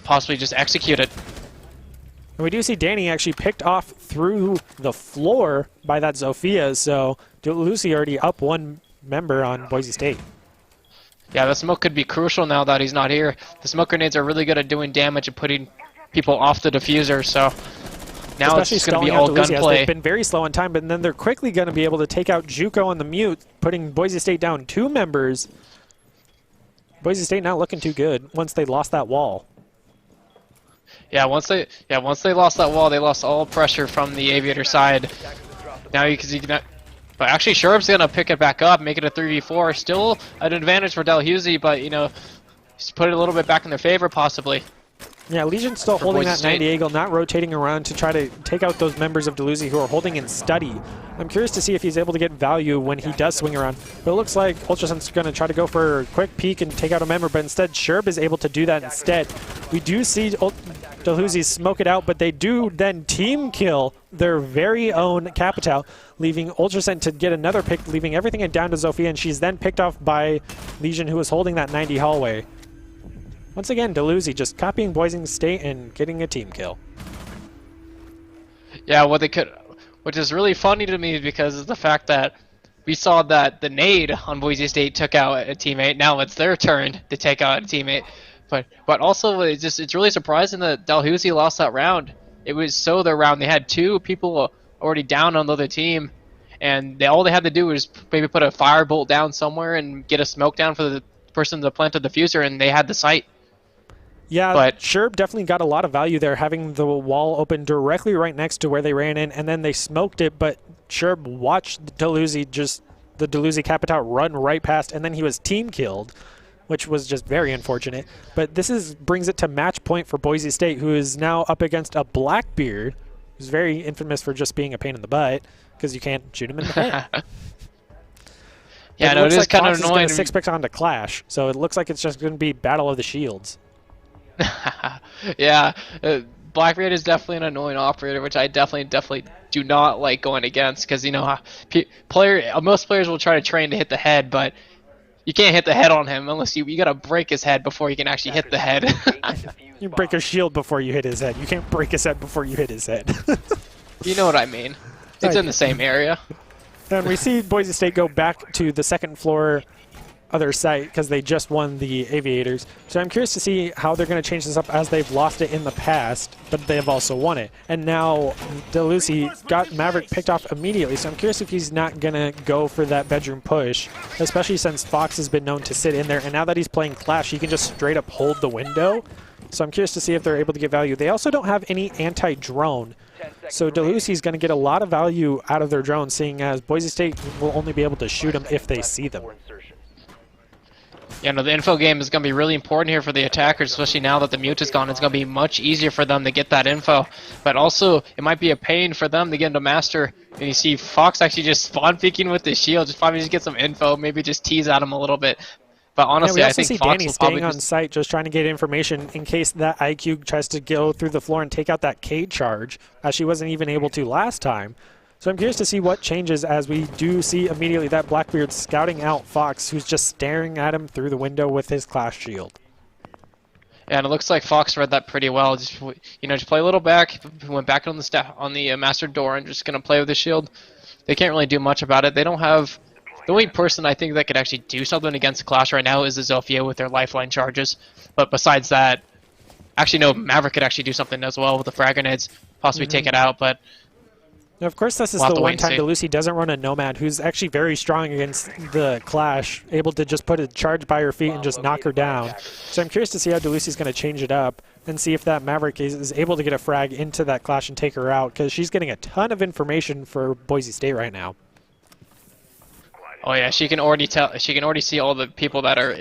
possibly just execute it. And we do see Danny actually picked off through the floor by that Zofia. So DeLucy already up 1 member on Boise State. Yeah, the smoke could be crucial now that he's not here. The smoke grenades are really good at doing damage and putting people off the diffuser, so now it's just going to be all gunplay. They've been very slow on time, but then they're quickly going to be able to take out Juco on the Mute, putting Boise State down 2 members. Boise State not looking too good once they lost that wall. Yeah, once they lost that wall, they lost all pressure from the Aviator side. Now you can see that. But actually, Sherb's going to pick it back up, make it a 3v4. Still an advantage for Dalhousie, but, you know, just put it a little bit back in their favor, possibly. Yeah, Legion's still holding Boise that State. 90 angle, not rotating around to try to take out those members of Deleuze who are holding in study. I'm curious to see if he's able to get value when he does swing around. But it looks like Ultrasen's going to try to go for a quick peek and take out a member, but instead Sherb is able to do that instead. We do see Deleuze smoke it out, but they do then team kill their very own Capital, leaving Ultrasen to get another pick, leaving everything down to Zofia, and she's then picked off by Legion, who was holding that 90 hallway. Once again, Deleuze just copying Boise State and getting a team kill. Yeah, what they could, which is really funny to me because of the fact that we saw that the nade on Boise State took out a teammate. Now it's their turn to take out a teammate. But also it's really surprising that Dalhousie lost that round. It was so their round. They had 2 people already down on the other team, and all they had to do was maybe put a firebolt down somewhere and get a smoke down for the person that planted the diffuser, and they had the site. Yeah, But Sherb definitely got a lot of value there, having the wall open directly right next to where they ran in, and then they smoked it, but Sherb watched the Deleuze Capital run right past, and then he was team killed, which was just very unfortunate. But this brings it to match point for Boise State, who is now up against a Blackbeard, who's very infamous for just being a pain in the butt, because you can't shoot him in the head. yeah, It no, it looks is like kind Fox of is annoying. going to 6-pick onto Clash, so it looks like it's just going to be Battle of the Shields. Yeah, Blackbeard is definitely an annoying operator, which I definitely do not like going against, because you know how most players will try to train to hit the head, but you can't hit the head on him unless you gotta break his head before you can actually hit the head. You break a shield before you hit his head. You can't break his head before you hit his head. You know what I mean? It's in the same area. And we see Boise State go back to the second floor other site because they just won the Aviators. So I'm curious to see how they're going to change this up, as they've lost it in the past, but they have also won it. And now Deleuze got Maverick picked off immediately, so I'm curious if he's not going to go for that bedroom push, especially since Fox has been known to sit in there, and now that he's playing Clash, he can just straight up hold the window. So I'm curious to see if they're able to get value. They also don't have any anti-drone, so Deleuze is going to get a lot of value out of their drones, seeing as Boise State will only be able to shoot them if they see them. Yeah, no, the info game is going to be really important here for the attackers, especially now that the mute is gone. It's going to be much easier for them to get that info. But also, it might be a pain for them to get into Master. And you see Fox actually just spawn peeking with the shield, just probably just get some info, maybe just tease at him a little bit. But honestly, yeah, we I also think see Fox Danny will probably staying on just... site, just trying to get information in case that IQ tries to go through the floor and take out that K charge, as she wasn't even able to last time. So I'm curious to see what changes, as we do see immediately that Blackbeard scouting out Fox, who's just staring at him through the window with his Clash shield. Yeah, and it looks like Fox read that pretty well. Just just play a little back. Went back on the master door and just gonna play with the shield. They can't really do much about it. They don't have... The only person I think that could actually do something against Clash right now is the Zofia with their lifeline charges. But besides that, actually no, Maverick could actually do something as well with the frag grenades, possibly take it out. But Now, of course, this is We'll have the to wait one and time see. Deleuze doesn't run a Nomad, who's actually very strong against the Clash, able to just put a charge by her feet and just knock her down. So I'm curious to see how Deleuze is going to change it up and see if that Maverick is able to get a frag into that Clash and take her out, because she's getting a ton of information for Boise State right now. oh yeah, she can already tell. She can already see all the people that are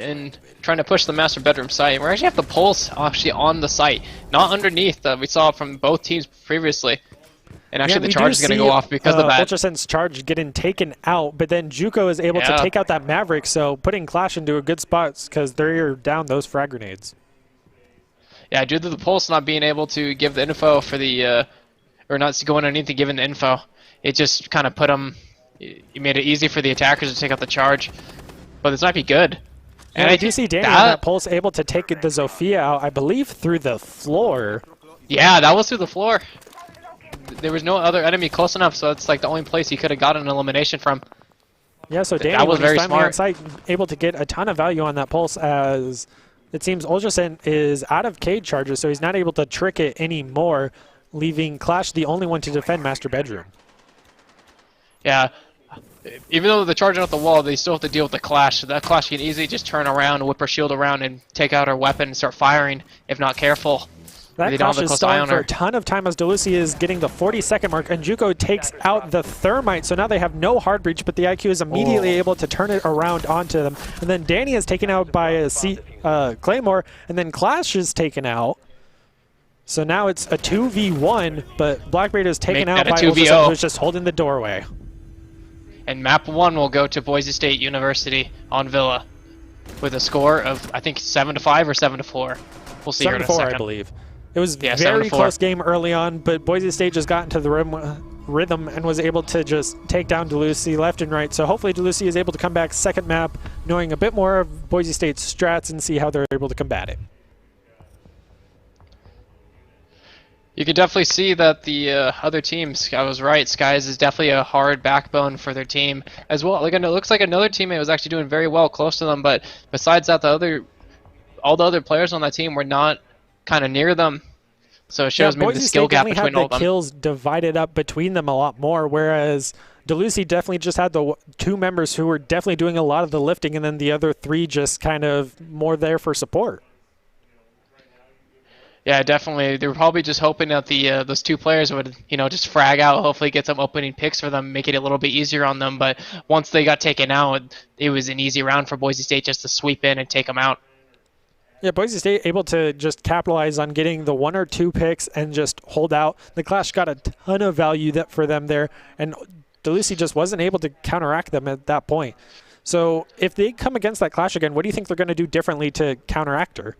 trying to push the master bedroom site. We actually have the pulse actually on the site, not underneath that we saw from both teams previously. And actually, the charge is going to go off because of that. Ultrasense charge getting taken out, but then Juco is able to take out that Maverick, so putting Clash into a good spot because they're down those frag grenades. Yeah, due to the pulse not being able to give the info for the, or not going underneath and giving the info, it just kind of put them. It made it easy for the attackers to take out the charge, but this might be good. And I do see Danny on that pulse able to take the Zofia out, I believe, through the floor. Yeah, that was through the floor. There was no other enemy close enough, so it's like the only place he could have gotten an elimination from. Yeah, so Danny was very finally on smart. site, able to get a ton of value on that pulse, as it seems Ultrasen is out of Cade charges, so he's not able to trick it anymore, leaving Clash the only one to defend Master Bedroom. Yeah, even though they're charging out the wall, they still have to deal with the Clash. So that Clash can easily just turn around, whip her shield around, and take out her weapon and start firing if not careful. That They don't Clash have a is close eye stalling on for her. a ton of time, as Deleuze is getting the 40-second mark, and Juco takes out the Thermite, so now they have no hard breach, but the IQ is immediately able to turn it around onto them. And then Danny is taken out by a Claymore, and then Clash is taken out. So now it's a 2v1, but Blackbeard is taken Make out that by a Olderson, 2v0. who's just holding the doorway. And map 1 will go to Boise State University on Villa with a score of, I think, 7-5 or 7-4. We'll see here in a 7-4, second. I believe. It was Yeah, very 7-4. close game early on, but Boise State just got into the rhythm and was able to just take down DeLucy left and right. So hopefully DeLucy is able to come back second map, knowing a bit more of Boise State's strats and see how they're able to combat it. You can definitely see that the other teams, I was right, Skies is definitely a hard backbone for their team as well. Like, it looks like another teammate was actually doing very well close to them, but besides that, all the other players on that team were not kind of near them. So it shows maybe the Boise skill State gap definitely between had all of the them. kills divided up between them a lot more, whereas DeLucy definitely just had the two members who were definitely doing a lot of the lifting, and then the other three just kind of more there for support. Yeah, definitely. They were probably just hoping that the those two players would, just frag out, hopefully get some opening picks for them, make it a little bit easier on them. But once they got taken out, it was an easy round for Boise State just to sweep in and take them out. Yeah, Boise State able to just capitalize on getting the 1 or 2 picks and just hold out. The Clash got a ton of value for them there, and DeLucy just wasn't able to counteract them at that point. So if they come against that Clash again, what do you think they're going to do differently to counteract her?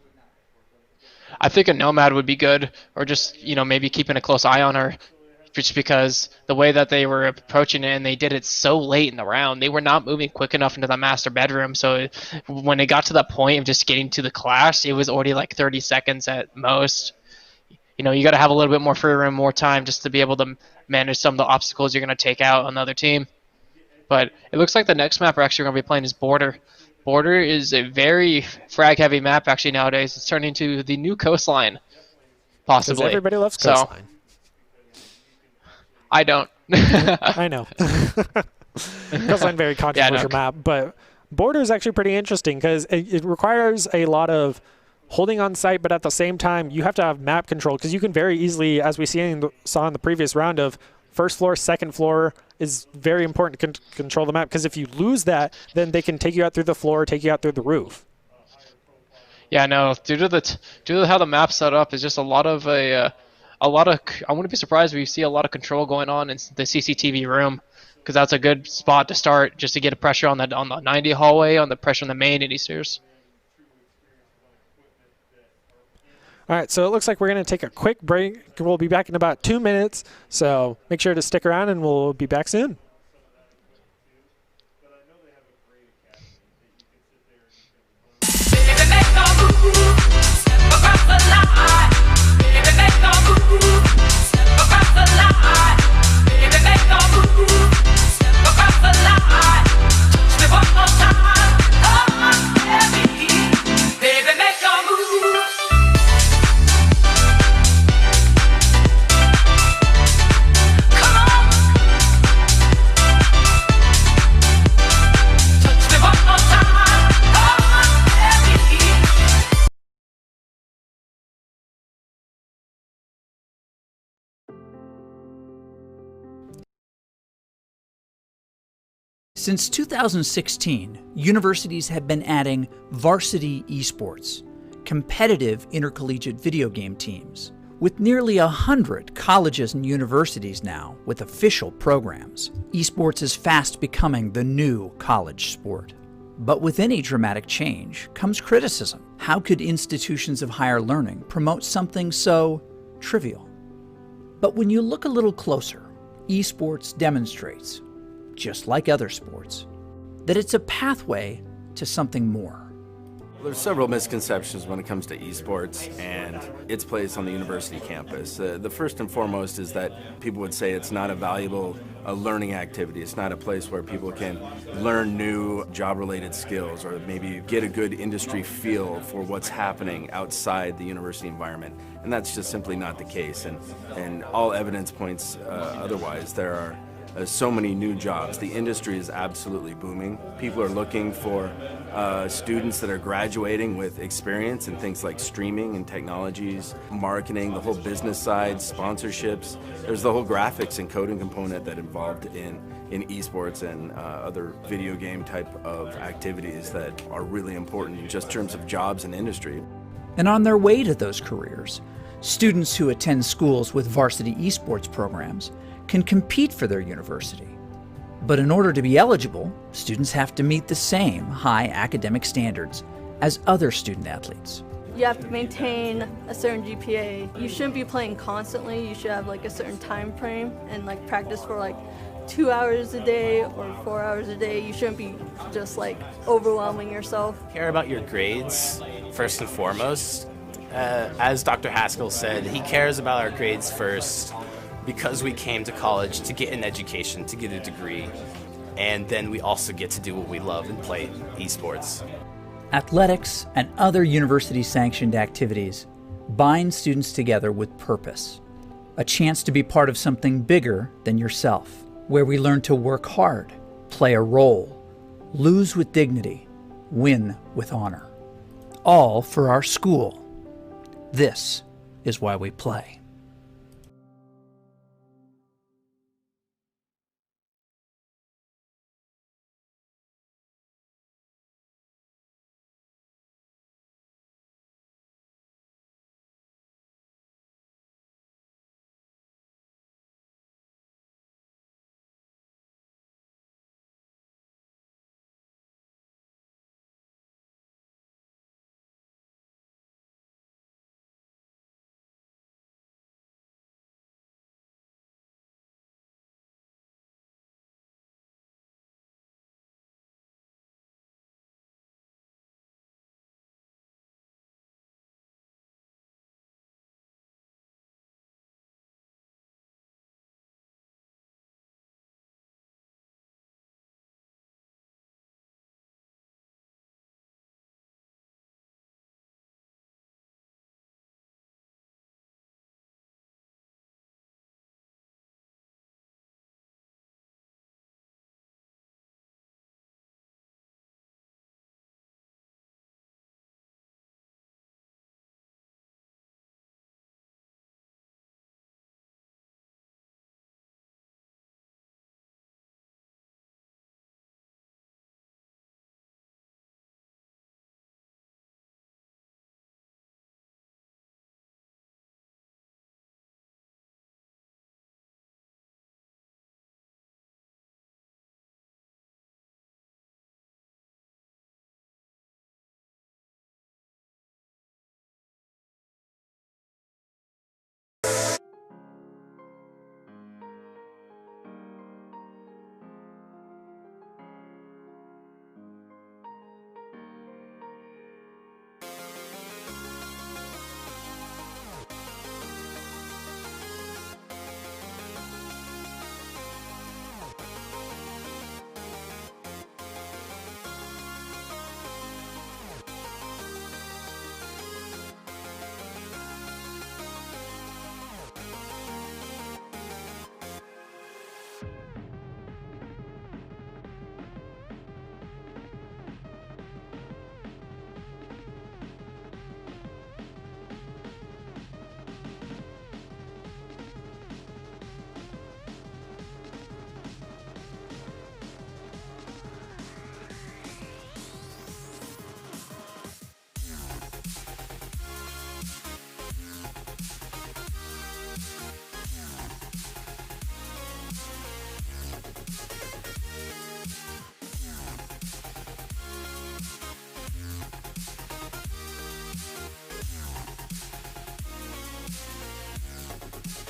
I think a Nomad would be good, or just, maybe keeping a close eye on her, just because the way that they were approaching it, and they did it so late in the round, they were not moving quick enough into the master bedroom. So when it got to that point of just getting to the Clash, it was already like 30 seconds at most. You got to have a little bit more free room, more time, just to be able to manage some of the obstacles you're going to take out on the other team. But it looks like the next map we're actually going to be playing is Border. Border is a very frag-heavy map actually nowadays. It's turning into the new Coastline, possibly. Because everybody loves So, Coastline. I don't. I know. Coastline, very controversial map, but Border is actually pretty interesting because it requires a lot of holding on site, but at the same time, you have to have map control because you can very easily, as we saw in the previous round of first floor, second floor, is very important to control the map because if you lose that, then they can take you out through the floor, take you out through the roof. Yeah, no. Due to how the map's set up, is just a lot of. I wouldn't be surprised if we see a lot of control going on in the CCTV room, because that's a good spot to start, just to get a pressure on the 90 hallway, on the pressure on the main and easters. All right, so it looks like we're going to take a quick break. We'll be back in about 2 minutes, so make sure to stick around, and we'll be back soon. Since 2016, universities have been adding varsity esports, competitive intercollegiate video game teams, with nearly 100 colleges and universities now with official programs. Esports is fast becoming the new college sport. But with any dramatic change comes criticism. How could institutions of higher learning promote something so trivial? But when you look a little closer, esports demonstrates, just like other sports, that it's a pathway to something more. There's several misconceptions when it comes to esports and its place on the university campus. The first and foremost is that people would say it's not a valuable learning activity. It's not a place where people can learn new job-related skills or maybe get a good industry feel for what's happening outside the university environment. And that's just simply not the case. And all evidence points otherwise. There are so many new jobs. The industry is absolutely booming. People are looking for students that are graduating with experience in things like streaming and technologies, marketing, the whole business side, sponsorships. There's the whole graphics and coding component that involved in esports and other video game type of activities that are really important just in terms of jobs and industry. And on their way to those careers, Students who attend schools with varsity esports programs can compete for their university. But in order to be eligible, students have to meet the same high academic standards as other student athletes. You have to maintain a certain GPA. You shouldn't be playing constantly. You should have like a certain time frame and like practice for like 2 hours a day or 4 hours a day. You shouldn't be just like overwhelming yourself. Care about your grades first and foremost. As Dr. Haskell said, he cares about our grades first because we came to college to get an education, to get a degree, and then we also get to do what we love and play esports. Athletics and other university-sanctioned activities bind students together with purpose, a chance to be part of something bigger than yourself, where we learn to work hard, play a role, lose with dignity, win with honor, all for our school. This is why we play.